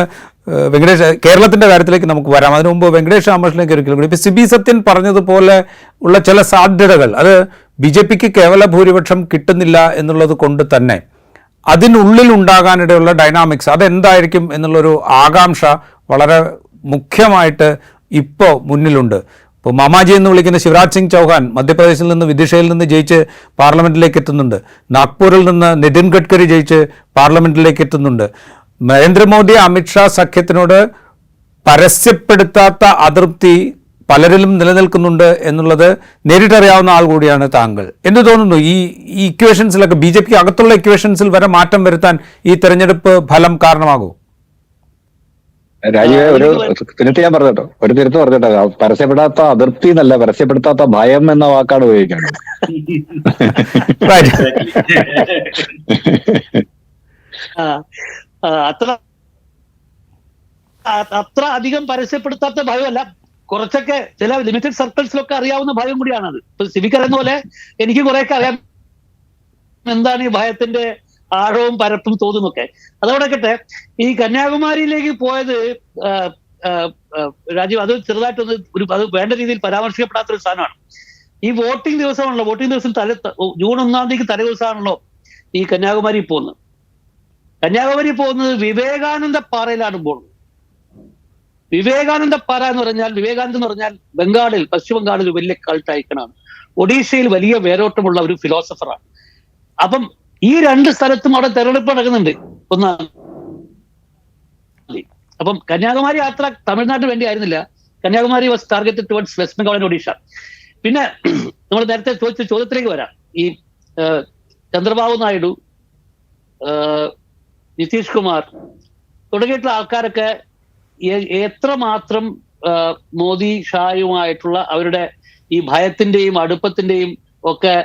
വെങ്കടേഷ്, കേരളത്തിൻ്റെ കാര്യത്തിലേക്ക് നമുക്ക് വരാം. അതിനു മുമ്പ് വെങ്കടേഷ് രാമകൃഷ്ണനിലേക്ക് ഒരിക്കലും കൂടി ഇപ്പോൾ സിബി സത്യൻ പറഞ്ഞതുപോലെ ഉള്ള ചില സാധ്യതകൾ, അത് BJP-ക്ക് കേവല ഭൂരിപക്ഷം കിട്ടുന്നില്ല എന്നുള്ളത് കൊണ്ട് തന്നെ അതിനുള്ളിൽ ഉണ്ടാകാനിടയുള്ള ഡൈനാമിക്സ് അതെന്തായിരിക്കും എന്നുള്ളൊരു ആകാംക്ഷ വളരെ മുഖ്യമായിട്ട് ഇപ്പോൾ മുന്നിലുണ്ട്. ഇപ്പോൾ മാമാജി എന്ന് വിളിക്കുന്ന ശിവരാജ് സിംഗ് ചൗഹാൻ മധ്യപ്രദേശിൽ നിന്ന് വിദിഷയിൽ നിന്ന് ജയിച്ച് പാർലമെൻറ്റിലേക്ക് എത്തുന്നുണ്ട്. നാഗ്പൂരിൽ നിന്ന് നിതിൻ ഗഡ്കരി ജയിച്ച് പാർലമെൻറ്റിലേക്ക് എത്തുന്നുണ്ട്. നരേന്ദ്രമോദി അമിത്ഷാ സഖ്യത്തിനോട് പരസ്യപ്പെടുത്താത്ത അതൃപ്തി പലരിലും നിലനിൽക്കുന്നുണ്ട് എന്നുള്ളത് നേരിട്ടറിയാവുന്ന ആൾ കൂടിയാണ് താങ്കൾ. എന്ത് തോന്നുന്നു, ഈ ഇക്വേഷൻസിലൊക്കെ BJP അകത്തുള്ള ഇക്വേഷൻസിൽ വരെ മാറ്റം വരുത്താൻ ഈ തെരഞ്ഞെടുപ്പ് ഫലം കാരണമാകും? രാജീവ്, ഒരു തിരുത്ത് ഞാൻ പറഞ്ഞോ, ഒരു തിരുത്ത് പറഞ്ഞിട്ടോ. പരസ്യപ്പെടാത്ത അതിർത്തി എന്നല്ല, പരസ്യപ്പെടുത്താത്ത ഭയം എന്ന വാക്കാണ് ഉപയോഗിക്കുന്നത്. അത്ര അധികം പരസ്യപ്പെടുത്താത്ത ഭയമല്ല, കുറച്ചൊക്കെ ചില ലിമിറ്റഡ് സർക്കിൾസിലൊക്കെ അറിയാവുന്ന ഭയം കൂടിയാണത്. ഇപ്പൊ സിവിക്ക് അറിയുന്ന പോലെ എനിക്ക് കുറെയൊക്കെ അറിയാം എന്താണ് ഈ ഭയത്തിന്റെ ആഴവും പരപ്പും തോന്നുന്നൊക്കെ. അതോടൊക്കെ ഈ കന്യാകുമാരിയിലേക്ക് പോയത് രാജീവ്, അത് ചെറുതായിട്ടൊന്ന് അത് വേണ്ട രീതിയിൽ പരാമർശിക്കപ്പെടാത്തൊരു സ്ഥാനമാണ്. ഈ വോട്ടിംഗ് ദിവസമാണല്ലോ, വോട്ടിംഗ് ദിവസം ജൂൺ 1-ാം തീയതിക്ക് തലേ ദിവസമാണല്ലോ ഈ കന്യാകുമാരി പോകുന്നത്. കന്യാകുമാരി പോകുന്നത് വിവേകാനന്ദ പാറയിലാണ് പോകുന്നത്. വിവേകാനന്ദ പാറ എന്ന് പറഞ്ഞാൽ, വിവേകാനന്ദ എന്ന് പറഞ്ഞാൽ ബംഗാളിൽ, പശ്ചിമ ബംഗാളിൽ വലിയ കൾട്ട് ഐക്കണാണ്. ഒഡീഷയിൽ വലിയ വേരോട്ടമുള്ള ഒരു ഫിലോസഫറാണ്. അപ്പം ഈ രണ്ട് സ്ഥലത്തും അവിടെ തെരഞ്ഞെടുപ്പ് നടക്കുന്നുണ്ട്. അപ്പം കന്യാകുമാരി യാത്ര തമിഴ്നാട്ടിന് വേണ്ടി ആയിരുന്നില്ല. Kanyakumari was targeted towards west Bengal and Odisha. പിന്നെ നമ്മൾ നേരത്തെ ചോദിച്ച ചോദ്യത്തിലേക്ക് വരാം. ഈ ചന്ദ്രബാബു നായിഡു, നിതീഷ് കുമാർ തുടങ്ങിയിട്ടുള്ള ആൾക്കാരൊക്കെ എത്രമാത്രം മോദി ഷായുമായിട്ടുള്ള അവരുടെ ഈ ഭയത്തിന്റെയും അടുപ്പത്തിന്റെയും ഒക്കെ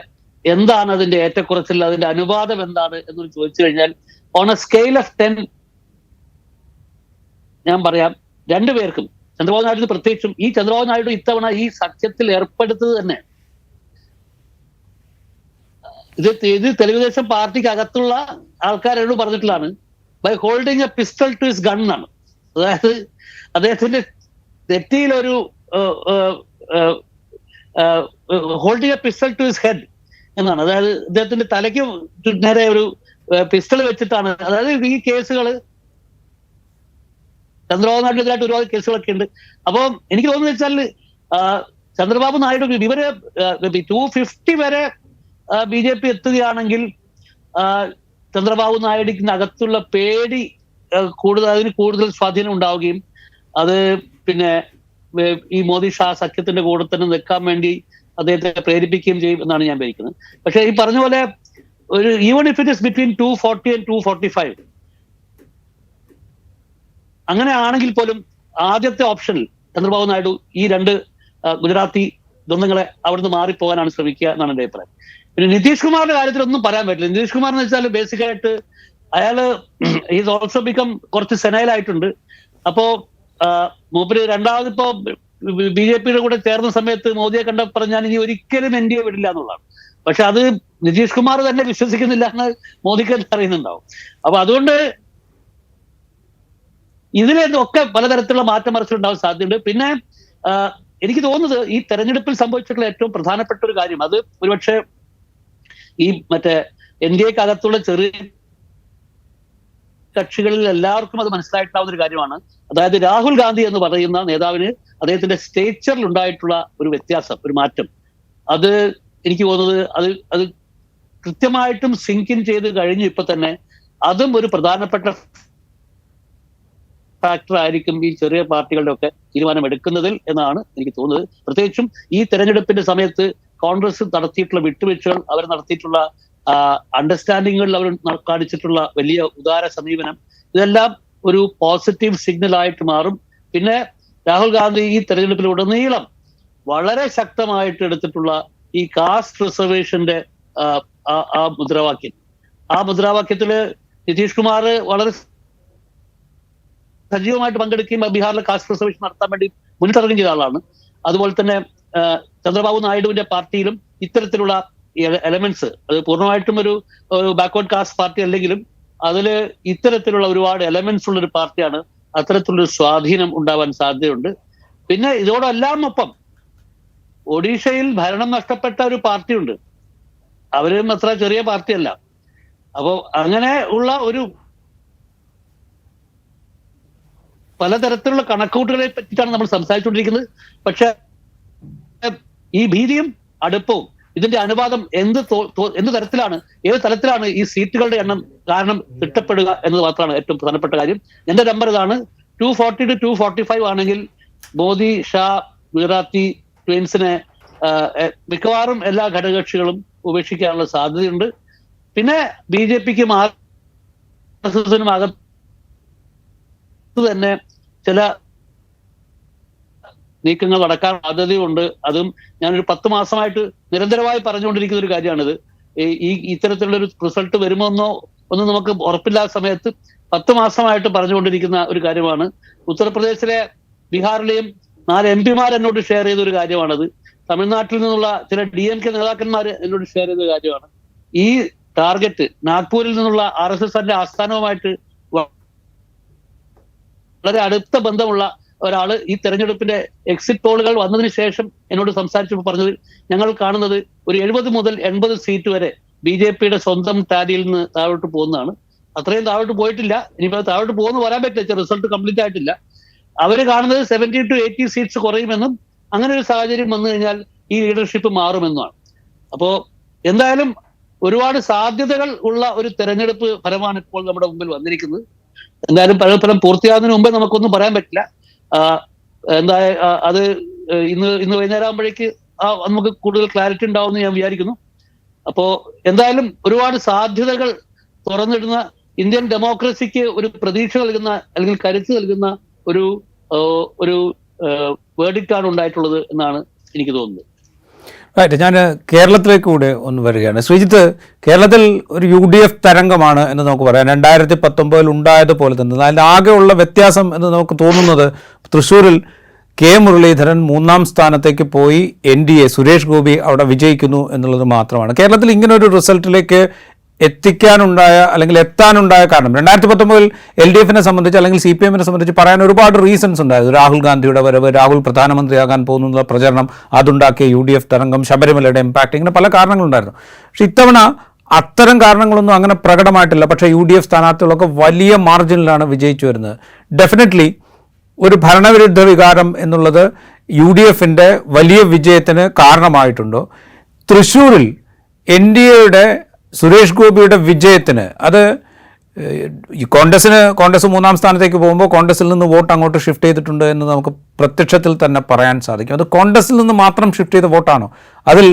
എന്താണ് അതിന്റെ ഏറ്റക്കുറച്ചിൽ, അതിന്റെ അനുപാതം എന്താണ് എന്ന് ചോദിച്ചു കഴിഞ്ഞാൽ, ഓൺ എ സ്കെയിൽ ഓഫ് 10 ഞാൻ പറയാം രണ്ടുപേർക്കും, ചന്ദ്രബാബു നായിഡു പ്രത്യേകിച്ചും, ഈ ചന്ദ്രബാബു നായിഡു ഇത്തവണ ഈ സഖ്യത്തിൽ ഏർപ്പെടുത്തത് തന്നെ ഇത് തെലുഗുദേശം പാർട്ടിക്ക് അകത്തുള്ള ആൾക്കാരോട് പറഞ്ഞിട്ടുള്ളതാണ്, by holding a pistol to his gun എന്നാണ്. അതായത് അദ്ദേഹത്തിന്റെ നെറ്റിയിലൊരു holding a pistol to his head എന്നാണ്. അതായത് അദ്ദേഹത്തിന്റെ തലയ്ക്ക് നേരെ ഒരു പിസ്റ്റൾ വെച്ചിട്ടാണ്. അതായത് ഈ കേസുകൾ ചന്ദ്രബാബു നായിഡുവിനെതിരായിട്ട് ഒരുപാട് കേസുകളൊക്കെ ഉണ്ട്. അപ്പോൾ എനിക്ക് തോന്നുന്നത് വെച്ചാൽ ചന്ദ്രബാബു നായിഡു ഇവര് 250 വരെ BJP എത്തുകയാണെങ്കിൽ ചന്ദ്രബാബു നായിഡുവിനകത്തുള്ള പേടി അതിന് കൂടുതൽ സ്വാധീനം ഉണ്ടാവുകയും അത് പിന്നെ ഈ മോദി ഷാ സഖ്യത്തിന്റെ കൂടെ തന്നെ നിൽക്കാൻ വേണ്ടി അദ്ദേഹത്തെ പ്രേരിപ്പിക്കുകയും ചെയ്യും എന്നാണ് ഞാൻ വിചാരിക്കുന്നത്. പക്ഷെ ഈ പറഞ്ഞ പോലെ ഒരു even if it is between 240 and 245 അങ്ങനെ ആണെങ്കിൽ പോലും ആദ്യത്തെ ഓപ്ഷനിൽ ചന്ദ്രബാബു നായിഡു ഈ രണ്ട് ഗുജറാത്തി ദ്വന്ദ്ങ്ങളെ അവിടുന്ന് മാറിപ്പോകാനാണ് ശ്രമിക്കുക എന്നാണ് എൻ്റെ അഭിപ്രായം. പിന്നെ നിതീഷ് കുമാറിന്റെ കാര്യത്തിൽ ഒന്നും പറയാൻ പറ്റില്ല. നിതീഷ് കുമാർ എന്ന് വെച്ചാൽ ബേസിക്കായിട്ട് അയാള് ഈസ് ഓൾസോ ബിക്കം കുറച്ച് സെനൈലായിട്ടുണ്ട്. അപ്പോ മൂപ്പര് രണ്ടാമതിപ്പോ BJPയുടെ കൂടെ ചേർന്ന സമയത്ത് മോദിയെ കണ്ട പറഞ്ഞാൽ ഇനി ഒരിക്കലും NDA വിടില്ല എന്നുള്ളതാണ്. പക്ഷെ അത് നിതീഷ് കുമാർ തന്നെ വിശ്വസിക്കുന്നില്ല എന്ന് മോദിക്ക് തന്നെ അറിയുന്നുണ്ടാവും. അപ്പൊ അതുകൊണ്ട് ഇതിലൊക്കെ പലതരത്തിലുള്ള മാറ്റം മറിച്ചിട്ടുണ്ടാവാൻ സാധ്യതയുണ്ട്. പിന്നെ എനിക്ക് തോന്നുന്നത് ഈ തെരഞ്ഞെടുപ്പിൽ സംഭവിച്ചിട്ടുള്ള ഏറ്റവും പ്രധാനപ്പെട്ട ഒരു കാര്യം, അത് ഒരുപക്ഷെ ഈ മറ്റേ NDAക്ക് അകത്തുള്ള ചെറിയ കക്ഷികളിൽ എല്ലാവർക്കും അത് മനസ്സിലായിട്ടാവുന്ന ഒരു കാര്യമാണ്. അതായത് രാഹുൽ ഗാന്ധി എന്ന് പറയുന്ന നേതാവിന് അദ്ദേഹത്തിന്റെ സ്റ്റേച്ചറിൽ ഉണ്ടായിട്ടുള്ള ഒരു വ്യത്യാസം, ഒരു മാറ്റം, അത് എനിക്ക് തോന്നുന്നത് അത് കൃത്യമായിട്ടും സിങ്ക് ഇൻ ചെയ്ത് കഴിഞ്ഞു. ഇപ്പൊ തന്നെ അതും ഒരു പ്രധാനപ്പെട്ട ഫാക്ടർ ആയിരിക്കും ഈ ചെറിയ പാർട്ടികളുടെ ഒക്കെ തീരുമാനമെടുക്കുന്നതിൽ എന്നാണ് എനിക്ക് തോന്നുന്നത്. പ്രത്യേകിച്ചും ഈ തെരഞ്ഞെടുപ്പിന്റെ സമയത്ത് കോൺഗ്രസ് നടത്തിയിട്ടുള്ള വിട്ടുവീഴ്ചകൾ, അവർ നടത്തിയിട്ടുള്ള അണ്ടർസ്റ്റാൻഡിങ്ങുകളിൽ അവർ കാണിച്ചിട്ടുള്ള വലിയ ഉദാര സമീപനം, ഇതെല്ലാം ഒരു പോസിറ്റീവ് സിഗ്നൽ ആയിട്ട് മാറും. പിന്നെ രാഹുൽ ഗാന്ധി ഈ തെരഞ്ഞെടുപ്പിലുടനീളം വളരെ ശക്തമായിട്ട് എടുത്തിട്ടുള്ള ഈ കാസ്റ്റ് റിസർവേഷന്റെ ആ മുദ്രാവാക്യത്തില് നിതീഷ് കുമാർ വളരെ സജീവമായിട്ട് പങ്കെടുക്കുകയും ബീഹാറിലെ കാസ്റ്റ് റിസർവേഷൻ നടത്താൻ വേണ്ടി മുന്നിട്ടിറങ്ങുകയും ചെയ്ത ആളാണ്. അതുപോലെ തന്നെ ചന്ദ്രബാബു നായിഡുവിന്റെ പാർട്ടിയിലും ഇത്തരത്തിലുള്ള എലമെന്റ്സ്, അത് പൂർണ്ണമായിട്ടും ഒരു ബാക്ക്വേർഡ് കാസ്റ്റ് പാർട്ടി അല്ലെങ്കിലും അതിൽ ഇത്തരത്തിലുള്ള ഒരുപാട് എലമെന്റ്സ് ഉള്ള ഒരു പാർട്ടിയാണ്. അത്തരത്തിലുള്ളൊരു സ്വാധീനം ഉണ്ടാവാൻ സാധ്യതയുണ്ട്. പിന്നെ ഇതോടെല്ലാം ഒപ്പം ഒഡീഷയിൽ ഭരണം നഷ്ടപ്പെട്ട ഒരു പാർട്ടിയുണ്ട്, അവരും അത്ര ചെറിയ പാർട്ടിയല്ല. അപ്പോ അങ്ങനെ ഉള്ള ഒരു പലതരത്തിലുള്ള കണക്കൂട്ടുകളെ പറ്റിയിട്ടാണ് നമ്മൾ സംസാരിച്ചുകൊണ്ടിരിക്കുന്നത്. പക്ഷെ ഈ ഭീതിയും അടുപ്പവും ഇതിന്റെ അനുപാതം എന്ത് തരത്തിലാണ്, ഏത് തലത്തിലാണ് ഈ സീറ്റുകളുടെ എണ്ണം കാരണം തിട്ടപ്പെടുക എന്നത് മാത്രമാണ് ഏറ്റവും പ്രധാനപ്പെട്ട കാര്യം. എന്റെ നമ്പർ ഇതാണ്, 240 to 245 ആണെങ്കിൽ മോദി ഷാ ഗുജറാത്തി ട്വിൻസിനെ മിക്കവാറും എല്ലാ ഘടകകക്ഷികളും ഉപേക്ഷിക്കാനുള്ള സാധ്യതയുണ്ട്. പിന്നെ BJPക്കും RSSനും അകത്ത് തന്നെ ചില നീക്കങ്ങൾ നടക്കാൻ സാധ്യതയുണ്ട്. അതും ഞാനൊരു 10 മാസമായിട്ട് നിരന്തരമായി പറഞ്ഞുകൊണ്ടിരിക്കുന്ന ഒരു കാര്യമാണിത്. ഇത്തരത്തിലുള്ള ഒരു റിസൾട്ട് വരുമെന്നോ ഒന്നും നമുക്ക് ഉറപ്പില്ലാത്ത സമയത്ത് 10 മാസമായിട്ട് പറഞ്ഞുകൊണ്ടിരിക്കുന്ന ഒരു കാര്യമാണ്. ഉത്തർപ്രദേശിലെ ബീഹാറിലെയും 4 MP എന്നോട് ഷെയർ ചെയ്ത ഒരു കാര്യമാണത്. തമിഴ്നാട്ടിൽ നിന്നുള്ള ചില DMK നേതാക്കന്മാർ എന്നോട് ഷെയർ ചെയ്ത കാര്യമാണ്. ഈ ടാർഗറ്റ് നാഗ്പൂരിൽ നിന്നുള്ള RSSന്റെ ആസ്ഥാനവുമായിട്ട് വളരെ അടുത്ത ബന്ധമുള്ള ഒരാള് ഈ തെരഞ്ഞെടുപ്പിന്റെ എക്സിറ്റ് പോളുകൾ വന്നതിന് ശേഷം എന്നോട് സംസാരിച്ചപ്പോൾ പറഞ്ഞത്, ഞങ്ങൾ കാണുന്നത് ഒരു 70 മുതൽ 80 സീറ്റ് വരെ BJPയുടെ സ്വന്തം ടാലിയിൽ നിന്ന് താഴോട്ട് പോകുന്നതാണ്. അത്രയും താഴോട്ട് പോയിട്ടില്ല, ഇനിയിപ്പോൾ താഴോട്ട് പോകുന്നു വരാൻ പറ്റില്ല, റിസൾട്ട് കംപ്ലീറ്റ് ആയിട്ടില്ല. അവര് കാണുന്നത് 70 to 80 സീറ്റ്സ് കുറയുമെന്നും അങ്ങനെ ഒരു സാഹചര്യം വന്നു കഴിഞ്ഞാൽ ഈ ലീഡർഷിപ്പ് മാറുമെന്നുമാണ്. അപ്പോ എന്തായാലും ഒരുപാട് സാധ്യതകൾ ഉള്ള ഒരു തെരഞ്ഞെടുപ്പ് ഫലമാണ് ഇപ്പോൾ നമ്മുടെ മുമ്പിൽ വന്നിരിക്കുന്നത്. എന്തായാലും ഫലം പൂർത്തിയാകുന്നതിന് മുമ്പേ നമുക്കൊന്നും പറയാൻ പറ്റില്ല. അത് ഇന്ന് വൈകുന്നേരം ആകുമ്പോഴേക്ക് നമുക്ക് കൂടുതൽ ക്ലാരിറ്റി ഉണ്ടാവുമെന്ന് ഞാൻ വിചാരിക്കുന്നു. അപ്പോ എന്തായാലും ഒരുപാട് സാധ്യതകൾ തുറന്നിടുന്ന, ഇന്ത്യൻ ഡെമോക്രസിക്ക് ഒരു പ്രതീക്ഷ നൽകുന്ന അല്ലെങ്കിൽ കരുത്ത് നൽകുന്ന ഒരു വേർഡിക്റ്റാണ് ഉണ്ടായിട്ടുള്ളത് എന്നാണ് എനിക്ക് തോന്നുന്നത്. റൈറ്റ്, ഞാൻ കേരളത്തിലേക്ക് കൂടെ ഒന്ന് വരികയാണ്. ശ്രീജിത്ത്, കേരളത്തിൽ ഒരു UDF തരംഗമാണ് എന്ന് നമുക്ക് പറയാം. 2019 ഉണ്ടായതുപോലെ തന്നെ. അതിൽ ആകെയുള്ള വ്യത്യാസം എന്ന് നമുക്ക് തോന്നുന്നത് തൃശ്ശൂരിൽ കെ മുരളീധരൻ 3ാം സ്ഥാനത്തേക്ക് പോയി, NDA സുരേഷ് ഗോപി അവിടെ വിജയിക്കുന്നു എന്നുള്ളത് മാത്രമാണ്. കേരളത്തിൽ ഇങ്ങനൊരു റിസൾട്ടിലേക്ക് എത്തിക്കാനുണ്ടായ അല്ലെങ്കിൽ എത്താനുണ്ടായ കാരണം 2019 LDFനെ സംബന്ധിച്ച് അല്ലെങ്കിൽ CPMനെ സംബന്ധിച്ച് പറയാൻ ഒരുപാട് റീസൺസ് ഉണ്ടായത്. രാഹുൽ ഗാന്ധിയുടെ വരവ്, രാഹുൽ പ്രധാനമന്ത്രിയാകാൻ പോകുന്ന പ്രചരണം, അതുണ്ടാക്കിയ UDF തരംഗം, ശബരിമലയുടെ ഇമ്പാക്ട്, ഇങ്ങനെ പല കാരണങ്ങളുണ്ടായിരുന്നു. പക്ഷെ ഇത്തവണ അത്തരം കാരണങ്ങളൊന്നും അങ്ങനെ പ്രകടമായിട്ടില്ല. പക്ഷേ UDF സ്ഥാനാർത്ഥികളൊക്കെ വലിയ മാർജിനിലാണ് വിജയിച്ചു വരുന്നത്. ഡെഫിനറ്റ്ലി ഒരു ഭരണവിരുദ്ധ വികാരം എന്നുള്ളത് UDFന്റെ വലിയ വിജയത്തിന് കാരണമായിട്ടുണ്ടോ? തൃശ്ശൂരിൽ NDAയുടെ സുരേഷ് ഗോപിയുടെ വിജയത്തിന് അത് ഈ കോൺഗ്രസ് 3ാം സ്ഥാനത്തേക്ക് പോകുമ്പോൾ കോൺഗ്രസിൽ നിന്ന് വോട്ട് അങ്ങോട്ട് ഷിഫ്റ്റ് ചെയ്തിട്ടുണ്ട് എന്ന് നമുക്ക് പ്രത്യക്ഷത്തിൽ തന്നെ പറയാൻ സാധിക്കും. അത് കോൺഗ്രസിൽ നിന്ന് മാത്രം ഷിഫ്റ്റ് ചെയ്ത വോട്ടാണോ? അതിൽ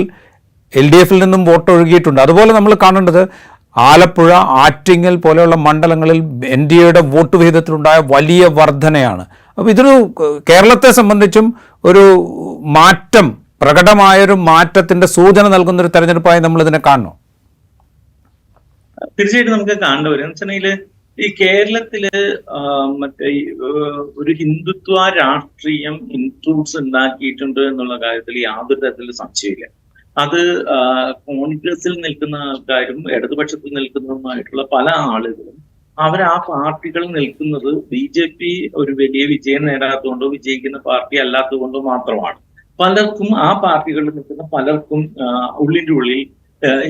LDFിൽ നിന്നും വോട്ട് ഒഴുകിയിട്ടുണ്ട്. അതുപോലെ നമ്മൾ കാണേണ്ടത് ആലപ്പുഴ, ആറ്റിങ്ങൽ പോലെയുള്ള മണ്ഡലങ്ങളിൽ NDAയുടെ വോട്ട് വിഹിതത്തിലുണ്ടായ വലിയ വർധനയാണ്. അപ്പോൾ ഇതൊരു കേരളത്തെ സംബന്ധിച്ചും ഒരു മാറ്റം, പ്രകടമായൊരു മാറ്റത്തിൻ്റെ സൂചന നൽകുന്നൊരു തെരഞ്ഞെടുപ്പായി നമ്മൾ ഇതിനെ കാണണം. തീർച്ചയായിട്ടും നമുക്ക് കാണേണ്ടി വരും. എന്ന് വെച്ചിട്ടുണ്ടെങ്കിൽ ഈ കേരളത്തില് മറ്റേ ഒരു ഹിന്ദുത്വ രാഷ്ട്രീയം ഇൻട്രൂഡ്സ് ഉണ്ടാക്കിയിട്ടുണ്ട് എന്നുള്ള കാര്യത്തിൽ യാതൊരു തരത്തിലുള്ള സംശയമില്ല. അത് കോൺഗ്രസിൽ നിൽക്കുന്ന ആൾക്കാരും ഇടതുപക്ഷത്തിൽ നിൽക്കുന്നതുമായിട്ടുള്ള പല ആളുകളും അവർ ആ പാർട്ടികൾ നിൽക്കുന്നത് BJP ഒരു വലിയ വിജയം നേടാത്തതുകൊണ്ടോ വിജയിക്കുന്ന പാർട്ടി അല്ലാത്തതുകൊണ്ടോ മാത്രമാണ്. പലർക്കും ആ പാർട്ടികളിൽ നിൽക്കുന്ന പലർക്കും ഉള്ളിൻ്റെ ഉള്ളിൽ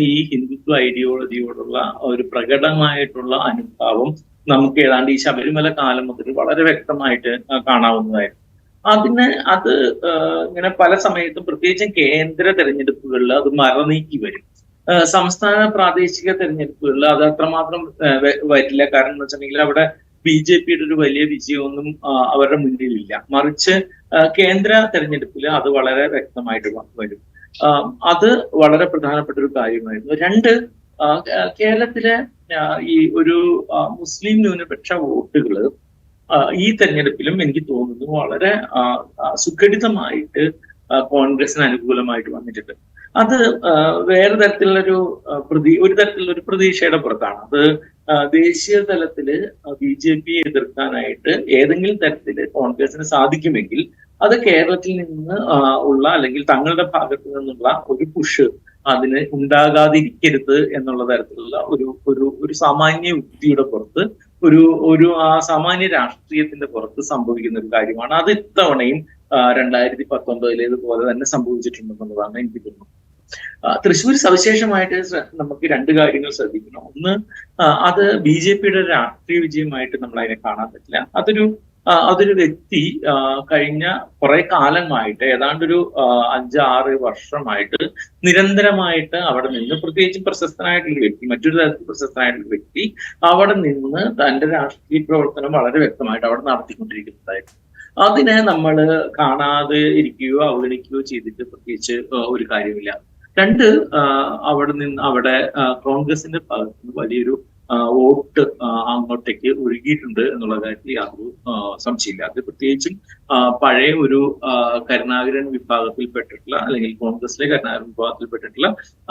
ഈ ഹിന്ദുത്വ ഐഡിയോളജിയോടുള്ള ഒരു പ്രകടമായിട്ടുള്ള അനുഭാവം നമുക്ക് ഏതാണ്ട് ഈ ശബരിമല കാലം മുതൽ വളരെ വ്യക്തമായിട്ട് കാണാവുന്നതായിരുന്നു. അത് ഇങ്ങനെ പല സമയത്തും പ്രത്യേകിച്ചും കേന്ദ്ര തെരഞ്ഞെടുപ്പുകളിൽ അത് മറനീക്കി വരും. സംസ്ഥാന പ്രാദേശിക തെരഞ്ഞെടുപ്പുകളിൽ അത് അത്രമാത്രം വരില്ല. കാരണം എന്ന് വെച്ചിട്ടുണ്ടെങ്കിൽ അവിടെ BJPയുടെ ഒരു വലിയ വിജയമൊന്നും അവരുടെ മുന്നിലില്ല. മറിച്ച് കേന്ദ്ര തെരഞ്ഞെടുപ്പിൽ അത് വളരെ വ്യക്തമായിട്ട് വരും. അത് വളരെ പ്രധാനപ്പെട്ട ഒരു കാര്യമായിരുന്നു. 2, കേരളത്തിലെ ഈ ഒരു മുസ്ലിം ന്യൂനപക്ഷ വോട്ടുകൾ ഈ തെരഞ്ഞെടുപ്പിലും എനിക്ക് തോന്നുന്നു വളരെ സുഘടിതമായിട്ട് കോൺഗ്രസിന് അനുകൂലമായിട്ട് വന്നിട്ടുണ്ട്. അത് വേറെ തരത്തിലുള്ളൊരു ഒരു തരത്തിലുള്ള ഒരു പ്രതീക്ഷയുടെ പുറത്താണ്. അത് ദേശീയ തലത്തില് BJPയെ എതിർക്കാനായിട്ട് ഏതെങ്കിലും തരത്തില് കോൺഗ്രസിന് സാധിക്കുമെങ്കിൽ അത് കേരളത്തിൽ നിന്ന് ഉള്ള അല്ലെങ്കിൽ തങ്ങളുടെ ഭാഗത്തു നിന്നുള്ള ഒരു പുഷ് അതിന് ഉണ്ടാകാതിരിക്കരുത് എന്നുള്ള തരത്തിലുള്ള ഒരു സാമാന്യ യുക്തിയുടെ പുറത്ത് ഒരു സാമാന്യ രാഷ്ട്രീയത്തിന്റെ പുറത്ത് സംഭവിക്കുന്ന ഒരു കാര്യമാണ്. അത് ഇത്തവണയും 2019 പോലെ തന്നെ സംഭവിച്ചിട്ടുണ്ടെന്നുള്ളതാണ് എനിക്ക് തോന്നുന്നത്. തൃശ്ശൂർ സവിശേഷമായിട്ട് നമുക്ക് 2 കാര്യങ്ങൾ ശ്രദ്ധിക്കണം. ഒന്ന്, അത് BJPയുടെ രാഷ്ട്രീയ വിജയമായിട്ട് നമ്മൾ അതിനെ കാണാൻ പറ്റില്ല. അതൊരു വ്യക്തി കഴിഞ്ഞ കുറെ കാലമായിട്ട് ഏതാണ്ടൊരു 5-6 വർഷമായിട്ട് നിരന്തരമായിട്ട് അവിടെ നിന്ന്, പ്രത്യേകിച്ചും പ്രശസ്തനായിട്ടുള്ള വ്യക്തി, മറ്റൊരു തരത്തിൽ പ്രശസ്തനായിട്ടുള്ള വ്യക്തി അവിടെ നിന്ന് തന്റെ രാഷ്ട്രീയ പ്രവർത്തനം വളരെ വ്യക്തമായിട്ട് അവിടെ നടത്തിക്കൊണ്ടിരിക്കുന്നതായിരുന്നു. അതിനെ നമ്മൾ കാണാതെ ഇരിക്കുകയോ അവഗണിക്കുകയോ ചെയ്തിട്ട് പ്രത്യേകിച്ച് ഒരു കാര്യമില്ല. 2, അവിടെ കോൺഗ്രസിന്റെ ഭാഗത്ത് നിന്ന് വലിയൊരു വോട്ട് അങ്ങോട്ടേക്ക് ഒഴുകിയിട്ടുണ്ട് എന്നുള്ള കാര്യത്തിൽ യാതൊരു സംശയമില്ല. അത് പ്രത്യേകിച്ചും പഴയ ഒരു കരുണാകരൻ വിഭാഗത്തിൽപ്പെട്ടിട്ടുള്ള അല്ലെങ്കിൽ കോൺഗ്രസിലെ കരുണാകരൻ വിഭാഗത്തിൽപ്പെട്ടിട്ടുള്ള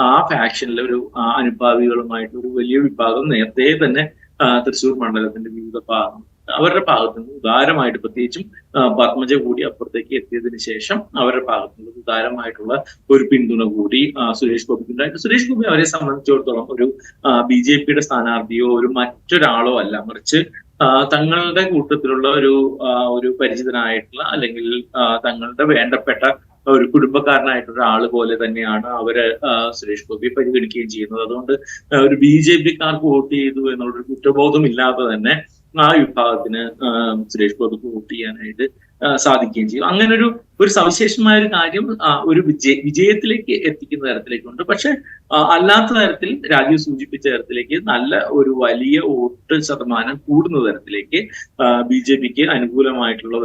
ആ ഫാക്ഷനിലെ ഒരു അനുഭാവികളുമായിട്ട് ഒരു വലിയ വിഭാഗം നേരത്തെ തന്നെ തൃശ്ശൂർ മണ്ഡലത്തിന്റെ വിവിധ അവരുടെ ഭാഗത്തു നിന്ന് ഉദാരമായിട്ട്, പ്രത്യേകിച്ചും പത്മജ കൂടി അപ്പുറത്തേക്ക് എത്തിയതിനു ശേഷം അവരുടെ ഭാഗത്തു നിന്ന് ഉദാരമായിട്ടുള്ള ഒരു പിന്തുണ കൂടി സുരേഷ് ഗോപിക്കുണ്ടായിട്ട്, സുരേഷ് ഗോപി അവരെ സംബന്ധിച്ചിടത്തോളം ഒരു BJPയുടെ സ്ഥാനാർത്ഥിയോ ഒരു മറ്റൊരാളോ അല്ല, മറിച്ച് തങ്ങളുടെ കൂട്ടത്തിലുള്ള ഒരു പരിചിതനായിട്ടുള്ള അല്ലെങ്കിൽ തങ്ങളുടെ വേണ്ടപ്പെട്ട ഒരു കുടുംബക്കാരനായിട്ടുള്ള ഒരാൾ പോലെ തന്നെയാണ് അവര് സുരേഷ് ഗോപിയെ പരിഗണിക്കുകയും ചെയ്യുന്നത്. അതുകൊണ്ട് ഒരു BJPക്കാർക്ക് വോട്ട് ചെയ്തു എന്നുള്ളൊരു കുറ്റബോധം ഇല്ലാതെ തന്നെ ആ വിഭാഗത്തിന് സുരേഷ് ഗോപിക്ക് വോട്ട് ചെയ്യാനായിട്ട് സാധിക്കുകയും ചെയ്യും. അങ്ങനെ ഒരു സവിശേഷമായ ഒരു കാര്യം ഒരു വിജയത്തിലേക്ക് എത്തിക്കുന്ന തരത്തിലേക്കുണ്ട്. പക്ഷെ അല്ലാത്ത തരത്തിൽ രാജീവ് സൂചിപ്പിച്ച തരത്തിലേക്ക് നല്ല ഒരു വലിയ വോട്ട് ശതമാനം കൂടുന്ന തരത്തിലേക്ക് BJPക്ക് അനുകൂലമായിട്ടുള്ള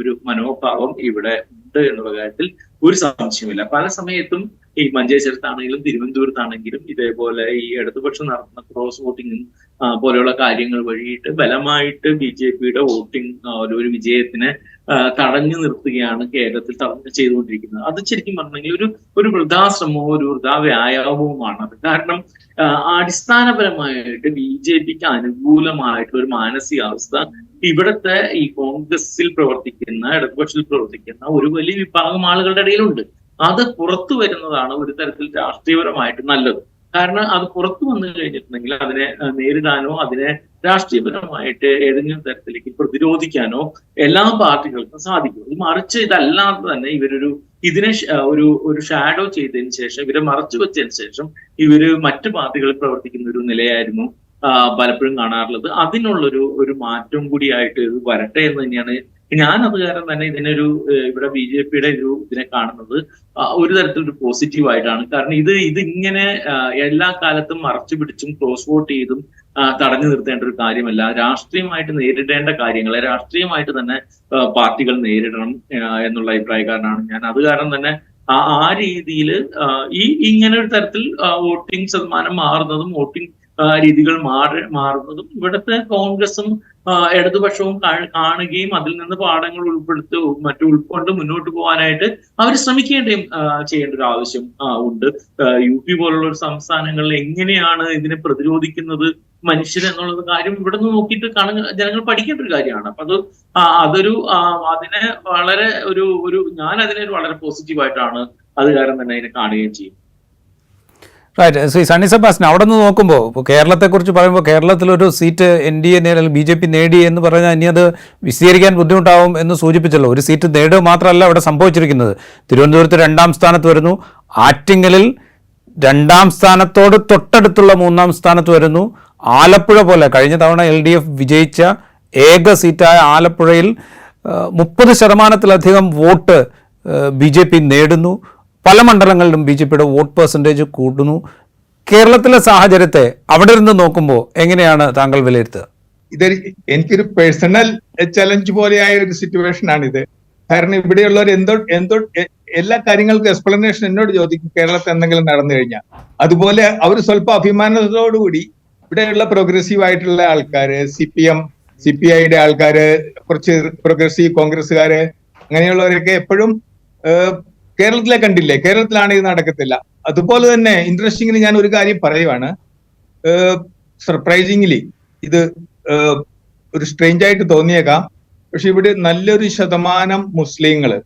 ഒരു മനോഭാവം ഇവിടെ ഉണ്ട് എന്നുള്ള കാര്യത്തിൽ ഒരു സംശയമില്ല. പല സമയത്തും ഈ മഞ്ചേശ്വരത്താണെങ്കിലും തിരുവനന്തപുരത്താണെങ്കിലും ഇതേപോലെ ഈ ഇടതുപക്ഷം നടത്തുന്ന ക്രോസ് വോട്ടിംഗ് പോലെയുള്ള കാര്യങ്ങൾ വഴിയിട്ട് ബലമായിട്ട് BJPയുടെ വോട്ടിംഗ് ഒരു വിജയത്തിന് തടഞ്ഞു നിർത്തുകയാണ് കേരളത്തിൽ ചെയ്തുകൊണ്ടിരിക്കുന്നത്. അത് ശരിക്കും പറഞ്ഞെങ്കിൽ ഒരു വൃഥാശ്രമവും ഒരു വൃഥാ വ്യായാമവുമാണ് അത്. കാരണം അടിസ്ഥാനപരമായിട്ട് BJPക്ക് അനുകൂലമായിട്ടുള്ള ഒരു മാനസികാവസ്ഥ ഇവിടുത്തെ ഈ കോൺഗ്രസിൽ പ്രവർത്തിക്കുന്ന, ഇടതുപക്ഷത്തിൽ പ്രവർത്തിക്കുന്ന ഒരു വലിയ വിഭാഗം ആളുകളുടെ ഇടയിലുണ്ട്. അത് പുറത്തു വരുന്നതാണ് ഒരു തരത്തിൽ രാഷ്ട്രീയപരമായിട്ട് നല്ലത്. കാരണം അത് പുറത്തു വന്നു കഴിഞ്ഞിട്ടുണ്ടെങ്കിൽ അതിനെ നേരിടാനോ അതിനെ രാഷ്ട്രീയപരമായിട്ട് ഏതെങ്കിലും തരത്തിലേക്ക് പ്രതിരോധിക്കാനോ എല്ലാ പാർട്ടികൾക്കും സാധിക്കും. ഇത് മറിച്ച് ഇതല്ലാതെ തന്നെ ഇതിനെ ഒരു ഷാഡോ ചെയ്തതിന് ശേഷം, ഇവരെ മറച്ചു വെച്ചതിന് ശേഷം ഇവര് മറ്റു പാർട്ടികളിൽ പ്രവർത്തിക്കുന്ന ഒരു നിലയായിരുന്നു പലപ്പോഴും കാണാറുള്ളത്. അതിനുള്ളൊരു മാറ്റം കൂടിയായിട്ട് ഇത് വരട്ടെ എന്ന് തന്നെയാണ് ഞാൻ അത് കാരണം തന്നെ ഇവിടെ BJPയുടെ ഇതിനെ കാണുന്നത് ഒരു തരത്തിലൊരു പോസിറ്റീവായിട്ടാണ്. കാരണം ഇത് ഇങ്ങനെ എല്ലാ കാലത്തും മറച്ചു പിടിച്ചും ക്രോസ് വോട്ട് ചെയ്തും തടഞ്ഞു നിർത്തേണ്ട ഒരു കാര്യമല്ല. രാഷ്ട്രീയമായിട്ട് നേരിടേണ്ട കാര്യങ്ങളെ രാഷ്ട്രീയമായിട്ട് തന്നെ പാർട്ടികൾ നേരിടണം എന്നുള്ള അഭിപ്രായക്കാരനാണ് ഞാൻ. അത് കാരണം തന്നെ ആ രീതിയിൽ ഇങ്ങനെ ഒരു തരത്തിൽ വോട്ടിംഗ് ശതമാനം മാറുന്നതും വോട്ടിംഗ് രീതികൾ മാറുന്നതും ഇവിടുത്തെ കോൺഗ്രസും ഇടതുപക്ഷവും കാണുകയും അതിൽ നിന്ന് പാഠങ്ങൾ ഉൾക്കൊണ്ട് മുന്നോട്ട് പോകാനായിട്ട് അവർ ചെയ്യേണ്ട ഒരു ആവശ്യം ഉണ്ട്. UP പോലുള്ള ഒരു സംസ്ഥാനങ്ങളിൽ എങ്ങനെയാണ് ഇതിനെ പ്രതിരോധിക്കുന്നത് മനുഷ്യർ എന്നുള്ളത് കാര്യം ഇവിടെ നിന്ന് നോക്കിയിട്ട് ജനങ്ങൾ പഠിക്കേണ്ട ഒരു കാര്യമാണ്. അപ്പൊ അതിനെ വളരെ ഞാൻ അതിനെ വളരെ പോസിറ്റീവായിട്ടാണ് അത് കാരണം തന്നെ അതിനെ കാണുകയും ചെയ്യും. റൈറ്റ്. ശ്രീ സണ്ണി സെബാസ്റ്റ്യൻ, അവിടെ നിന്ന് നോക്കുമ്പോൾ ഇപ്പോൾ കേരളത്തെക്കുറിച്ച് പറയുമ്പോൾ കേരളത്തിലൊരു സീറ്റ് NDA അല്ലെങ്കിൽ BJP നേടി എന്ന് പറഞ്ഞാൽ ഇനി അത് വിശദീകരിക്കാൻ ബുദ്ധിമുട്ടാവും എന്ന് സൂചിപ്പിച്ചല്ലോ. ഒരു സീറ്റ് നേടുക മാത്രമല്ല അവിടെ സംഭവിച്ചിരിക്കുന്നത്. തിരുവനന്തപുരത്ത് 2ാം സ്ഥാനത്ത് വരുന്നു, ആറ്റിങ്ങലിൽ 2ാം സ്ഥാനത്തോട് തൊട്ടടുത്തുള്ള 3ാം സ്ഥാനത്ത് വരുന്നു. ആലപ്പുഴ പോലെ കഴിഞ്ഞ തവണ LDF വിജയിച്ച ഏക സീറ്റായ ആലപ്പുഴയിൽ 30% വോട്ട് BJP നേടുന്നു. പല മണ്ഡലങ്ങളിലും BJPയുടെ വോട്ട് പെർസെൻറ്റേജ് കൂടുന്നു. കേരളത്തിലെ സാഹചര്യത്തെ അവിടെ നിന്ന് നോക്കുമ്പോൾ എങ്ങനെയാണ് താങ്കൾ വിലയിരുത്തുക? എനിക്കൊരു പേഴ്സണൽ ചലഞ്ച് പോലെയായ ഒരു സിറ്റുവേഷൻ ആണിത്. കാരണം ഇവിടെയുള്ളവർ എല്ലാ കാര്യങ്ങൾക്കും എക്സ്പ്ലനേഷൻ എന്നോട് ചോദിക്കും കേരളത്തിൽ എന്തെങ്കിലും നടന്നു കഴിഞ്ഞാൽ. അതുപോലെ അവർ സ്വല്പം അഭിമാനത്തോടുകൂടി ഇവിടെയുള്ള പ്രോഗ്രസീവ് ആയിട്ടുള്ള ആൾക്കാര്, CPIയുടെ ആൾക്കാര്, കുറച്ച് പ്രോഗ്രസീവ് കോൺഗ്രസ്സുകാര്, അങ്ങനെയുള്ളവരൊക്കെ എപ്പോഴും കേരളത്തിലെ കണ്ടില്ലേ, കേരളത്തിലാണ് ഇത് നടക്കത്തില്ല. അതുപോലെ തന്നെ ഇൻട്രസ്റ്റിംഗ്ലി ഞാൻ ഒരു കാര്യം പറയുവാണ്. സർപ്രൈസിംഗ്ലി ഇത് ഒരു സ്ട്രേഞ്ച് ആയിട്ട് തോന്നിയേക്കാം, പക്ഷെ ഇവിടെ നല്ലൊരു ശതമാനം മുസ്ലിങ്ങള്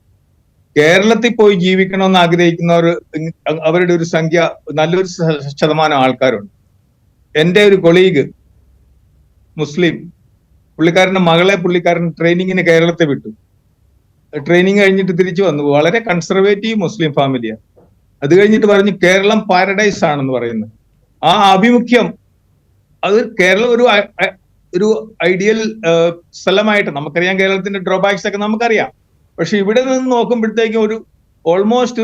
കേരളത്തിൽ പോയി ജീവിക്കണമെന്ന് ആഗ്രഹിക്കുന്നവർ, അവരുടെ ഒരു സംഖ്യ, നല്ലൊരു ശതമാനം ആൾക്കാരുണ്ട്. എൻ്റെ ഒരു കൊളീഗ് മുസ്ലിം, പുള്ളിക്കാരന്റെ മകളെ പുള്ളിക്കാരൻ ട്രെയിനിങ്ങിന് കേരളത്തെ വിട്ടു. ട്രെയിനിങ് കഴിഞ്ഞിട്ട് തിരിച്ചു വന്നു. വളരെ കൺസർവേറ്റീവ് മുസ്ലിം ഫാമിലിയാണ്. അത് കഴിഞ്ഞിട്ട് പറഞ്ഞു കേരളം പാരഡൈസ് ആണെന്ന് പറയുന്നത്. ആ ആഭിമുഖ്യം, അത് കേരളം ഒരു ഐഡിയൽ സ്ഥലമായിട്ട് നമുക്കറിയാം. കേരളത്തിന്റെ ഡ്രോബാക്സ് ഒക്കെ നമുക്കറിയാം. പക്ഷെ ഇവിടെ നിന്ന് നോക്കുമ്പോഴത്തേക്കും ഓൾമോസ്റ്റ്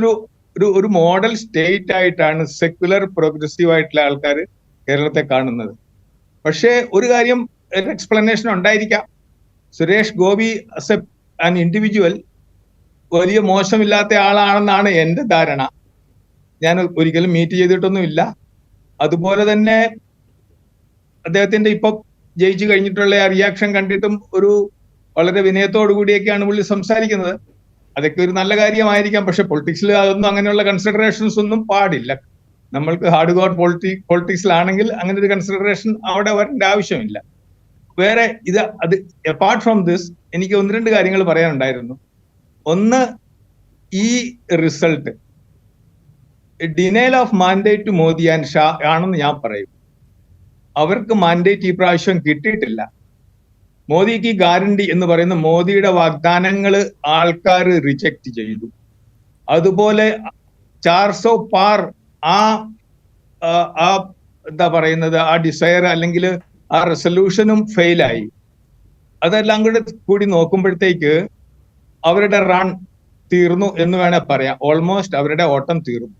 ഒരു മോഡൽ സ്റ്റേറ്റ് ആയിട്ടാണ് സെക്യുലർ പ്രോഗ്രസീവ് ആയിട്ടുള്ള ആൾക്കാർ കേരളത്തെ കാണുന്നത്. പക്ഷേ ഒരു കാര്യം എക്സ്പ്ലനേഷൻ ഉണ്ടായിരിക്കാം. Suresh Gopi as an individual വലിയ മോശമില്ലാത്ത ആളാണെന്നാണ് എൻ്റെ ധാരണ. ഞാൻ ഒരിക്കലും മീറ്റ് ചെയ്തിട്ടൊന്നുമില്ല. അതുപോലെ അദ്ദേഹത്തിന്റെ ഇപ്പൊ ജയിച്ചു കഴിഞ്ഞിട്ടുള്ള റിയാക്ഷൻ കണ്ടിട്ടും വളരെ വിനയത്തോടു കൂടിയൊക്കെയാണ് പുള്ളി സംസാരിക്കുന്നത്. അതൊക്കെ ഒരു നല്ല കാര്യമായിരിക്കാം. പക്ഷെ പൊളിറ്റിക്സിൽ അതൊന്നും അങ്ങനെയുള്ള കൺസിഡറേഷൻസ് ഒന്നും പാടില്ല. നമ്മൾക്ക് ഹാർഡ് കോർ പൊളിറ്റിക്സിലാണെങ്കിൽ അങ്ങനെ ഒരു കൺസിഡറേഷൻ അവിടെ വരേണ്ട ആവശ്യമില്ല. വേറെ അത് അപ്പാർട്ട് ഫ്രോം ദിസ് എനിക്ക് 1-2 കാര്യങ്ങൾ പറയാനുണ്ടായിരുന്നു. ഒന്ന്, ഈ result denial of mandate to Modi and Shah ആണെന്ന് ഞാൻ പറയും. അവർക്ക് മാൻഡേറ്റ് ഈ പ്രാവശ്യം കിട്ടിയിട്ടില്ല. മോദിക്ക് ഗ്യാരണ്ടി എന്ന് പറയുന്ന മോദിയുടെ വാഗ്ദാനങ്ങൾ ആൾക്കാർ റിജക്റ്റ് ചെയ്തു. അതുപോലെ 400 പാർ എന്താ പറയുന്നത്, ആ ഡിസയർ അല്ലെങ്കിൽ ആ റെസൊല്യൂഷനും ഫെയിലായി. അതെല്ലാം കൂടി നോക്കുമ്പോഴത്തേക്ക് അവരുടെ റൺ തീർന്നു എന്ന് വേണേൽ പറയാം. ഓൾമോസ്റ്റ് അവരുടെ ഓട്ടം തീർന്നു.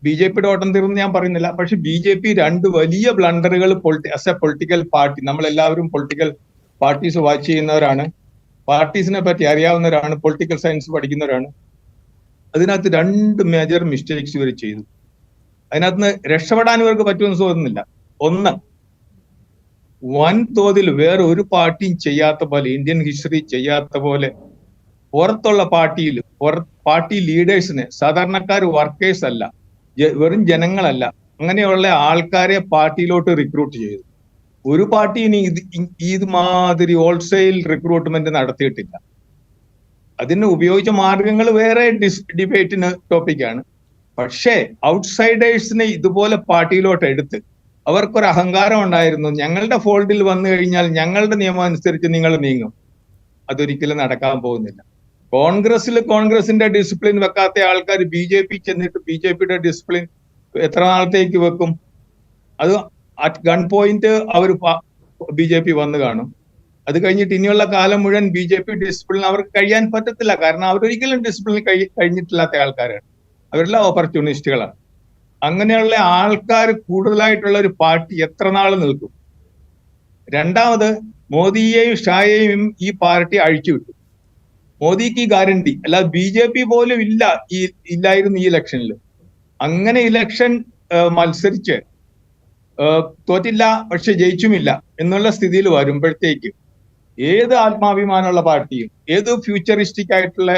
BJPയുടെ ഓട്ടം തീർന്നു ഞാൻ പറയുന്നില്ല. പക്ഷെ BJP 2 വലിയ ബ്ലണ്ടറുകൾ ആസ് എ പൊളിറ്റിക്കൽ പാർട്ടി, നമ്മളെല്ലാവരും പൊളിറ്റിക്കൽ പാർട്ടീസ് വാച്ച് ചെയ്യുന്നവരാണ്, പാർട്ടീസിനെ പറ്റി അറിയാവുന്നവരാണ്, പൊളിറ്റിക്കൽ സയൻസ് പഠിക്കുന്നവരാണ്. അതിനകത്ത് 2 മേജർ മിസ്റ്റേക്സ് ഇവർ ചെയ്തു. അതിനകത്ത് രക്ഷപ്പെടാൻ ഇവർക്ക് പറ്റുമെന്ന് തോന്നുന്നില്ല. ഒന്ന്, വൻതോതിൽ വേറെ ഒരു പാർട്ടിയും ചെയ്യാത്ത പോലെ, ഇന്ത്യൻ ഹിസ്റ്ററി ചെയ്യാത്ത പോലെ പുറത്തുള്ള പാർട്ടി ലീഡേഴ്സിനെ, സാധാരണക്കാർ വർക്കേഴ്സ് അല്ല, വെറും ജനങ്ങളല്ല, അങ്ങനെയുള്ള ആൾക്കാരെ പാർട്ടിയിലോട്ട് റിക്രൂട്ട് ചെയ്തു. ഒരു പാർട്ടിയും ഇതുമാതിരി ഹോൾസെയിൽ റിക്രൂട്ട്മെന്റ് നടത്തിയിട്ടില്ല. അതിന് ഉപയോഗിച്ച മാർഗങ്ങൾ വേറെ ഡിബേറ്റിന് ടോപ്പിക്കാണ്. പക്ഷേ ഔട്ട്സൈഡേഴ്സിനെ ഇതുപോലെ പാർട്ടിയിലോട്ട് എടുത്ത് അവർക്കൊരു അഹങ്കാരം ഉണ്ടായിരുന്നു, ഞങ്ങളുടെ ഫോൾഡിൽ വന്നു കഴിഞ്ഞാൽ ഞങ്ങളുടെ നിയമം അനുസരിച്ച് നിങ്ങൾ നീങ്ങും. അതൊരിക്കലും നടക്കാൻ പോകുന്നില്ല. കോൺഗ്രസിന്റെ ഡിസിപ്ലിൻ വെക്കാത്ത ആൾക്കാർ BJP ചെന്നിട്ട് BJPയുടെ ഡിസിപ്ലിൻ എത്ര നാളത്തേക്ക് വെക്കും? അത് അറ്റ് ഗൺ പോയിന്റ് അവർ BJP വന്നു കാണും. അത് കഴിഞ്ഞിട്ട് ഇനിയുള്ള കാലം മുഴുവൻ BJP ഡിസിപ്ലിൻ അവർക്ക് കഴിയാൻ പറ്റത്തില്ല. കാരണം അവരൊരിക്കലും ഡിസിപ്ലിൻ കഴിഞ്ഞിട്ടില്ലാത്ത ആൾക്കാരാണ്. അവരെല്ലാം ഓപ്പർച്യൂണിസ്റ്റുകളാണ്. അങ്ങനെയുള്ള ആൾക്കാർ കൂടുതലായിട്ടുള്ള ഒരു പാർട്ടി എത്ര നാൾ നിൽക്കും? രണ്ടാമത്, മോദിയെയും ഷായെയും ഈ പാർട്ടി അഴിച്ചുവിട്ടു. മോദിക്ക് ഗ്യാരണ്ടി അല്ല, BJP പോലും ഇല്ലായിരുന്നു ഈ ഇലക്ഷനിൽ. അങ്ങനെ ഇലക്ഷൻ മത്സരിച്ച് തോറ്റില്ല, പക്ഷെ ജയിച്ചുമില്ല എന്നുള്ള സ്ഥിതിയിൽ വരുമ്പോഴത്തേക്ക് ഏത് ആത്മാഭിമാനമുള്ള പാർട്ടിയും ഏത് ഫ്യൂച്ചറിസ്റ്റിക് ആയിട്ടുള്ള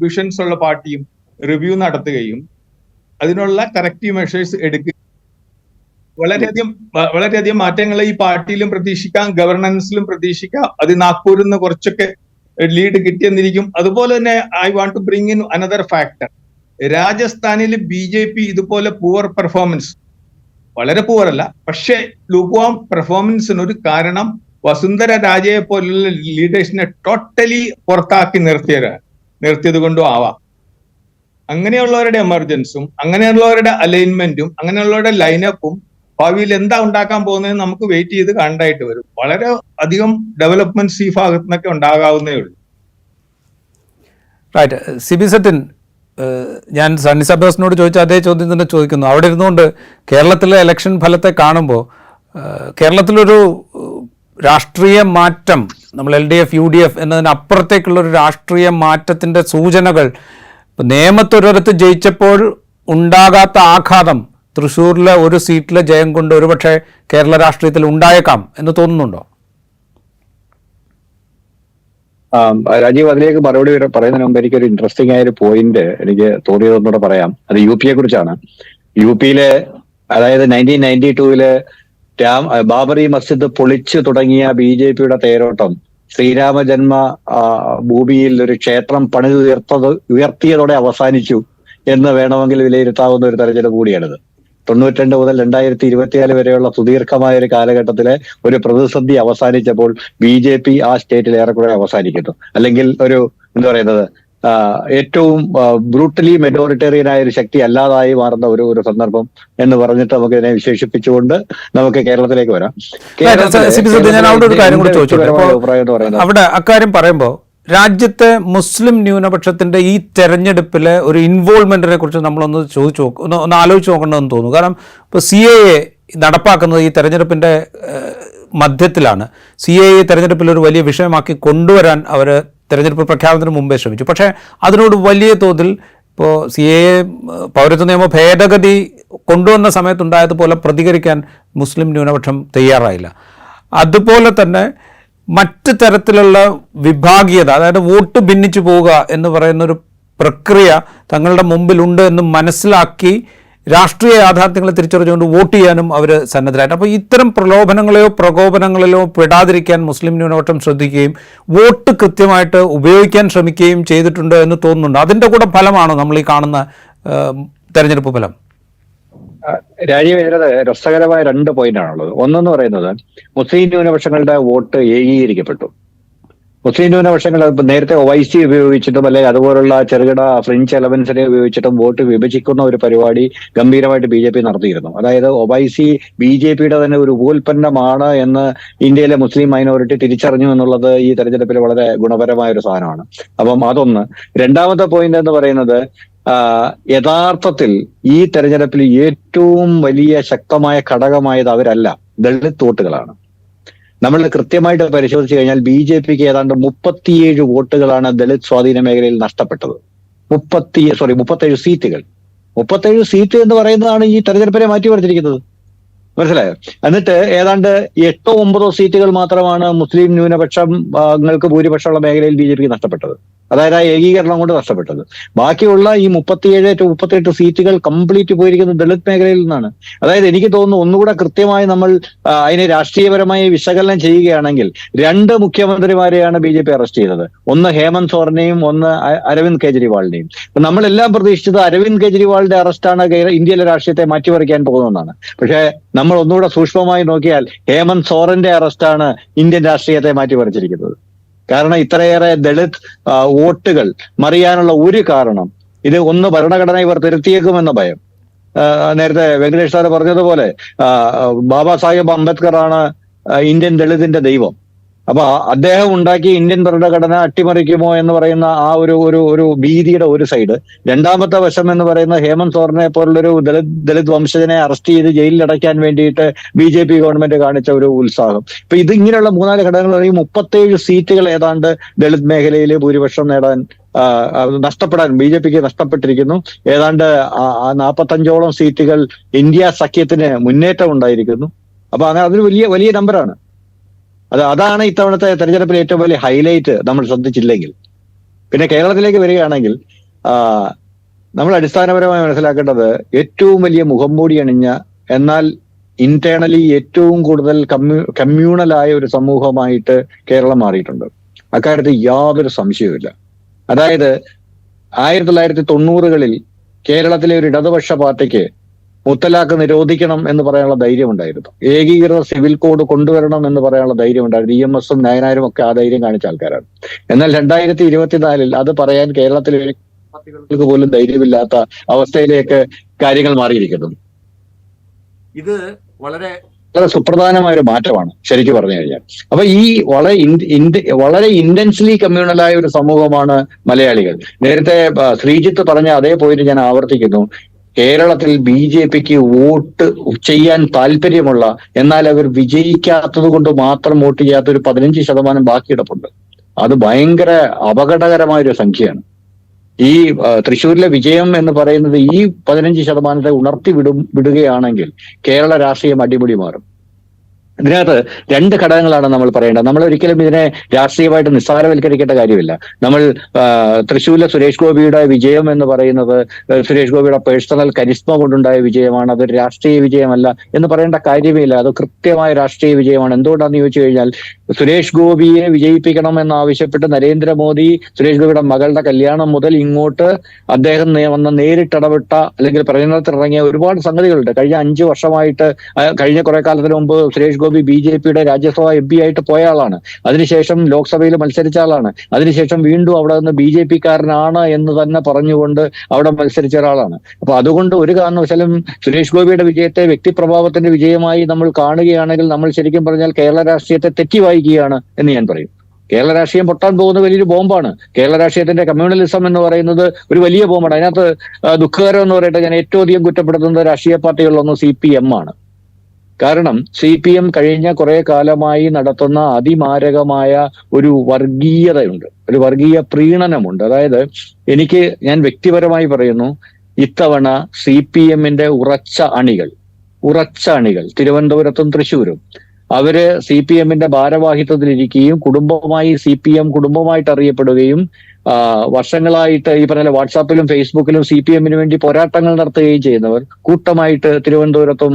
വിഷൻസ് ഉള്ള പാർട്ടിയും റിവ്യൂ നടത്തുകയും അതിനുള്ള കറക്റ്റീവ് മെഷേഴ്സ് എടുക്കുകയും വളരെയധികം മാറ്റങ്ങൾ ഈ പാർട്ടിയിലും പ്രതീക്ഷിക്കാം, ഗവർണൻസിലും പ്രതീക്ഷിക്കാം. അത് നാഗ്പൂരിൽ നിന്ന് കുറച്ചൊക്കെ ലീഡ് കിട്ടിയെന്നിരിക്കും. അതുപോലെ തന്നെ I want to bring in another factor. രാജസ്ഥാനിൽ BJP ഇതുപോലെ പൂവർ പെർഫോമൻസ്, വളരെ പൂവറല്ല, പക്ഷേ ലുക്വാം പെർഫോമൻസിന് ഒരു കാരണം വസുന്ധര രാജയെ പോലുള്ള ലീഡേഴ്സിനെ ടോട്ടലി പുറത്താക്കി നിർത്തിയത് കൊണ്ടും ആവാം. അങ്ങനെയുള്ളവരുടെ എമർജൻസും അങ്ങനെയുള്ളവരുടെ അലൈൻമെന്റും അങ്ങനെയുള്ളവരുടെ ലൈനപ്പും ഭാവിയിൽ എന്താ ഉണ്ടാക്കാൻ പോകുന്നതെന്ന് നമുക്ക് വെയിറ്റ് ചെയ്ത് കണ്ടായിട്ട് വരും. വളരെ അധികം ഡെവലപ്മെന്റ്സ് ഈ ഭാഗത്തു നിന്നൊക്കെ ഉണ്ടാകാവുന്നേ ഉള്ളൂ. റൈറ്റ്. സിബി സത്യൻ, ഞാൻ സണ്ണി സബാസിനോട് ചോദിച്ച അതേ ചോദ്യം തന്നെ ചോദിക്കുന്നു. അവിടെ ഇരുന്നുകൊണ്ട് കേരളത്തിലെ ഇലക്ഷൻ ഫലത്തെ കാണുമ്പോൾ കേരളത്തിലൊരു രാഷ്ട്രീയ മാറ്റം, നമ്മൾ LDF UDF എന്നതിനപ്പുറത്തേക്കുള്ളൊരു രാഷ്ട്രീയ മാറ്റത്തിൻ്റെ സൂചനകൾ നിയമത്തൊരിടത്ത് ജയിച്ചപ്പോൾ ഉണ്ടാകാത്ത ആഘാതം തൃശ്ശൂരിലെ ഒരു സീറ്റിലെ ജയം കൊണ്ട് ഒരുപക്ഷെ കേരള രാഷ്ട്രീയത്തിൽ ഉണ്ടായേക്കാം എന്ന് തോന്നുന്നുണ്ടോ? രാജീവ്, അതിലേക്ക് മറുപടി പറയുന്നതിന് മുമ്പ് എനിക്കൊരു ഇൻട്രസ്റ്റിംഗ് ആയ ഒരു പോയിന്റ് എനിക്ക് തോന്നിയതൊന്നുകൂടെ പറയാം. അത് UP കുറിച്ചാണ്. UPയിലെ, അതായത് 1992 ബാബറി മസ്ജിദ് പൊളിച്ചു തുടങ്ങിയ BJPയുടെ തേരോട്ടം ശ്രീരാമജന്മ ഭൂമിയിൽ ഒരു ക്ഷേത്രം ഉയർത്തിയതോടെ അവസാനിച്ചു എന്ന് വേണമെങ്കിൽ വിലയിരുത്താവുന്ന ഒരു തെരഞ്ഞെടുപ്പ് കൂടിയാണിത്. 92 മുതൽ 2024 വരെയുള്ള സുദീർഘമായ ഒരു കാലഘട്ടത്തിലെ ഒരു പ്രതിസന്ധി അവസാനിച്ചപ്പോൾ BJP ആ സ്റ്റേറ്റിൽ ഏറെക്കുറെ അവസാനിക്കുന്നു. അല്ലെങ്കിൽ ഒരു എന്താ പറയുന്നത്, ഏറ്റവും ബ്രൂട്ടലി മെജോറിറ്റേറിയൻ ആയ ഒരു ശക്തി അല്ലാതായി മാറുന്ന ഒരു സന്ദർഭം എന്ന് പറഞ്ഞിട്ട് നമുക്ക് ഇതിനെ വിശേഷിപ്പിച്ചുകൊണ്ട് നമുക്ക് കേരളത്തിലേക്ക് വരാം. അവിടെ അക്കാര്യം പറയുമ്പോൾ രാജ്യത്തെ മുസ്ലിം ന്യൂനപക്ഷത്തിന്റെ ഈ തെരഞ്ഞെടുപ്പിലെ ഒരു ഇൻവോൾവ്മെന്റിനെ കുറിച്ച് നമ്മളൊന്ന് ഒന്ന് ആലോചിച്ച് നോക്കണമെന്ന് തോന്നുന്നു. കാരണം ഇപ്പോൾ CAA നടപ്പാക്കുന്നത് ഈ തെരഞ്ഞെടുപ്പിന്റെ മധ്യത്തിലാണ്. CAA തെരഞ്ഞെടുപ്പിൽ ഒരു വലിയ വിഷയമാക്കി കൊണ്ടുവരാൻ അവർ തെരഞ്ഞെടുപ്പ് പ്രഖ്യാപനത്തിന് മുമ്പേ ശ്രമിച്ചു. പക്ഷേ അതിനോട് വലിയ തോതിൽ ഇപ്പോൾ CAA പൗരത്വ നിയമ ഭേദഗതി കൊണ്ടുവന്ന സമയത്തുണ്ടായതുപോലെ പ്രതികരിക്കാൻ മുസ്ലിം ന്യൂനപക്ഷം തയ്യാറായില്ല. അതുപോലെ തന്നെ മറ്റ് തരത്തിലുള്ള വിഭാഗീയത, അതായത് വോട്ട് ഭിന്നിച്ചു പോവുക എന്ന് പറയുന്നൊരു പ്രക്രിയ തങ്ങളുടെ മുമ്പിലുണ്ട് എന്ന് മനസ്സിലാക്കി രാഷ്ട്രീയ യാഥാർത്ഥ്യങ്ങളെ തിരിച്ചറിഞ്ഞുകൊണ്ട് വോട്ട് ചെയ്യാനും അവർ സന്നദ്ധരായിട്ട്. അപ്പോൾ ഇത്തരം പ്രലോഭനങ്ങളെയോ പ്രകോപനങ്ങളിലോ പെടാതിരിക്കാൻ മുസ്ലിം ന്യൂനപക്ഷം ശ്രദ്ധിക്കുകയും വോട്ട് കൃത്യമായിട്ട് ഉപയോഗിക്കാൻ ശ്രമിക്കുകയും ചെയ്തിട്ടുണ്ട് എന്ന് തോന്നുന്നുണ്ട്. അതിൻ്റെ കൂടെ ഫലമാണോ നമ്മൾ ഈ കാണുന്ന തെരഞ്ഞെടുപ്പ് ഫലം? രാജീവ്, ഇതിനകത്ത് രസകരമായ 2 പോയിന്റാണുള്ളത്. ഒന്നെന്ന് പറയുന്നത്, മുസ്ലിം ന്യൂനപക്ഷങ്ങളുടെ വോട്ട് ഏകീകരിക്കപ്പെട്ടു. മുസ്ലിം ന്യൂനപക്ഷങ്ങൾ നേരത്തെ OIC ഉപയോഗിച്ചിട്ടും അല്ലെങ്കിൽ അതുപോലുള്ള ചെറുകിട ഫ്രഞ്ച് എലമെന്റ്സിനെ ഉപയോഗിച്ചിട്ടും വോട്ട് വിഭജിക്കുന്ന ഒരു പരിപാടി ഗംഭീരമായിട്ട് BJP നടത്തിയിരുന്നു. അതായത് OIC BJPയുടെ തന്നെ ഒരു ഉപോൽപ്പന്നമാണ് എന്ന് ഇന്ത്യയിലെ മുസ്ലിം മൈനോറിറ്റി തിരിച്ചറിഞ്ഞു എന്നുള്ളത് ഈ തെരഞ്ഞെടുപ്പിൽ വളരെ ഗുണപരമായ ഒരു സാധനമാണ്. അപ്പം അതൊന്ന്. രണ്ടാമത്തെ പോയിന്റ് എന്ന് പറയുന്നത്, യഥാർത്ഥത്തിൽ ഈ തെരഞ്ഞെടുപ്പിൽ ഏറ്റവും വലിയ ശക്തമായ ഘടകമായത് അവരല്ല, ദളിത് വോട്ടുകളാണ്. നമ്മൾ കൃത്യമായിട്ട് പരിശോധിച്ചു കഴിഞ്ഞാൽ BJPക്ക് ഏതാണ്ട് 37 വോട്ടുകളാണ് ദളിത് സ്വാധീന മേഖലയിൽ നഷ്ടപ്പെട്ടത്. 37 സീറ്റുകൾ. 37 സീറ്റ് എന്ന് പറയുന്നതാണ് ഈ തെരഞ്ഞെടുപ്പിനെ മാറ്റിമറിച്ചിരിക്കുന്നത്. മനസ്സിലായോ? എന്നിട്ട് ഏതാണ്ട് 8-9 സീറ്റുകൾ മാത്രമാണ് മുസ്ലിം ന്യൂനപക്ഷങ്ങൾക്ക് ഭൂരിപക്ഷമുള്ള മേഖലയിൽ BJP നഷ്ടപ്പെട്ടത്. അതായത് ആ ഏകീകരണം കൊണ്ട് നഷ്ടപ്പെട്ടത്. ബാക്കിയുള്ള ഈ 37-38 സീറ്റുകൾ കംപ്ലീറ്റ് പോയിരിക്കുന്നത് ദളിത് മേഖലയിൽ നിന്നാണ്. അതായത് എനിക്ക് തോന്നുന്നു ഒന്നുകൂടെ കൃത്യമായി നമ്മൾ അതിനെ രാഷ്ട്രീയപരമായി വിശകലനം ചെയ്യുകയാണെങ്കിൽ 2 മുഖ്യമന്ത്രിമാരെയാണ് BJP അറസ്റ്റ് ചെയ്തത്. ഒന്ന് ഹേമന്ത് സോറനെയും ഒന്ന് അരവിന്ദ് കെജ്രിവാളിനെയും. നമ്മളെല്ലാം പ്രതീക്ഷിച്ചത് അരവിന്ദ് കെജ്രിവാളിന്റെ അറസ്റ്റാണ് ഇന്ത്യയിലെ രാഷ്ട്രീയത്തെ മാറ്റിമറിക്കാൻ പോകുന്നതെന്നാണ്. പക്ഷേ നമ്മൾ ഒന്നുകൂടെ സൂക്ഷ്മമായി നോക്കിയാൽ ഹേമന്ത് സോറന്റെ അറസ്റ്റാണ് ഇന്ത്യൻ രാഷ്ട്രീയത്തെ മാറ്റിമറിച്ചിരിക്കുന്നത്. കാരണം ഇത്രയേറെ ദളിത് വോട്ടുകൾ മറിയാനുള്ള ഒരു കാരണം ഇത് ഒന്ന് ഭരണഘടന ഇവർ തിരുത്തിയേക്കുമെന്ന ഭയം. നേരത്തെ വെങ്കടേഷ് സാറ് പറഞ്ഞതുപോലെ ബാബാ സാഹേബ് അംബേദ്കർ ആണ് ഇന്ത്യൻ ദളിതിന്റെ ദൈവം. അപ്പൊ അദ്ദേഹം ഉണ്ടാക്കി ഇന്ത്യൻ ഭരണഘടന അട്ടിമറിക്കുമോ എന്ന് പറയുന്ന ആ ഒരു ഭീതിയുടെ ഒരു സൈഡ്. രണ്ടാമത്തെ വശം എന്ന് പറയുന്ന ഹേമന്ത് സോറനെ പോലുള്ളൊരു ദളിത് വംശജനെ അറസ്റ്റ് ചെയ്ത് ജയിലിൽ അടയ്ക്കാൻ വേണ്ടിയിട്ട് BJP ഗവൺമെന്റ് കാണിച്ച ഒരു ഉത്സാഹം. ഇപ്പൊ ഇത് ഇങ്ങനെയുള്ള 4 ഘടകങ്ങൾ 37 സീറ്റുകൾ ഏതാണ്ട് ദളിത് മേഖലയിൽ ഭൂരിപക്ഷം നേടാൻ നഷ്ടപ്പെടാൻ BJPക്ക് നഷ്ടപ്പെട്ടിരിക്കുന്നു. ഏതാണ്ട് 45ഓളം സീറ്റുകൾ ഇന്ത്യ സഖ്യത്തിന് മുന്നേറ്റം ഉണ്ടായിരിക്കുന്നു. അപ്പൊ അങ്ങനെ അതൊരു വലിയ നമ്പറാണ്. അതാണ് ഇത്തവണത്തെ തെരഞ്ഞെടുപ്പിലെ ഏറ്റവും വലിയ ഹൈലൈറ്റ് നമ്മൾ ശ്രദ്ധിച്ചില്ലെങ്കിൽ. പിന്നെ കേരളത്തിലേക്ക് വരികയാണെങ്കിൽ നമ്മൾ അടിസ്ഥാനപരമായി മനസ്സിലാക്കേണ്ടത് ഏറ്റവും വലിയ മുഖംമൂടി അണിഞ്ഞ എന്നാൽ ഇന്റേണലി ഏറ്റവും കൂടുതൽ കമ്മ്യൂണലായ ഒരു സമൂഹമായിട്ട് കേരളം മാറിയിട്ടുണ്ട്. അക്കാര്യത്തിൽ യാതൊരു സംശയവുമില്ല. അതായത് 1990കളിൽ കേരളത്തിലെ ഒരു ഇടതുപക്ഷ പാർട്ടിക്ക് മുത്തലാഖ് നിരോധിക്കണം എന്ന് പറയാനുള്ള ധൈര്യം ഉണ്ടായിരുന്നു. ഏകീകൃത സിവിൽ കോഡ് കൊണ്ടുവരണം എന്ന് പറയാനുള്ള ധൈര്യം ഉണ്ടായിരുന്നു. EMSഉം നായനാരും ഒക്കെ ആ ധൈര്യം കാണിച്ച ആൾക്കാരാണ്. എന്നാൽ 2024 അത് പറയാൻ കേരളത്തിലെ പാർട്ടികൾക്ക് പോലും ധൈര്യമില്ലാത്ത അവസ്ഥയിലേക്ക് കാര്യങ്ങൾ മാറിയിരിക്കുന്നു. ഇത് വളരെ സുപ്രധാനമായ ഒരു മാറ്റമാണ് ശരിക്കും പറഞ്ഞു കഴിഞ്ഞാൽ. അപ്പൊ ഈ വളരെ ഇന്റൻസ്ലി കമ്മ്യൂണലായ ഒരു സമൂഹമാണ് മലയാളികൾ. നേരത്തെ ശ്രീജിത്ത് പറഞ്ഞ അതേ പോയിന്റ് ഞാൻ ആവർത്തിക്കുന്നു. കേരളത്തിൽ BJPക്ക് വോട്ട് ചെയ്യാൻ താല്പര്യമുള്ള എന്നാൽ അവർ വിജയിക്കാത്തത് കൊണ്ട് മാത്രം വോട്ട് ചെയ്യാത്ത ഒരു 15% ബാക്കി കിടപ്പുണ്ട്. അത് ഭയങ്കര അപകടകരമായ ഒരു സംഖ്യയാണ്. ഈ തൃശ്ശൂരിലെ വിജയം എന്ന് പറയുന്നത് ഈ 15% ഉണർത്തി വിടുകയാണെങ്കിൽ കേരള രാഷ്ട്രീയം അടിമുടി മാറും. ഇതിനകത്ത് 2 ഘടകങ്ങളാണ് നമ്മൾ പറയേണ്ടത്. നമ്മൾ ഒരിക്കലും ഇതിനെ രാഷ്ട്രീയമായിട്ട് നിസ്സാരവൽക്കരിക്കേണ്ട കാര്യമില്ല. നമ്മൾ തൃശ്ശൂരിലെ സുരേഷ് ഗോപിയുടെ വിജയം എന്ന് പറയുന്നത് സുരേഷ് ഗോപിയുടെ പേഴ്സണൽ കരിസ്മ കൊണ്ടുണ്ടായ വിജയമാണ്. അതൊരു രാഷ്ട്രീയ വിജയമല്ല എന്ന് പറയേണ്ട കാര്യമില്ല. അത് കൃത്യമായ രാഷ്ട്രീയ വിജയമാണ്. എന്തുകൊണ്ടാണെന്ന് ചോദിച്ചു കഴിഞ്ഞാൽ സുരേഷ് ഗോപിയെ വിജയിപ്പിക്കണം എന്നാവശ്യപ്പെട്ട് നരേന്ദ്രമോദി സുരേഷ് ഗോപിയുടെ മകളുടെ കല്യാണം മുതൽ ഇങ്ങോട്ട് അദ്ദേഹം വന്ന് നേരിട്ടിടപെട്ട അല്ലെങ്കിൽ പ്രചരണത്തിനിറങ്ങിയ ഒരുപാട് സംഗതികളുണ്ട്. കഴിഞ്ഞ 5 വർഷമായിട്ട് കഴിഞ്ഞ കുറെ കാലത്തിന് മുമ്പ് സുരേഷ് ഗോപി BJPയുടെ രാജ്യസഭാ MP ആയിട്ട് പോയ ആളാണ്. അതിനുശേഷം ലോക്സഭയിൽ മത്സരിച്ച ആളാണ്. അതിനുശേഷം വീണ്ടും അവിടെ നിന്ന് BJPക്കാരനാണ് എന്ന് തന്നെ പറഞ്ഞുകൊണ്ട് അവിടെ മത്സരിച്ച ഒരാളാണ്. അപ്പൊ അതുകൊണ്ട് ഒരു കാരണവശാലും സുരേഷ് ഗോപിയുടെ വിജയത്തെ വ്യക്തിപ്രഭാവത്തിന്റെ വിജയമായി നമ്മൾ കാണുകയാണെങ്കിൽ നമ്മൾ ശരിക്കും പറഞ്ഞാൽ കേരള രാഷ്ട്രീയത്തെ തെറ്റി വായിക്കുകയാണ് എന്ന് ഞാൻ പറയും. കേരള രാഷ്ട്രീയം പൊട്ടാൻ പോകുന്ന വലിയൊരു ബോംബാണ്. കേരള രാഷ്ട്രീയത്തിന്റെ കമ്മ്യൂണലിസം എന്ന് പറയുന്നത് ഒരു വലിയ ബോംബാണ്. അതിനകത്ത് ദുഃഖകരം എന്ന് പറയട്ടെ, ഞാൻ ഏറ്റവും അധികം കുറ്റപ്പെടുത്തുന്നത് രാഷ്ട്രീയ പാർട്ടികളിലൊന്ന് CPM ആണ്. കാരണം CPM കഴിഞ്ഞ കുറെ കാലമായി നടത്തുന്ന അതിമാരകമായ ഒരു വർഗീയതയുണ്ട്, ഒരു വർഗീയ പ്രീണനമുണ്ട്. അതായത് ഞാൻ വ്യക്തിപരമായി പറയുന്നു, ഇത്തവണ CPMന്റെ ഉറച്ച അണികൾ തിരുവനന്തപുരത്തും തൃശ്ശൂരും അവര് CPMന്റെ ഭാരവാഹിത്വത്തിലിരിക്കുകയും കുടുംബമായി CPM കുടുംബമായിട്ട് അറിയപ്പെടുകയും വർഷങ്ങളായിട്ട് ഈ പറഞ്ഞ വാട്സാപ്പിലും ഫേസ്ബുക്കിലും CPMന് വേണ്ടി പോരാട്ടങ്ങൾ നടത്തുകയും ചെയ്യുന്നവർ കൂട്ടമായിട്ട് തിരുവനന്തപുരത്തും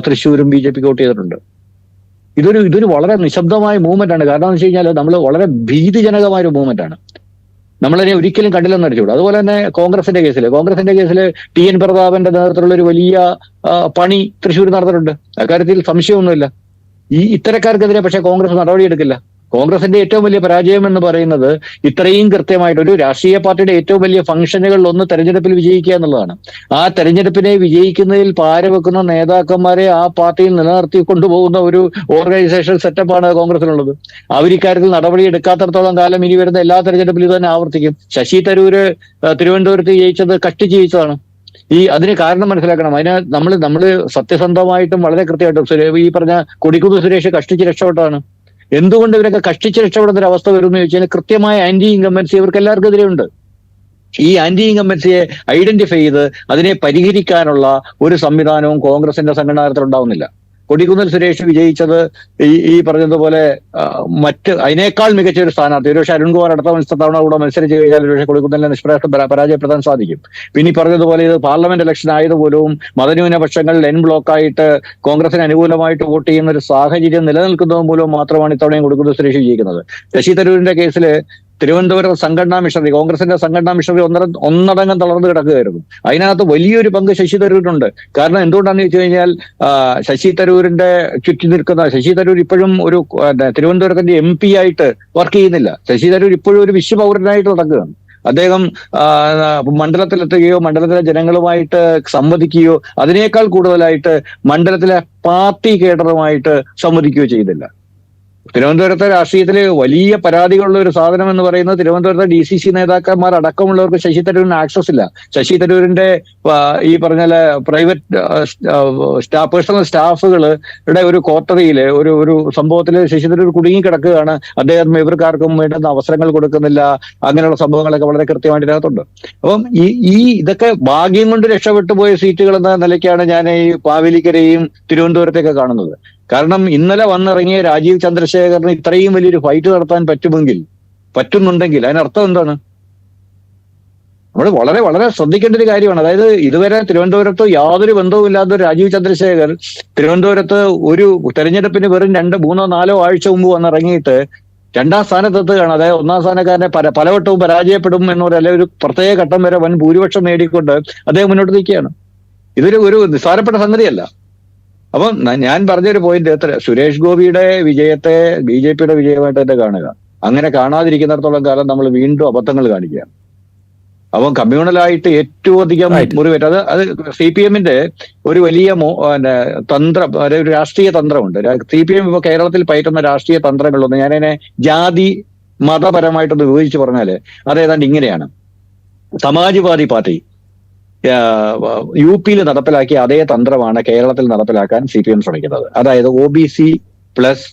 തൃശ്ശൂരും BJPക്ക് വോട്ട് ചെയ്തിട്ടുണ്ട്. ഇതൊരു വളരെ നിശബ്ദമായ മൂവ്മെന്റ് ആണ്. കാരണം എന്ന് വെച്ച് കഴിഞ്ഞാൽ നമ്മൾ വളരെ ഭീതിജനകമായ ഒരു മൂവ്മെന്റ് ആണ്. നമ്മളതിനെ ഒരിക്കലും കണ്ടില്ലെന്ന് അടിച്ചുകൂടും. അതുപോലെ തന്നെ കോൺഗ്രസിന്റെ കേസിൽ TN പ്രതാപന്റെ നേതൃത്വത്തിലുള്ള ഒരു വലിയ പണി തൃശ്ശൂർ നടന്നിട്ടുണ്ട്. അക്കാര്യത്തിൽ സംശയമൊന്നുമില്ല. ഇത്തരക്കാർക്കെതിരെ പക്ഷേ കോൺഗ്രസ് നടപടിയെടുക്കില്ല. കോൺഗ്രസിന്റെ ഏറ്റവും വലിയ പരാജയം എന്ന് പറയുന്നത് ഇത്രയും കൃത്യമായിട്ട് ഒരു രാഷ്ട്രീയ പാർട്ടിയുടെ ഏറ്റവും വലിയ ഫംഗ്ഷനുകളിൽ ഒന്ന് തെരഞ്ഞെടുപ്പിൽ വിജയിക്കുക എന്നുള്ളതാണ്. ആ തെരഞ്ഞെടുപ്പിനെ വിജയിക്കുന്നതിൽ പാരവെക്കുന്ന നേതാക്കന്മാരെ ആ പാർട്ടിയിൽ നിലനിർത്തി കൊണ്ടുപോകുന്ന ഒരു ഓർഗനൈസേഷൻ സെറ്റപ്പാണ് കോൺഗ്രസിനുള്ളത്. അവരിക്കാര്യത്തിൽ നടപടി എടുക്കാത്തടത്തോളം കാലം ഇനി വരുന്ന എല്ലാ തെരഞ്ഞെടുപ്പിലും ഇത് തന്നെ ആവർത്തിക്കും. ശശി തരൂര് തിരുവനന്തപുരത്ത് ജയിച്ചത് കഷ്ടിച്ച് ജയിച്ചതാണ്. അതിന് കാരണം മനസ്സിലാക്കണം. അതിന് നമ്മള് സത്യസന്ധമായിട്ടും വളരെ കൃത്യമായിട്ടും ഈ പറഞ്ഞ കൊടിക്കുന്ന് സുരേഷ് കഷ്ടിച്ച് രക്ഷപ്പെട്ടതാണ്. എന്തുകൊണ്ട് ഇവരൊക്കെ കഷ്ടിച്ച് രക്ഷപ്പെടുന്ന ഒരു അവസ്ഥ വരും എന്ന് ചോദിച്ചാൽ കൃത്യമായ ആന്റി ഇൻകംബൻസി ഇവർക്ക് എല്ലാവർക്കും എതിരെ ഉണ്ട്. ഈ ആന്റി ഇൻകംബൻസിയെ ഐഡന്റിഫൈ ചെയ്ത് അതിനെ പരിഹരിക്കാനുള്ള ഒരു സംവിധാനവും കോൺഗ്രസിന്റെ സംഘടനാതലത്തിൽ ഉണ്ടാവുന്നില്ല. കൊടിക്കുന്നിൽ സുരേഷ് വിജയിച്ചത് ഈ പറഞ്ഞതുപോലെ മറ്റ് അതിനേക്കാൾ മികച്ച ഒരു സ്ഥാനാർത്ഥി ഒരുപക്ഷെ അരുൺകുമാർ അടുത്ത തവണ കൂടെ മത്സരിച്ച് കഴിഞ്ഞാൽ ഒരുപക്ഷെ കൊടിക്കുന്നിലിനെ നിഷ്പ്രയാസം പരാജയപ്പെടുത്താൻ സാധിക്കും. പിന്നെ ഈ പറഞ്ഞതുപോലെ ഇത് പാർലമെന്റ് ഇലക്ഷൻ ആയതുപോലും മതന്യൂനപക്ഷങ്ങൾ എൻ ബ്ലോക്കായിട്ട് കോൺഗ്രസിന് അനുകൂലമായിട്ട് വോട്ട് ചെയ്യുന്ന ഒരു സാഹചര്യം നിലനിൽക്കുന്നത് മൂലം മാത്രമാണ് ഇത്തവണയും കൊടിക്കുന്നിൽ സുരേഷ് വിജയിക്കുന്നത്. ശശി തരൂരിന്റെ കേസിൽ തിരുവനന്തപുരം സംഘടനാ മിഷണറി, കോൺഗ്രസിന്റെ സംഘടനാ മിഷണറി ഒന്നടങ്കം തളർന്നു കിടക്കുകയായിരുന്നു. അതിനകത്ത് വലിയൊരു പങ്ക് ശശി തരൂരിനുണ്ട്. കാരണം എന്തുകൊണ്ടാണെന്ന് വെച്ച് കഴിഞ്ഞാൽ ശശി തരൂരിന്റെ ചുറ്റി നിൽക്കുന്ന ശശി തരൂർ ഇപ്പോഴും ഒരു തിരുവനന്തപുരത്തിന്റെ MP ആയിട്ട് വർക്ക് ചെയ്യുന്നില്ല. ശശി തരൂർ ഇപ്പോഴും ഒരു വിശ്വപൗരനായിട്ട് നടക്കുകയാണ്. അദ്ദേഹം മണ്ഡലത്തിലെത്തുകയോ മണ്ഡലത്തിലെ ജനങ്ങളുമായിട്ട് സംവദിക്കുകയോ അതിനേക്കാൾ കൂടുതലായിട്ട് മണ്ഡലത്തിലെ പാർട്ടി കേഡറുമായിട്ട് സംവദിക്കുകയോ ചെയ്തില്ല. തിരുവനന്തപുരത്തെ രാഷ്ട്രീയത്തില് വലിയ പരാതികളുള്ള ഒരു സാധനം എന്ന് പറയുന്നത് തിരുവനന്തപുരത്തെ DCC നേതാക്കന്മാർ അടക്കമുള്ളവർക്ക് ശശി തരൂരിന് ആക്സസ് ഇല്ല. ശശി തരൂരിന്റെ ഈ പറഞ്ഞ പ്രൈവറ്റ് പേഴ്സണൽ സ്റ്റാഫുകളുടെ ഒരു ക്വാർട്ടറിയില് ഒരു സംഭവത്തില് ശശി തരൂർ കുടുങ്ങി കിടക്കുകയാണ്. അദ്ദേഹം ഇവർക്കാർക്കും വേണ്ടുന്ന അവസരങ്ങൾ കൊടുക്കുന്നില്ല. അങ്ങനെയുള്ള സംഭവങ്ങളൊക്കെ വളരെ കൃത്യമായിട്ട് ഇതിനകത്തുണ്ട്. അപ്പം ഇതൊക്കെ ഭാഗ്യം കൊണ്ട് രക്ഷപ്പെട്ടു പോയ സീറ്റുകൾ എന്ന നിലയ്ക്കാണ് ഞാൻ ഈ മാവേലിക്കരയും തിരുവനന്തപുരത്തൊക്കെ കാണുന്നത്. കാരണം ഇന്നലെ വന്നിറങ്ങിയ രാജീവ് ചന്ദ്രശേഖറിന് ഇത്രയും വലിയൊരു ഫൈറ്റ് നടത്താൻ പറ്റുന്നുണ്ടെങ്കിൽ അതിനർത്ഥം എന്താണ്? നമ്മൾ വളരെ വളരെ ശ്രദ്ധിക്കേണ്ട ഒരു കാര്യമാണ്. അതായത് ഇതുവരെ തിരുവനന്തപുരത്ത് യാതൊരു ബന്ധവുമില്ലാത്ത രാജീവ് ചന്ദ്രശേഖർ തിരുവനന്തപുരത്ത് ഒരു തെരഞ്ഞെടുപ്പിന് വെറും 2, 3, 4 ആഴ്ച മുമ്പ് വന്നിറങ്ങിയിട്ട് 2ാം സ്ഥാനത്തെത്തുകയാണ്. അതായത് 1ാം സ്ഥാനക്കാരനെ പലവട്ടവും പരാജയപ്പെടും എന്നൊരു ഒരു പ്രത്യേക ഘട്ടം വരെ വൻ ഭൂരിപക്ഷം നേടിക്കൊണ്ട് അദ്ദേഹം മുന്നോട്ട് നിൽക്കുകയാണ്. ഇതൊരു നിസ്സാരപ്പെട്ട സംഗതിയല്ല. അപ്പം ഞാൻ പറഞ്ഞൊരു പോയിന്റ്, സുരേഷ് ഗോപിയുടെ വിജയത്തെ BJPയുടെ വിജയമായിട്ട് തന്നെ കാണുക. അങ്ങനെ കാണാതിരിക്കുന്നിടത്തോളം കാലം നമ്മൾ വീണ്ടും അബദ്ധങ്ങൾ കാണിക്കുകയാണ്. അപ്പം കമ്മ്യൂണലായിട്ട് ഏറ്റവും അധികം മുറിവേറ്റ അത് CPMന്റെ ഒരു വലിയ തന്ത്രം, ഒരു രാഷ്ട്രീയ തന്ത്രമുണ്ട്. CPM ഇപ്പൊ കേരളത്തിൽ പയറ്റുന്ന രാഷ്ട്രീയ തന്ത്രങ്ങളൊന്നും ഞാനതിനെ ജാതി മതപരമായിട്ടൊന്ന് വിഭജിച്ച് പറഞ്ഞാല് അതേതാണ്ട് ഇങ്ങനെയാണ്. സമാജ്വാദി പാർട്ടി UP നടപ്പിലാക്കിയ അതേ തന്ത്രമാണ് കേരളത്തിൽ നടപ്പിലാക്കാൻ CPM ശ്രമിക്കുന്നത്. അതായത് OBC പ്ലസ്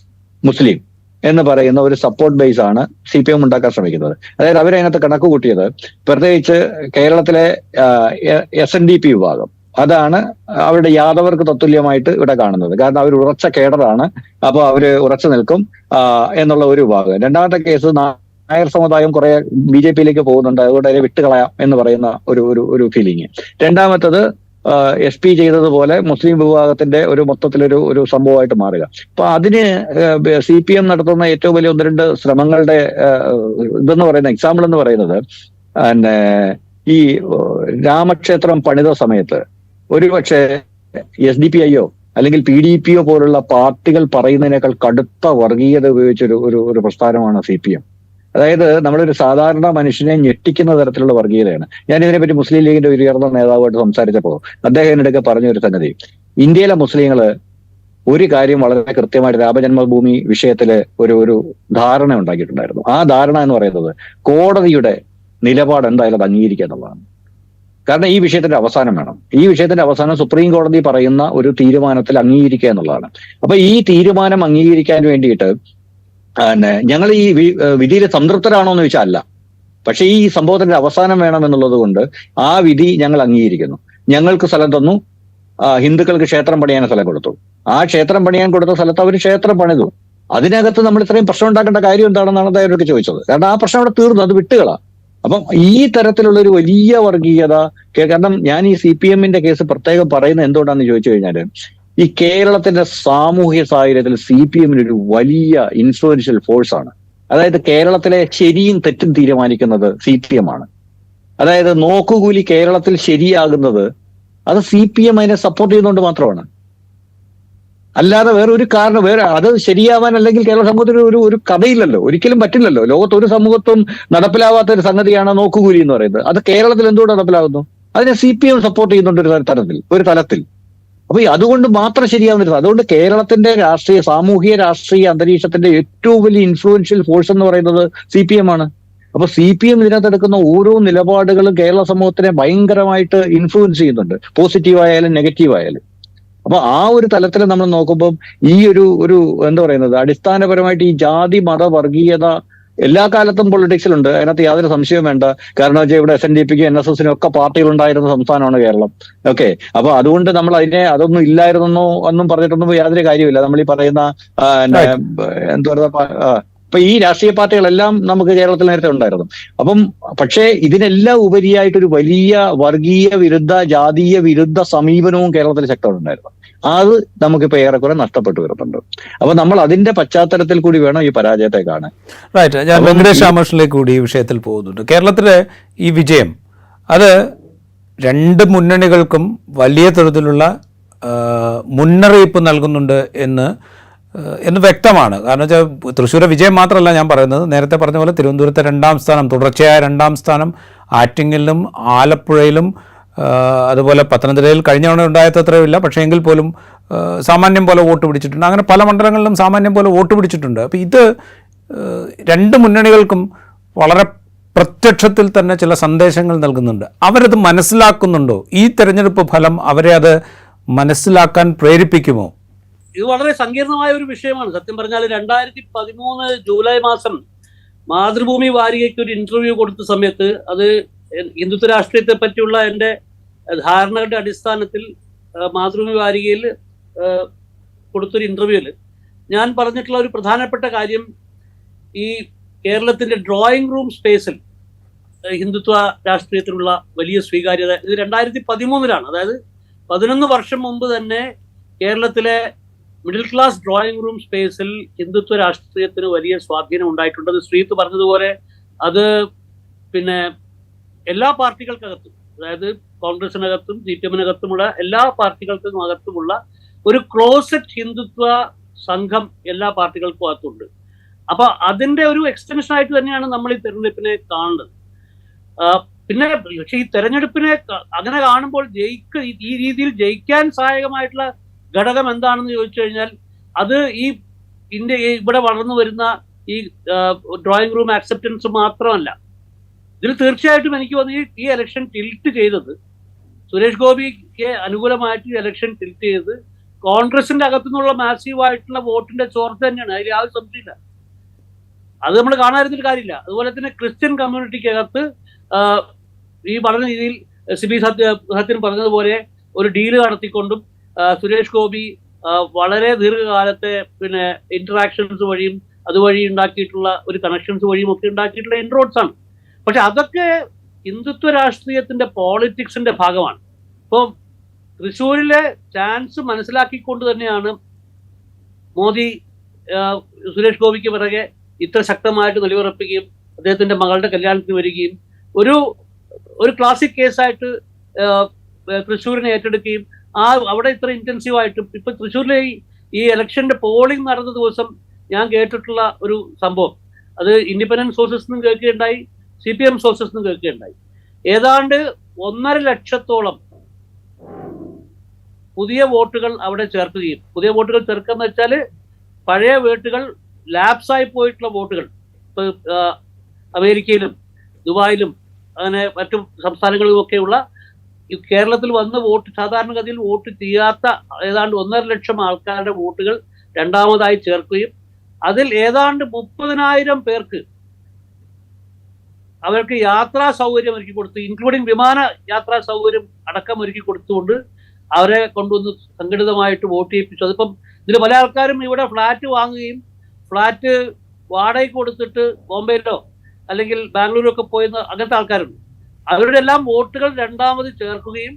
മുസ്ലിം എന്ന് പറയുന്ന ഒരു സപ്പോർട്ട് ബേസ് ആണ് CPM ഉണ്ടാക്കാൻ ശ്രമിക്കുന്നത്. അതായത് അവരതിനകത്ത് കണക്ക് കൂട്ടിയത് പ്രത്യേകിച്ച് കേരളത്തിലെ SNDP വിഭാഗം അതാണ് അവരുടെ യാദവർക്ക് തത്തുല്യമായിട്ട് ഇവിടെ കാണുന്നത്. കാരണം അവർ ഉറച്ച കേഡറാണ്, അപ്പോൾ അവര് ഉറച്ചു നിൽക്കും എന്നുള്ള ഒരു വിഭാഗം. രണ്ടാമത്തെ കേസ് നായർ സമുദായം കുറെ BJPയിലേക്ക് പോകുന്നുണ്ട്, അതുകൊണ്ട് അതിനെ വിട്ടുകളയാം എന്ന് പറയുന്ന ഒരു ഫീലിംഗ്. രണ്ടാമത്തത് SP ചെയ്തതുപോലെ മുസ്ലിം വിഭാഗത്തിന്റെ ഒരു മൊത്തത്തിലൊരു സംഭവമായിട്ട് മാറുക. അപ്പൊ അതിന് CPM നടത്തുന്ന ഏറ്റവും വലിയ 1-2 ശ്രമങ്ങളുടെ ഇതെന്ന് പറയുന്ന എക്സാമ്പിൾ എന്ന് പറയുന്നത് ഈ രാമക്ഷേത്രം പണിത സമയത്ത് ഒരുപക്ഷെ SDPIയോ അല്ലെങ്കിൽ PDPയോ പോലുള്ള പാർട്ടികൾ പറയുന്നതിനേക്കാൾ കടുത്ത വർഗീയത ഉപയോഗിച്ചൊരു ഒരു പ്രസ്ഥാനമാണ് CPM. അതായത് നമ്മളൊരു സാധാരണ മനുഷ്യനെ ഞെട്ടിക്കുന്ന തരത്തിലുള്ള വർഗീയതയാണ്. ഞാൻ ഇതിനെപ്പറ്റി മുസ്ലിം ലീഗിന്റെ ഒരു ഉയർന്ന നേതാവായിട്ട് സംസാരിച്ചപ്പോൾ അദ്ദേഹം എന്നോടൊക്കെ പറഞ്ഞൊരു സംഗതി, ഇന്ത്യയിലെ മുസ്ലിങ്ങള് ഒരു കാര്യം വളരെ കൃത്യമായിട്ട് രാമജന്മഭൂമി വിഷയത്തില് ഒരു ധാരണ ഉണ്ടാക്കിയിട്ടുണ്ടായിരുന്നു. ആ ധാരണ എന്ന് പറയുന്നത് കോടതിയുടെ നിലപാട് എന്തായാലും അത് അംഗീകരിക്കുക എന്നുള്ളതാണ്. കാരണം ഈ വിഷയത്തിന്റെ അവസാനം വേണം. ഈ വിഷയത്തിന്റെ അവസാനം സുപ്രീം കോടതി പറയുന്ന ഒരു തീരുമാനത്തിൽ അംഗീകരിക്കുക എന്നുള്ളതാണ്. അപ്പൊ ഈ തീരുമാനം അംഗീകരിക്കാൻ വേണ്ടിയിട്ട് ഞങ്ങൾ ഈ വിധിയിൽ സംതൃപ്തരാണോ എന്ന് ചോദിച്ചാൽ അല്ല. പക്ഷെ ഈ സംഭവത്തിന്റെ അവസാനം വേണം എന്നുള്ളത് കൊണ്ട് ആ വിധി ഞങ്ങൾ അംഗീകരിക്കുന്നു. ഞങ്ങൾക്ക് സ്ഥലം തന്നു, ഹിന്ദുക്കൾക്ക് ക്ഷേത്രം പണിയാൻ സ്ഥലം കൊടുത്തു. ആ ക്ഷേത്രം പണിയാൻ കൊടുത്ത സ്ഥലത്ത് അവർ ക്ഷേത്രം പണിതു. അതിനകത്ത് നമ്മൾ ഇത്രയും പ്രശ്നം ഉണ്ടാക്കേണ്ട കാര്യം എന്താണെന്നാണ് അവരൊക്കെ ചോദിച്ചത്. കാരണം ആ പ്രശ്നം അവിടെ തീർന്നു, അത് വിട്ടുകളാ. അപ്പം ഈ തരത്തിലുള്ള ഒരു വലിയ വർഗീയത, കാരണം ഞാൻ ഈ CPMന്റെ കേസ് പ്രത്യേകം പറയുന്നത് എന്തുകൊണ്ടാന്ന് ചോദിച്ചു കഴിഞ്ഞാല് ഈ കേരളത്തിന്റെ സാമൂഹ്യ സാഹചര്യത്തിൽ CPMന് ഒരു വലിയ ഇൻഫ്ലുവൻഷ്യൽ ഫോഴ്സ് ആണ്. അതായത് കേരളത്തിലെ ശരിയും തെറ്റും തീരുമാനിക്കുന്നത് CPM ആണ്. അതായത് നോക്കുകൂലി കേരളത്തിൽ ശരിയാകുന്നത് അത് CPM അതിനെ സപ്പോർട്ട് ചെയ്യുന്നതുകൊണ്ട് മാത്രമാണ്. അല്ലാതെ വേറെ ഒരു കാരണം അത് ശരിയാവാൻ അല്ലെങ്കിൽ കേരള സമൂഹത്തിന് ഒരു കഥയില്ലല്ലോ, ഒരിക്കലും പറ്റില്ലല്ലോ. ലോകത്ത് ഒരു സമൂഹത്തും നടപ്പിലാവാത്ത ഒരു സംഗതിയാണ് നോക്കുകൂലി എന്ന് പറയുന്നത്. അത് കേരളത്തിൽ എന്തുകൊണ്ട് നടപ്പിലാകുന്നു? അതിനെ CPM സപ്പോർട്ട് ചെയ്യുന്നുണ്ട് ഒരു തലത്തിൽ. അപ്പൊ അതുകൊണ്ട് മാത്രം ശരിയാവുന്നില്ല. അതുകൊണ്ട് കേരളത്തിന്റെ സാമൂഹിക രാഷ്ട്രീയ അന്തരീക്ഷത്തിന്റെ ഏറ്റവും വലിയ ഇൻഫ്ലുവൻഷ്യൽ ഫോഴ്സ് എന്ന് പറയുന്നത് CPM ആണ്. അപ്പൊ CPM ഇതിനകത്ത് എടുക്കുന്ന ഓരോ നിലപാടുകളും കേരള സമൂഹത്തിനെ ഭയങ്കരമായിട്ട് ഇൻഫ്ലുവൻസ് ചെയ്യുന്നുണ്ട്, പോസിറ്റീവായാലും നെഗറ്റീവായാലും. അപ്പൊ ആ ഒരു തലത്തിൽ നമ്മൾ നോക്കുമ്പോൾ ഈ ഒരു എന്താ പറയുന്നത്, അടിസ്ഥാനപരമായിട്ട് ഈ ജാതി മത വർഗീയത എല്ലാ കാലത്തും പൊളിറ്റിക്സിലുണ്ട്, അതിനകത്ത് യാതൊരു സംശയവും വേണ്ട. കാരണം വെച്ചാൽ ഇവിടെ SNDPക്കും NSSനും ഒക്കെ പാർട്ടികൾ ഉണ്ടായിരുന്ന സംസ്ഥാനമാണ് കേരളം. ഓക്കെ, അപ്പൊ അതുകൊണ്ട് നമ്മൾ അതൊന്നും ഇല്ലായിരുന്നോ ഒന്നും പറഞ്ഞിട്ടൊന്നും യാതൊരു കാര്യമില്ല. നമ്മൾ ഈ പറയുന്ന എന്താ പറയുക, ഇപ്പൊ ഈ രാഷ്ട്രീയ പാർട്ടികളെല്ലാം നമുക്ക് കേരളത്തിൽ നേരത്തെ ഉണ്ടായിരുന്നു. അപ്പം പക്ഷേ ഇതിനെല്ലാം ഉപരിയായിട്ടൊരു വലിയ വർഗീയ വിരുദ്ധ ജാതീയ വിരുദ്ധ സമീപനവും കേരളത്തിൽ ശക്തമുണ്ടായിരുന്നു. അത് നമുക്കിപ്പോ ഏറെക്കുറെ നഷ്ടപ്പെട്ടു വരുന്നുണ്ട്. അപ്പൊ നമ്മൾ അതിന്റെ പശ്ചാത്തലത്തിൽ കൂടി വേണം ഈ പരാജയത്തെ കാണാൻ. റൈറ്റ്. ഞാൻ വെങ്കടേഷ് രാമകൃഷ്ണനിലേക്ക് കൂടി ഈ വിഷയത്തിൽ പോകുന്നുണ്ട്. കേരളത്തിലെ ഈ വിജയം അത് രണ്ട് മുന്നണികൾക്കും വലിയ തരത്തിലുള്ള മുന്നറിയിപ്പ് നൽകുന്നുണ്ട് എന്ന് വ്യക്തമാണ്. കാരണം വെച്ചാൽ തൃശ്ശൂരെ വിജയം മാത്രമല്ല ഞാൻ പറയുന്നത്, നേരത്തെ പറഞ്ഞ പോലെ തിരുവനന്തപുരത്തെ 2ാം സ്ഥാനം, തുടർച്ചയായ 2ാം സ്ഥാനം ആറ്റിങ്ങലിലും ആലപ്പുഴയിലും അതുപോലെ പത്തനംതിട്ടയിൽ കഴിഞ്ഞ തവണ ഉണ്ടായത്രയില്ല, പക്ഷേ എങ്കിൽ പോലും സാമാന്യം പോലെ വോട്ട് പിടിച്ചിട്ടുണ്ട്. അങ്ങനെ പല മണ്ഡലങ്ങളിലും സാമാന്യം പോലെ വോട്ട് പിടിച്ചിട്ടുണ്ട്. അപ്പോൾ ഇത് രണ്ട് മുന്നണികൾക്കും വളരെ പ്രത്യക്ഷത്തിൽ തന്നെ ചില സന്ദേശങ്ങൾ നൽകുന്നുണ്ട്. അവരത് മനസ്സിലാക്കുന്നുണ്ടോ? ഈ തെരഞ്ഞെടുപ്പ് ഫലം അവരെ അത് മനസ്സിലാക്കാൻ പ്രേരിപ്പിക്കുമോ? ഇത് വളരെ സങ്കീർണമായ ഒരു വിഷയമാണ്. സത്യം പറഞ്ഞാൽ 2013 ജൂലൈ മാസം മാതൃഭൂമി വാരികയ്ക്ക് ഒരു ഇന്റർവ്യൂ കൊടുത്ത സമയത്ത്, അത് ഹിന്ദുത്വ രാഷ്ട്രീയത്തെ പറ്റിയുള്ള എൻ്റെ ധാരണകളുടെ അടിസ്ഥാനത്തിൽ മാതൃഭൂമി വാരികയിൽ കൊടുത്തൊരു ഇന്റർവ്യൂവിൽ ഞാൻ പറഞ്ഞിട്ടുള്ള ഒരു പ്രധാനപ്പെട്ട കാര്യം, ഈ കേരളത്തിന്റെ ഡ്രോയിങ് റൂം സ്പേസിൽ ഹിന്ദുത്വ രാഷ്ട്രീയത്തിനുള്ള വലിയ സ്വീകാര്യത ഇത് 2013 അതായത് 11 വർഷം മുമ്പ് തന്നെ കേരളത്തിലെ മിഡിൽ ക്ലാസ് ഡ്രോയിങ് റൂം സ്പേസിൽ ഹിന്ദുത്വ രാഷ്ട്രീയത്തിന് വലിയ സ്വാധീനം ഉണ്ടായിട്ടുണ്ട്. അത് ശ്രീത്ത് പറഞ്ഞതുപോലെ അത് പിന്നെ എല്ലാ പാർട്ടികൾക്കകത്തും, അതായത് കോൺഗ്രസിനകത്തും CPM-നകത്തുമുള്ള എല്ലാ പാർട്ടികൾക്കും അകത്തുമുള്ള ഒരു ക്ലോസറ്റ് ഹിന്ദുത്വ സംഘം എല്ലാ പാർട്ടികൾക്കും അകത്തുണ്ട്. അപ്പൊ അതിന്റെ ഒരു എക്സ്റ്റൻഷൻ ആയിട്ട് തന്നെയാണ് നമ്മൾ ഈ തെരഞ്ഞെടുപ്പിനെ കാണുന്നത്. പിന്നെ പക്ഷെ ഈ തെരഞ്ഞെടുപ്പിനെ അങ്ങനെ കാണുമ്പോൾ ഈ രീതിയിൽ ജയിക്കാൻ സഹായകമായിട്ടുള്ള ഘടകം എന്താണെന്ന് ചോദിച്ചു കഴിഞ്ഞാൽ, അത് ഇവിടെ വളർന്നു വരുന്ന ഈ ഡ്രോയിങ് റൂം ആക്സെപ്റ്റൻസ് മാത്രമല്ല. ഇതിൽ തീർച്ചയായിട്ടും എനിക്ക് തോന്നി ഈ ഇലക്ഷൻ ടിൽറ്റ് ചെയ്തത്, സുരേഷ് ഗോപിക്ക് അനുകൂലമായിട്ട് ഈ ഇലക്ഷൻ ടിൽറ്റ് ചെയ്തത് കോൺഗ്രസിന്റെ അകത്തുനിന്നുള്ള മാസീവായിട്ടുള്ള വോട്ടിന്റെ ചോർച്ച തന്നെയാണ്. അതിൽ യാതൊരു സംശയമില്ല. അത് നമ്മൾ കാണാതിരുന്നൊരു കാര്യമില്ല. അതുപോലെ തന്നെ ക്രിസ്ത്യൻ കമ്മ്യൂണിറ്റിക്കകത്ത് ഈ പഠന രീതിയിൽ സിബി സത്യൻ പറഞ്ഞതുപോലെ ഒരു ഡീല് നടത്തിക്കൊണ്ടും സുരേഷ് ഗോപി വളരെ ദീർഘകാലത്തെ പിന്നെ ഇന്ററാക്ഷൻസ് വഴിയും അതുവഴി ഉണ്ടാക്കിയിട്ടുള്ള ഒരു കണക്ഷൻസ് വഴിയും ഒക്കെ ഉണ്ടാക്കിയിട്ടുള്ള ഇൻറോഡ്സ് ആണ്. പക്ഷെ അതൊക്കെ ഹിന്ദുത്വ രാഷ്ട്രീയത്തിന്റെ പോളിറ്റിക്സിന്റെ ഭാഗമാണ്. ഇപ്പോൾ തൃശ്ശൂരിലെ ചാൻസ് മനസ്സിലാക്കിക്കൊണ്ട് തന്നെയാണ് മോദി സുരേഷ് ഗോപിക്ക് പിറകെ ഇത്ര ശക്തമായിട്ട് നിലയുറപ്പിക്കുകയും അദ്ദേഹത്തിന്റെ മകളുടെ കല്യാണത്തിന് വരികയും ഒരു ക്ലാസിക് കേസായിട്ട് തൃശ്ശൂരിനെ ഏറ്റെടുക്കുകയും അവിടെ ഇത്ര ഇന്റൻസീവായിട്ടും ഇപ്പൊ തൃശ്ശൂരിലെ ഈ ഇലക്ഷന്റെ പോളിംഗ് നടന്ന ദിവസം ഞാൻ കേട്ടിട്ടുള്ള ഒരു സംഭവം, അത് ഇൻഡിപെൻഡന്റ് സോഴ്സസ് നിന്നും കേൾക്കുകയുണ്ടായി, CPM സോഴ്സസ് നിന്നും കേൾക്കുകയുണ്ടായി. ഏതാണ്ട് 1.5 ലക്ഷത്തോളം പുതിയ വോട്ടുകൾ അവിടെ ചേർക്കുകയും, പുതിയ വോട്ടുകൾ ചേർക്കുക എന്ന് വെച്ചാൽ പഴയ വോട്ടുകൾ ലാപ്സായി പോയിട്ടുള്ള വോട്ടുകൾ, ഇപ്പൊ അമേരിക്കയിലും ദുബായിലും അങ്ങനെ മറ്റു സംസ്ഥാനങ്ങളിലുമൊക്കെയുള്ള കേരളത്തിൽ വന്ന് സാധാരണഗതിയിൽ വോട്ട് ചെയ്യാത്ത ഏതാണ്ട് 1.5 ലക്ഷം ആൾക്കാരുടെ വോട്ടുകൾ രണ്ടാമതായി ചേർക്കുകയും അതിൽ ഏതാണ്ട് 30,000 പേർക്ക് അവർക്ക് യാത്രാ സൗകര്യം ഒരുക്കി കൊടുത്തു, ഇൻക്ലൂഡിങ് വിമാന യാത്രാ സൗകര്യം അടക്കം ഒരുക്കി കൊടുത്തുകൊണ്ട് അവരെ കൊണ്ടുവന്ന് സംഘടിതമായിട്ട് വോട്ട് ചെയ്യിപ്പിച്ചു. അതിപ്പം ഇതിൽ പല ആൾക്കാരും ഇവിടെ ഫ്ലാറ്റ് വാങ്ങുകയും ഫ്ലാറ്റ് വാടകയ്ക്ക് കൊടുത്തിട്ട് ബോംബെയിലോ അല്ലെങ്കിൽ ബാംഗ്ലൂരിലൊക്കെ പോയെന്ന് അങ്ങനത്തെ ആൾക്കാരുണ്ട്. അവരുടെ എല്ലാം വോട്ടുകൾ രണ്ടാമത് ചേർക്കുകയും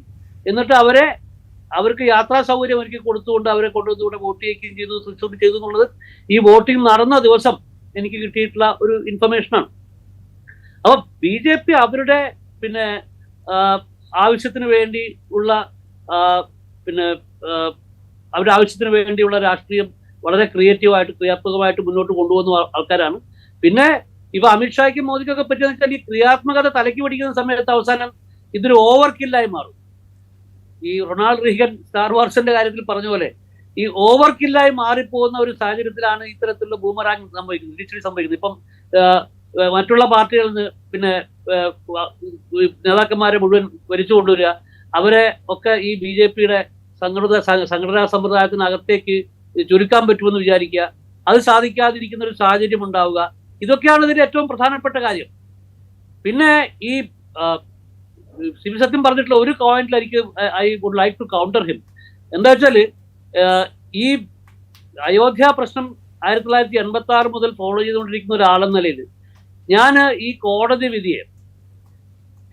എന്നിട്ട് അവർക്ക് യാത്രാ സൗകര്യം ഒരുക്കി കൊടുത്തുകൊണ്ട് അവരെ കൊണ്ടുവന്ന് ഇവിടെ വോട്ട് ചെയ്യിക്കുകയും ചെയ്തു എന്നുള്ളത് ഈ വോട്ടിംഗ് നടന്ന ദിവസം എനിക്ക് കിട്ടിയിട്ടുള്ള ഒരു ഇൻഫർമേഷനാണ്. അപ്പൊ BJP അവരുടെ പിന്നെ ആവശ്യത്തിന് വേണ്ടി ഉള്ള പിന്നെ അവരുടെ ആവശ്യത്തിന് വേണ്ടിയുള്ള രാഷ്ട്രീയം വളരെ ക്രിയാത്മകമായിട്ട് മുന്നോട്ട് കൊണ്ടുപോകുന്ന ആൾക്കാരാണ്. പിന്നെ ഇപ്പൊ അമിത്ഷായ്ക്കും മോദിക്കൊക്കെ പറ്റിയെന്ന് വെച്ചാൽ ഈ ക്രിയാത്മകത തലയ്ക്ക് പിടിക്കുന്ന സമയത്ത് അവസാനം ഇതൊരു ഓവർ കില്ലായി മാറും. ഈ റൊണാൾഡ് റീഗൻ സ്റ്റാർ വാർസിന്റെ കാര്യത്തിൽ പറഞ്ഞ പോലെ ഈ ഓവർ കില്ലായി മാറിപ്പോകുന്ന ഒരു സാഹചര്യത്തിലാണ് ഇത്തരത്തിലുള്ള ബൂമറാങ് സംഭവിക്കുന്നത്. ഇപ്പം മറ്റുള്ള പാർട്ടികളിൽ നിന്ന് പിന്നെ നേതാക്കന്മാരെ മുഴുവൻ വലിച്ചു കൊണ്ടുവരിക, അവരെ ഒക്കെ ഈ BJPയുടെ സംഘടനാ സമ്പ്രദായത്തിനകത്തേക്ക് ചുരുക്കാൻ പറ്റുമെന്ന് വിചാരിക്കുക, അത് സാധിക്കാതിരിക്കുന്ന ഒരു സാഹചര്യം ഉണ്ടാവുക, ഇതൊക്കെയാണ് ഇതിന്റെ ഏറ്റവും പ്രധാനപ്പെട്ട കാര്യം. പിന്നെ ഈ സിബി സത്യം പറഞ്ഞിട്ടുള്ള ഒരു പോയിന്റിൽ എനിക്ക് I would like to counter him. എന്താ വെച്ചാല് ഈ അയോധ്യ പ്രശ്നം 1986 മുതൽ ഫോളോ ചെയ്തുകൊണ്ടിരിക്കുന്ന ഒരാളെന്ന നിലയിൽ ഞാൻ ഈ കോടതി വിധിയെ,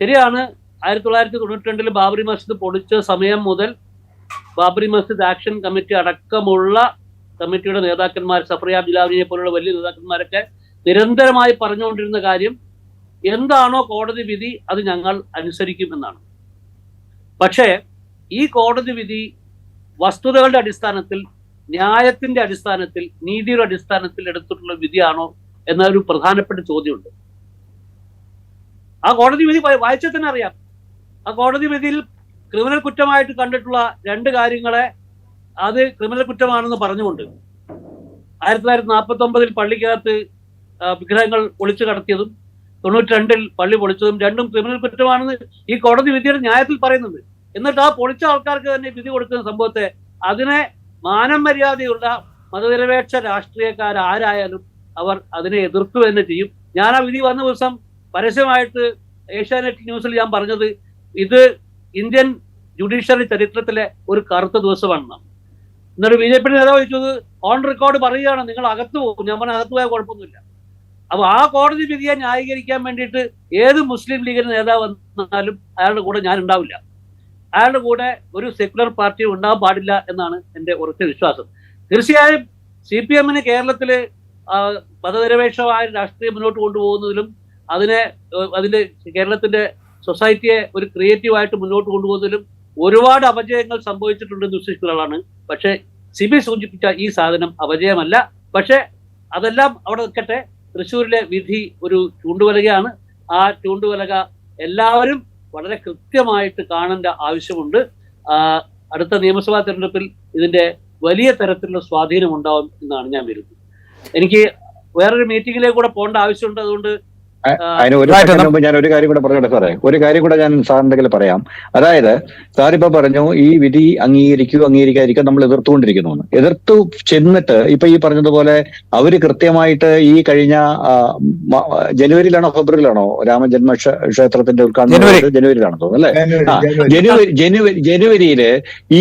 ശരിയാണ് 1992 ബാബറി മസ്ജിദ് പൊളിച്ച സമയം മുതൽ ബാബറി മസ്ജിദ് ആക്ഷൻ കമ്മിറ്റി അടക്കമുള്ള കമ്മിറ്റിയുടെ നേതാക്കന്മാർ, സഫറിയാബ് ജിലാനിയെ പോലുള്ള വലിയ നേതാക്കന്മാരൊക്കെ നിരന്തരമായി പറഞ്ഞുകൊണ്ടിരുന്ന കാര്യം എന്താണോ കോടതി വിധി അത് ഞങ്ങൾ അനുസരിക്കും എന്നാണ്. പക്ഷേ ഈ കോടതി വിധി വസ്തുതകളുടെ അടിസ്ഥാനത്തിൽ, ന്യായത്തിന്റെ അടിസ്ഥാനത്തിൽ, നീതിയുടെ അടിസ്ഥാനത്തിൽ എടുത്തിട്ടുള്ള വിധിയാണോ എന്നൊരു പ്രധാനപ്പെട്ട ചോദ്യമുണ്ട്. ആ കോടതി വിധി വായിച്ചാൽ തന്നെ അറിയാം. ആ കോടതി വിധിയിൽ ക്രിമിനൽ കുറ്റമായിട്ട് കണ്ടിട്ടുള്ള 2 കാര്യങ്ങളെ അത് ക്രിമിനൽ കുറ്റമാണെന്ന് പറഞ്ഞുകൊണ്ട് 1949 പള്ളിക്കകത്ത് വിഗ്രഹങ്ങൾ ഒളിച്ചു കടത്തിയതും 92 പള്ളി പൊളിച്ചതും രണ്ടും ക്രിമിനൽ കുറ്റമാണെന്ന് ഈ കോടതി വിധിയുടെ ന്യായത്തിൽ പറയുന്നുണ്ട്. എന്നിട്ട് ആ പൊളിച്ച ആൾക്കാർക്ക് തന്നെ വിധി കൊടുക്കുന്ന സംഭവത്തെ അതിനെ മാനം മര്യാദയുള്ള മതനിരപേക്ഷ രാഷ്ട്രീയക്കാരാരായാലും അവർ അതിനെ എതിർക്കുക തന്നെ ചെയ്യും. ഞാൻ ആ വിധി വന്ന ദിവസം പരസ്യമായിട്ട് ഏഷ്യാനെറ്റ് ന്യൂസിൽ ഞാൻ പറഞ്ഞത് ഇത് ഇന്ത്യൻ ജുഡീഷ്യറി ചരിത്രത്തിലെ ഒരു കറുത്ത ദിവസമാണെന്നാണ്. എന്നിട്ട് BJP നേതാവ് ചോദിച്ചത് ഓൺ റെക്കോർഡ് പറയുകയാണ് നിങ്ങൾ അകത്ത് പോകും. ഞാൻ പറഞ്ഞ അകത്ത് പോയാൽ കുഴപ്പമൊന്നുമില്ല. അപ്പൊ ആ കോടതി വിധിയെ ന്യായീകരിക്കാൻ വേണ്ടിയിട്ട് ഏത് മുസ്ലിം ലീഗിന്റെ നേതാവ് വന്നാലും അയാളുടെ കൂടെ ഞാൻ ഉണ്ടാവില്ല. അയാളുടെ കൂടെ ഒരു സെക്യുലർ പാർട്ടി ഉണ്ടാകാൻ പാടില്ല എന്നാണ് എൻ്റെ ഉറച്ച വിശ്വാസം. തീർച്ചയായും CPM-ന് കേരളത്തില് മതനിരപേക്ഷമായ രാഷ്ട്രീയം മുന്നോട്ട് കൊണ്ടുപോകുന്നതിലും അതിന്റെ കേരളത്തിന്റെ സൊസൈറ്റിയെ ഒരു ക്രിയേറ്റീവായിട്ട് മുന്നോട്ട് കൊണ്ടുപോകുന്നതിലും ഒരുപാട് അപജയങ്ങൾ സംഭവിച്ചിട്ടുണ്ടെന്ന് വിശ്വസിക്കുന്ന ആളാണ്. പക്ഷെ സിബി സൂചിപ്പിച്ച ഈ സാധനം അപജയമല്ല. പക്ഷെ അതെല്ലാം അവിടെ നിൽക്കട്ടെ. തൃശ്ശൂരിലെ വിധി ഒരു ചൂണ്ടുവലകയാണ്. ആ ചൂണ്ടുവലക എല്ലാവരും വളരെ കൃത്യമായിട്ട് കാണേണ്ട ആവശ്യമുണ്ട്. അടുത്ത നിയമസഭാ തെരഞ്ഞെടുപ്പിൽ ഇതിന്റെ വലിയ തരത്തിലുള്ള സ്വാധീനം ഉണ്ടാവും എന്നാണ് ഞാൻ കരുതുന്നത്. എനിക്ക് വേറൊരു മീറ്റിംഗിലേക്ക് കൂടെ പോകേണ്ട ആവശ്യമുണ്ട്. അതുകൊണ്ട് അതിന് ഒരു സെക്കൻഡ് മുമ്പ് ഞാൻ ഒരു കാര്യം കൂടെ പറഞ്ഞോട്ടെ സാറേ, ഒരു കാര്യം കൂടെ ഞാൻ സാറിന്റെ പറയാം. അതായത് സാറിപ്പോ പറഞ്ഞു ഈ വിധി അംഗീകരിക്കാതിരിക്കുക നമ്മൾ എതിർത്തുകൊണ്ടിരിക്കുന്നു. എതിർത്തു ചെന്നിട്ട് ഇപ്പൊ ഈ പറഞ്ഞതുപോലെ അവര് കൃത്യമായിട്ട് ഈ കഴിഞ്ഞ ജനുവരിയിലാണോ ഫെബ്രുവരിയിലാണോ രാമജന്മ ക്ഷേത്രത്തിന്റെ ഉദ്ഘാടനം? ജനുവരിയിലാണെന്ന് തോന്നുന്നു അല്ലെ? ജനുവരിയില്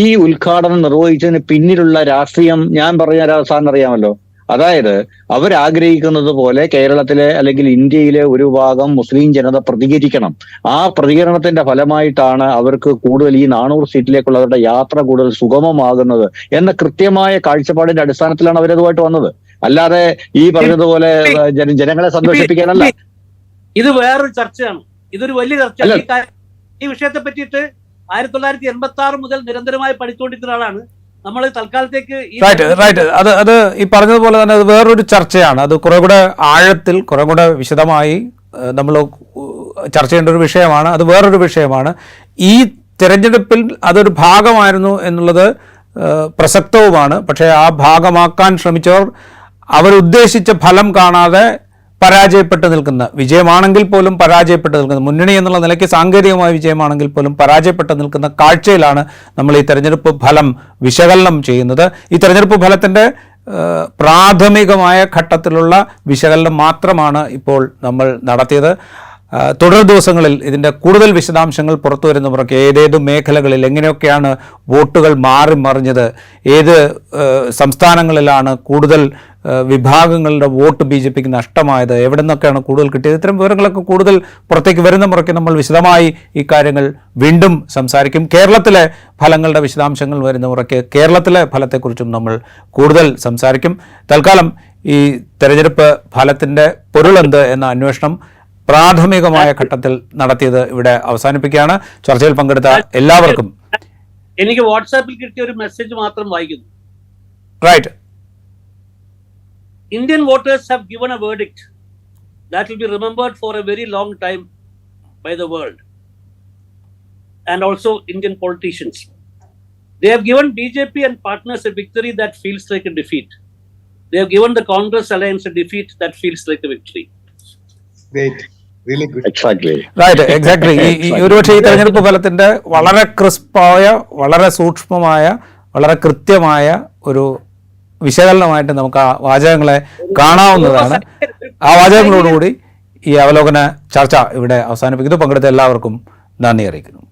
ഈ ഉദ്ഘാടനം നിർവഹിച്ചതിന് പിന്നിലുള്ള രാഷ്ട്രീയം ഞാൻ പറഞ്ഞ സാറിന് അറിയാമല്ലോ. അതായത് അവരാഗ്രഹിക്കുന്നത് പോലെ കേരളത്തിലെ അല്ലെങ്കിൽ ഇന്ത്യയിലെ ഒരു ഭാഗം മുസ്ലിം ജനത പ്രതികരിക്കണം. ആ പ്രതികരണത്തിന്റെ ഫലമായിട്ടാണ് അവർക്ക് കൂടുതൽ ഈ 400 സീറ്റിലേക്കുള്ള അവരുടെ യാത്ര കൂടുതൽ സുഗമമാകുന്നത് എന്ന കൃത്യമായ കാഴ്ചപ്പാടിന്റെ അടിസ്ഥാനത്തിലാണ് അവരതുമായിട്ട് വന്നത്. അല്ലാതെ ഈ പറഞ്ഞതുപോലെ ജനങ്ങളെ സന്തോഷിപ്പിക്കാനല്ല. ഇത് വേറൊരു ചർച്ചയാണ്. ഇതൊരു വലിയ ചർച്ച. ഈ വിഷയത്തെ പറ്റിയിട്ട് 1986 മുതൽ നിരന്തരമായി പഠിച്ചുകൊണ്ടിരിക്കുന്ന ആളാണ്. നമ്മൾ തൽക്കാലത്തേക്ക് അത് ഈ പറഞ്ഞതുപോലെ തന്നെ അത് വേറൊരു ചർച്ചയാണ്. അത് കുറെ കൂടെ ആഴത്തിൽ കുറെ കൂടെ വിശദമായി നമ്മൾ ചർച്ച ചെയ്യേണ്ട ഒരു വിഷയമാണ്. അത് വേറൊരു വിഷയമാണ്. ഈ തിരഞ്ഞെടുപ്പിൽ അതൊരു ഭാഗമായിരുന്നു എന്നുള്ളത് പ്രസക്തവുമാണ്. പക്ഷേ ആ ഭാഗമാക്കാൻ ശ്രമിച്ചവർ അവരുദ്ദേശിച്ച ഫലം കാണാതെ പരാജയപ്പെട്ട് നിൽക്കുന്ന, വിജയമാണെങ്കിൽ പോലും പരാജയപ്പെട്ട് നിൽക്കുന്ന, മുന്നണി എന്നുള്ള നിലയ്ക്ക് സാങ്കേതികമായ വിജയമാണെങ്കിൽ പോലും പരാജയപ്പെട്ട് നിൽക്കുന്ന കാഴ്ചയിലാണ് നമ്മൾ ഈ തെരഞ്ഞെടുപ്പ് ഫലം വിശകലനം ചെയ്യുന്നത്. ഈ തെരഞ്ഞെടുപ്പ് ഫലത്തിൻ്റെ പ്രാഥമികമായ ഘട്ടത്തിലുള്ള വിശകലനം മാത്രമാണ് ഇപ്പോൾ നമ്മൾ നടത്തിയത്. തുടർ ദിവസങ്ങളിൽ ഇതിൻ്റെ കൂടുതൽ വിശദാംശങ്ങൾ പുറത്തു വരുന്നവർക്ക് ഏതേത് മേഖലകളിൽ എങ്ങനെയൊക്കെയാണ് വോട്ടുകൾ മാറി മറിഞ്ഞത്, ഏത് സംസ്ഥാനങ്ങളിലാണ് കൂടുതൽ വിഭാഗങ്ങളുടെ വോട്ട് BJPക്ക് നഷ്ടമായത്, എവിടെ നിന്നൊക്കെയാണ് കൂടുതൽ കിട്ടിയത്, ഇത്തരം വിവരങ്ങളൊക്കെ കൂടുതൽ പുറത്തേക്ക് വരുന്ന മുറയ്ക്ക് നമ്മൾ വിശദമായി ഈ കാര്യങ്ങൾ വീണ്ടും സംസാരിക്കും. കേരളത്തിലെ ഫലങ്ങളുടെ വിശദാംശങ്ങൾ വരുന്ന മുറയ്ക്ക് കേരളത്തിലെ ഫലത്തെക്കുറിച്ചും നമ്മൾ കൂടുതൽ സംസാരിക്കും. തൽക്കാലം ഈ തെരഞ്ഞെടുപ്പ് ഫലത്തിൻ്റെ പൊരുളെന്ത് എന്ന അന്വേഷണം പ്രാഥമികമായ ഘട്ടത്തിൽ നടത്തിയത് ഇവിടെ അവസാനിപ്പിക്കുകയാണ്. ചർച്ചയിൽ പങ്കെടുത്ത എല്ലാവർക്കും എനിക്ക് വാട്സാപ്പിൽ കിട്ടിയ ഒരു മെസ്സേജ് മാത്രം വായിക്കുന്നു. Right. Indian voters have given a verdict that will be remembered for a very long time by the world and also Indian politicians. They have given BJP and partners a victory that feels like a defeat. They have given the Congress alliance a defeat that feels like a victory. Great. Really good. Exactly. Right, exactly. ഒരുപക്ഷെ ഈ തെരഞ്ഞെടുപ്പ് ഫലത്തിന്റെ വളരെ ക്രിസ്പായ, വളരെ സൂക്ഷ്മമായ, വളരെ കൃത്യമായ ഒരു വിശകലനമായിട്ട് നമുക്ക് ആ വാചകങ്ങളെ കാണാവുന്നതാണ്. ആ വാചകങ്ങളോടുകൂടി ഈ അവലോകന ചർച്ച ഇവിടെ അവസാനിപ്പിക്കുന്നു. പങ്കെടുത്ത എല്ലാവർക്കും നന്ദി അറിയിക്കുന്നു.